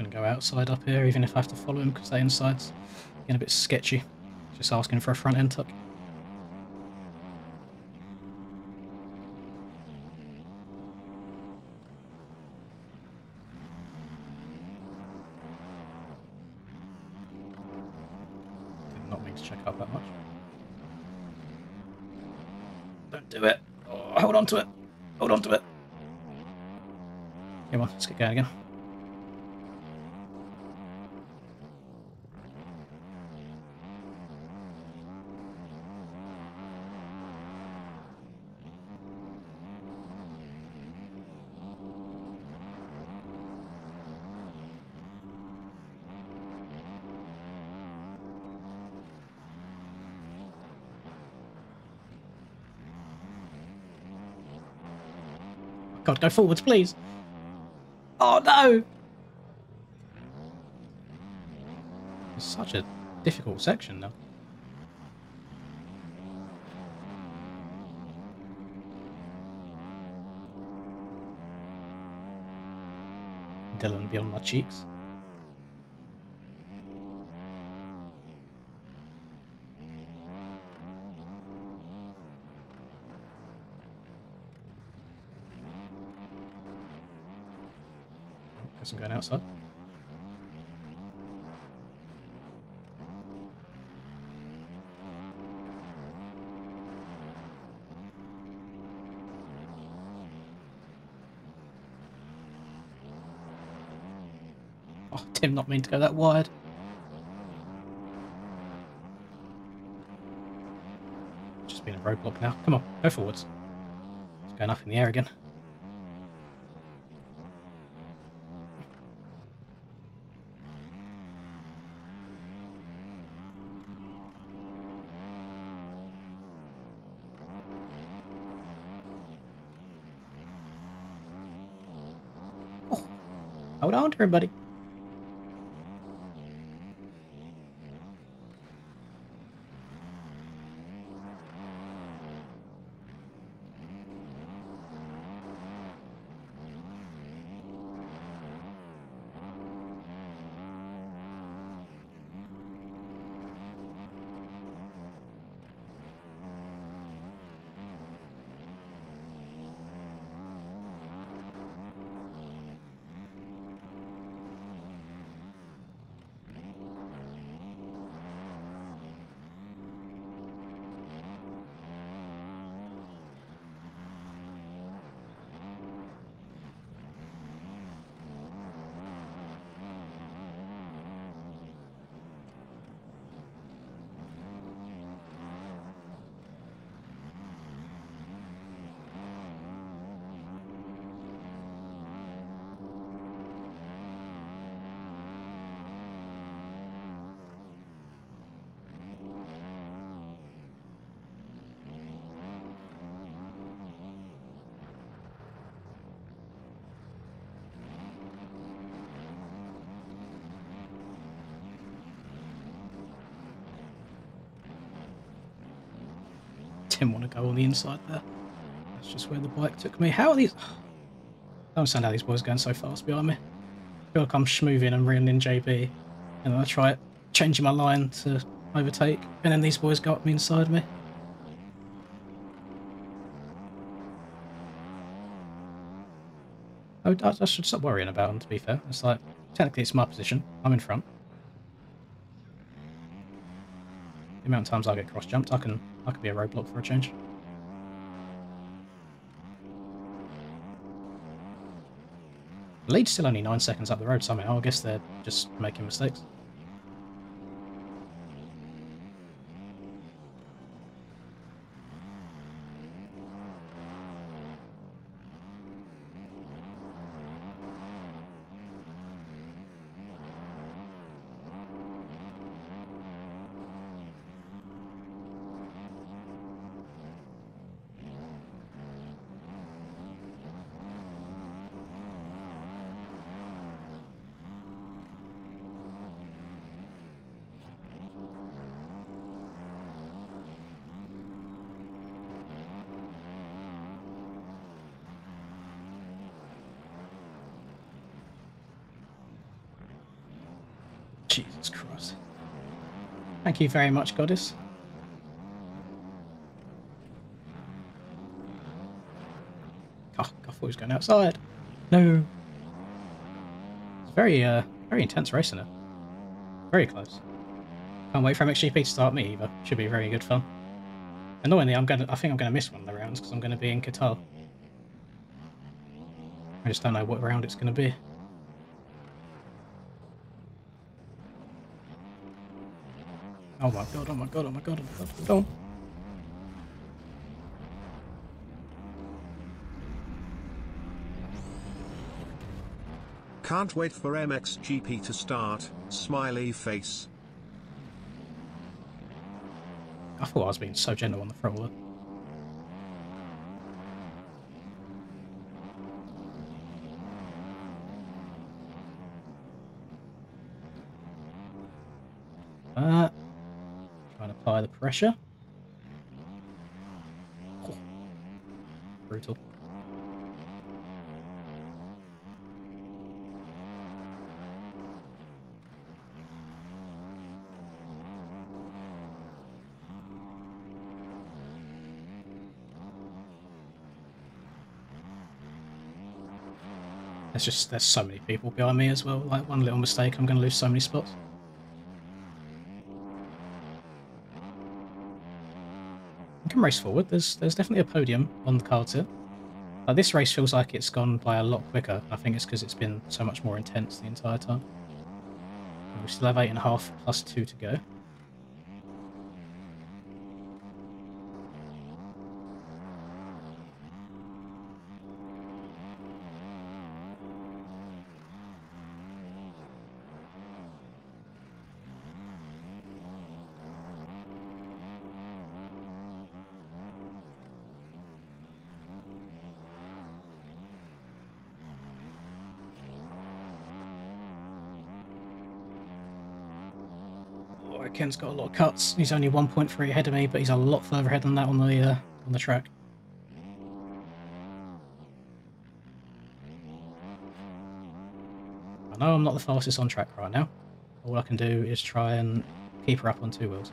going to go outside up here, even if I have to follow him, because that inside's getting a bit sketchy. Just asking for a front end tuck. Did not mean to check up that much. Don't do it. Oh, hold on to it. Hold on to it. Come on, let's get going again. God, go forwards, please. Oh no! It's such a difficult section now. Dylan beyond my cheeks. Guess I'm going outside. Oh, Tim not mean to go that wide. Just been a roadblock now. Come on, go forwards. It's going up in the air again. Oh, hold on to her, buddy. Didn't want to go on the inside there. That's just where the bike took me. How are these? I don't understand how these boys are going so fast behind me. I feel like I'm schmooving and reeling in JB, and then I try changing my line to overtake, and then these boys go up me inside me. I should stop worrying about them, to be fair. It's like, technically it's my position. I'm in front. The amount of times I get cross-jumped, I can be a roadblock for a change. The lead's still only 9 seconds up the road somehow. I guess they're just making mistakes. Jesus Christ. Thank you very much, Goddess. Oh, I thought he was going outside. No. It's very intense racing it. Very close. Can't wait for MXGP to start me either. Should be very good fun. Annoyingly, I think I'm gonna miss one of the rounds because I'm gonna be in Qatar. I just don't know what round it's gonna be. Oh my god, oh my god, oh my god, oh my god, hold on. Can't wait for MXGP to start, smiley face. I thought I was being so gentle on the throttle. Trying to apply the pressure. Oh, brutal. There's so many people behind me as well. Like one little mistake, I'm going to lose so many spots. I can race forward. There's definitely a podium on the cards here. Like this race feels like it's gone by a lot quicker. I think it's because it's been so much more intense the entire time. We still have 8.5 plus 2 to go. Ken's got a lot of cuts. He's only 1.3 ahead of me, but he's a lot further ahead than that on the track. I know I'm not the fastest on track right now. All I can do is try and keep her up on 2 wheels.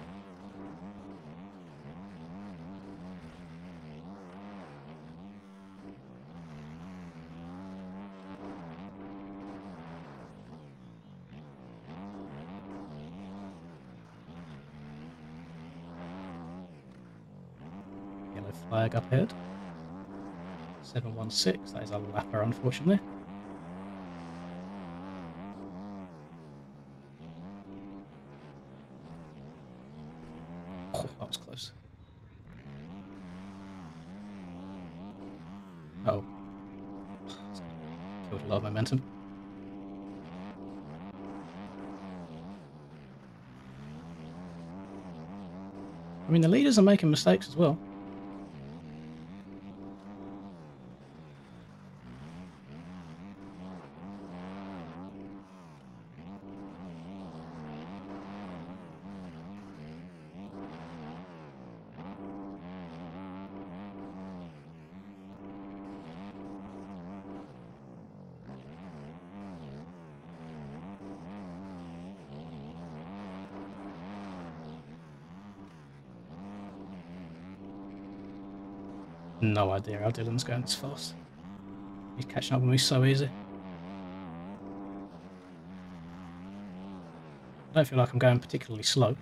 Flag up ahead. 716, that is a lapper, unfortunately. Oh, that was close. Oh. Killed a lot of momentum. I mean, the leaders are making mistakes as well. No idea how Dylan's going this fast. He's catching up with me so easy. I don't feel like I'm going particularly slow.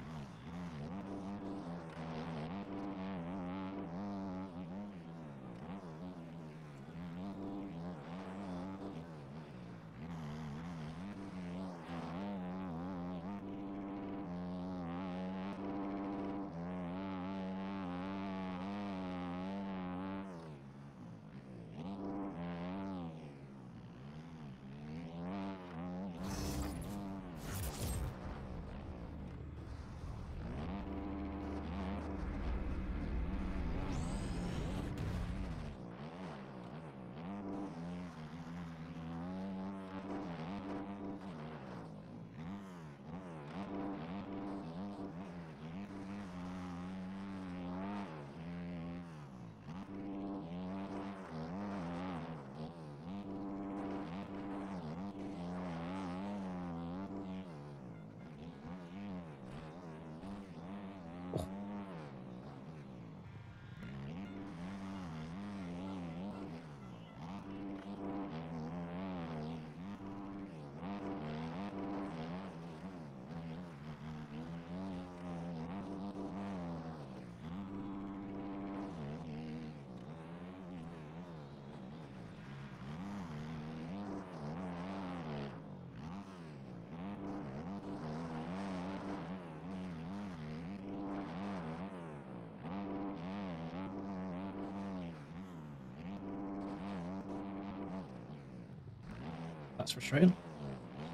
That's frustrating.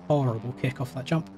Horrible kick off that jump.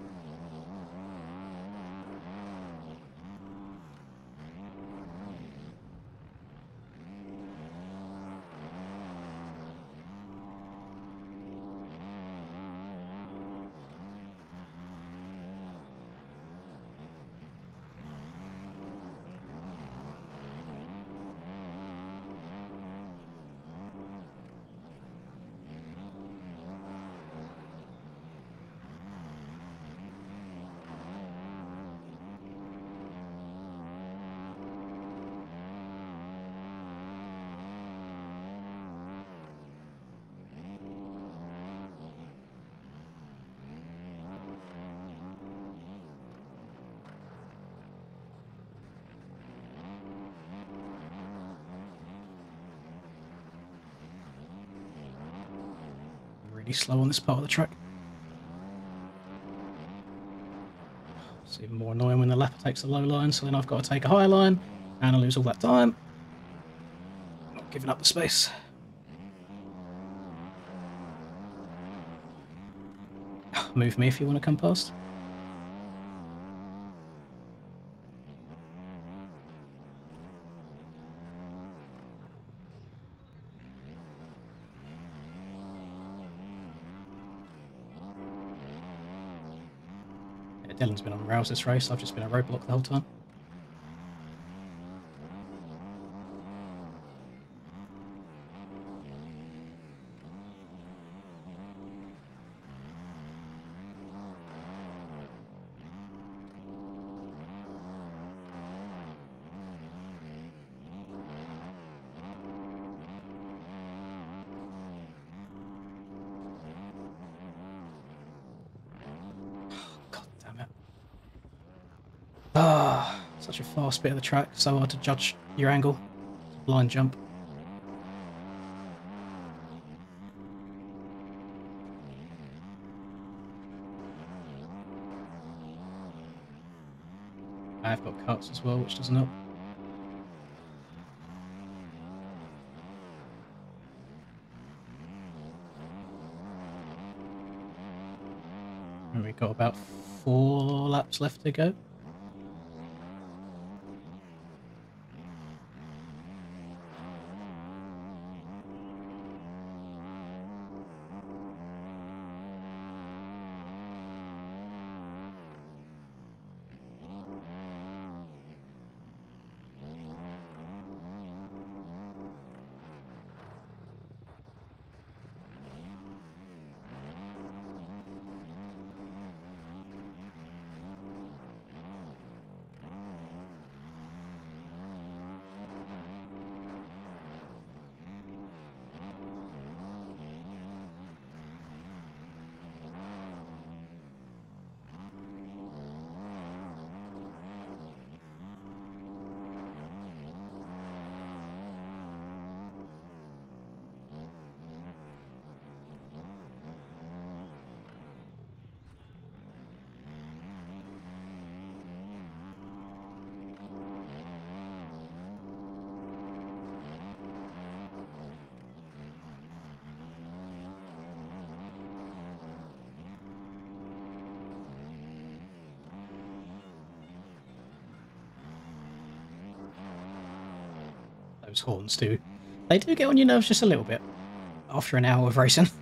Really slow on this part of the track. It's even more annoying when the lapper takes the low line, so then I've got to take a high line, and I lose all that time. Not giving up the space. Move me if you want to come past. Dylan's been on rails this race, I've just been a roadblock the whole time. Ah, such a fast bit of the track, so hard to judge your angle. Blind jump. I've got cuts as well, which doesn't help. And we've got about 4 laps left to go. Those horns they do get on your nerves just a little bit after an hour of racing. There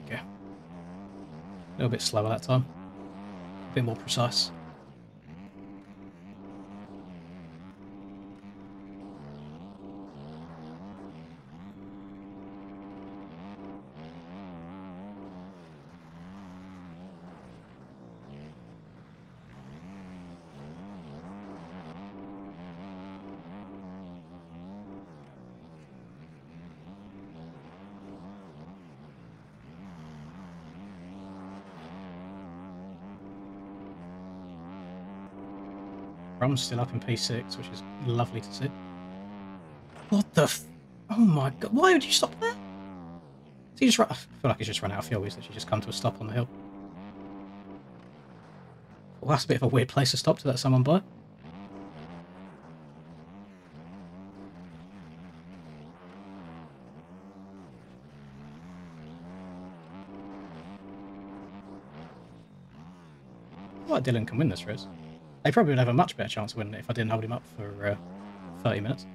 you go. A little bit slower that time. A bit more precise. Rum's still up in P6, which is lovely to see. What the oh my god, why would you stop there? So he just I feel like he's just run out of fuel, he's literally just come to a stop on the hill. Well, that's a bit of a weird place to stop to let someone by. Dylan can win this race. They probably would have a much better chance of winning it if I didn't hold him up for 30 minutes.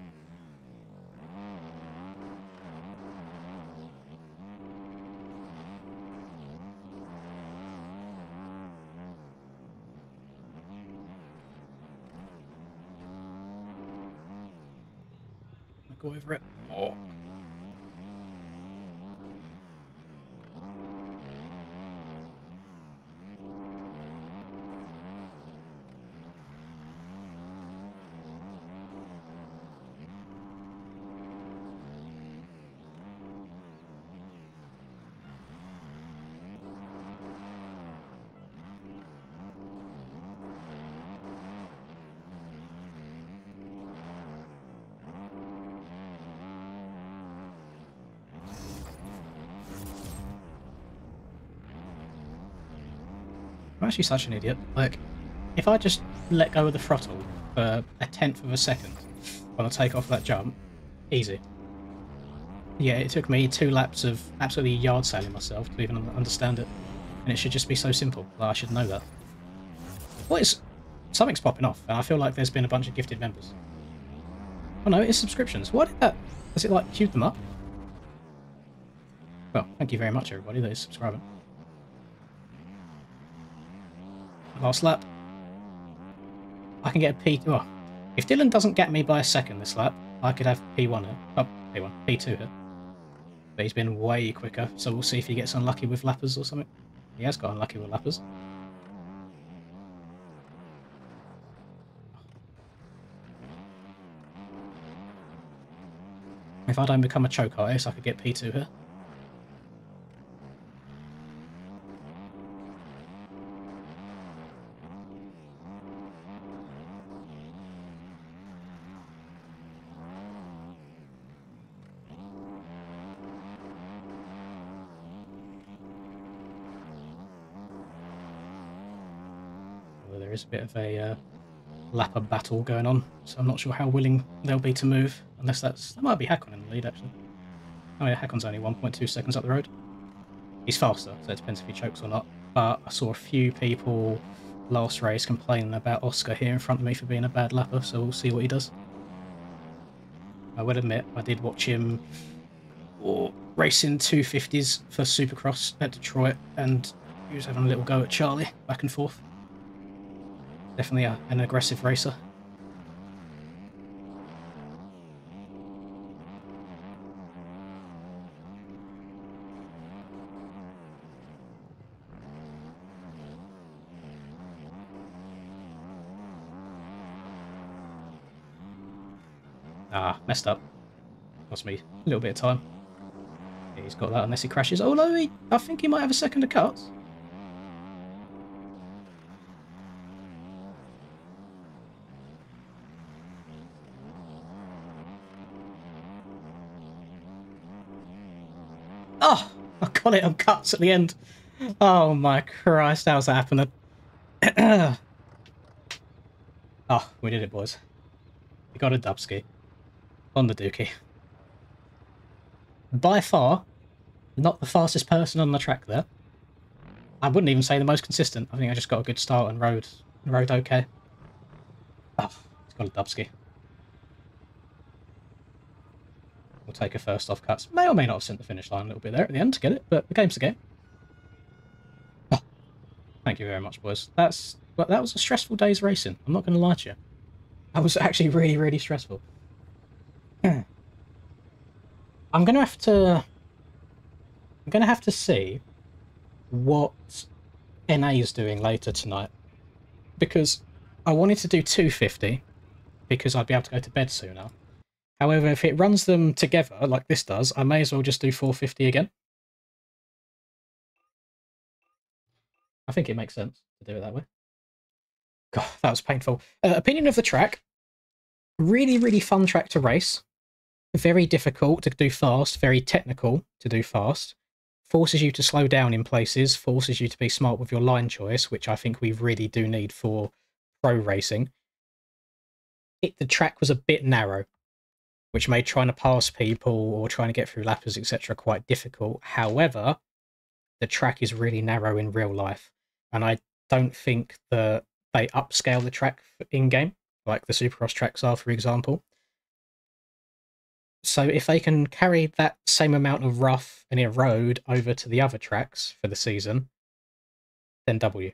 Go over it. Oh. I'm actually such an idiot. Like, if I just let go of the throttle for 1/10 of a second when I take off that jump, easy. Yeah, it took me 2 laps of absolutely yard sailing myself to even understand it. And it should just be so simple. Like, I should know that. What is... Something's popping off, and I feel like there's been a bunch of gifted members. Oh no, it's subscriptions. What did that... Has it, like, queued them up? Well, thank you very much, everybody that is subscribing. Last lap. I can get a P... Oh, if Dylan doesn't get me by a second this lap, I could have P1 here. Oh, P1. P2 here. But he's been way quicker, so we'll see if he gets unlucky with lappers or something. He has got unlucky with lappers. If I don't become a choke artist, I could get P2 here. There is a bit of a lapper battle going on, so I'm not sure how willing they'll be to move, unless that might be Hakon in the lead, actually. Oh yeah, Hakon's only 1.2 seconds up the road. He's faster, so it depends if he chokes or not, but I saw a few people last race complaining about Oscar here in front of me for being a bad lapper, so we'll see what he does. I will admit, I did watch him racing 250s for Supercross at Detroit, and he was having a little go at Charlie, back and forth. Definitely an aggressive racer. Ah, messed up. Cost me a little bit of time. Yeah, he's got that unless he crashes. Although I think he might have a second of cuts. Oh, I got it on cuts at the end. Oh my Christ, how's that happening? Oh, we did it, boys. We got a dubski on the dookie. By far, not the fastest person on the track there. I wouldn't even say the most consistent. I think I just got a good start and rode okay. Oh, it's got a dubski. We'll take a first off cuts. May or may not have sent the finish line a little bit there at the end to get it, but the game's the game. Oh, thank you very much, boys. That was a stressful day's racing. I'm not going to lie to you. That was actually really, really stressful. I'm going to have to see what NA is doing later tonight, because I wanted to do 250 because I'd be able to go to bed sooner. However, if it runs them together, like this does, I may as well just do 450 again. I think it makes sense to do it that way. God, that was painful. Opinion of the track. Really, really fun track to race. Very difficult to do fast, very technical to do fast. Forces you to slow down in places, forces you to be smart with your line choice, which I think we really do need for pro racing. The track was a bit narrow, which made trying to pass people or trying to get through lappers, etc. quite difficult. However, the track is really narrow in real life, and I don't think that they upscale the track in game, like the Supercross tracks are, for example. So if they can carry that same amount of rough and road over to the other tracks for the season, then W.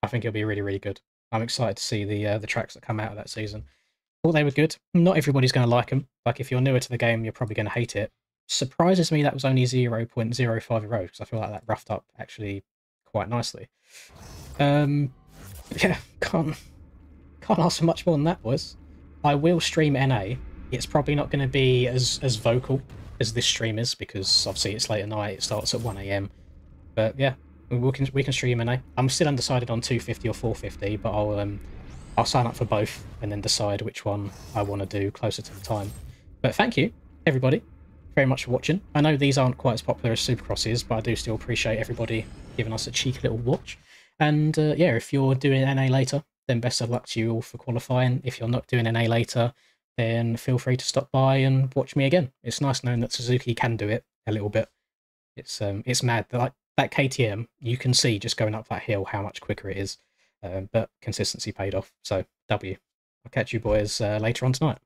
I think it'll be really, really good. I'm excited to see the tracks that come out of that season. Thought they were good. Not everybody's going to like them. Like, if you're newer to the game, you're probably going to hate it. Surprises me that was only 0.05 road, because I feel like that roughed up actually quite nicely. Yeah, can't ask for much more than that, boys. I will stream NA. It's probably not going to be as vocal as this stream is, because obviously it's late at night. It starts at 1 AM. But yeah, we can stream NA. I'm still undecided on 250 or 450, but I'll sign up for both and then decide which one I want to do closer to the time. But thank you, everybody, very much for watching. I know these aren't quite as popular as Supercrosses, but I do still appreciate everybody giving us a cheeky little watch. And yeah, if you're doing NA later, then best of luck to you all for qualifying. If you're not doing NA later, then feel free to stop by and watch me again. It's nice knowing that Suzuki can do it a little bit. It's mad that, like, that KTM, you can see just going up that hill how much quicker it is. But consistency paid off. So W. I'll catch you boys later on tonight.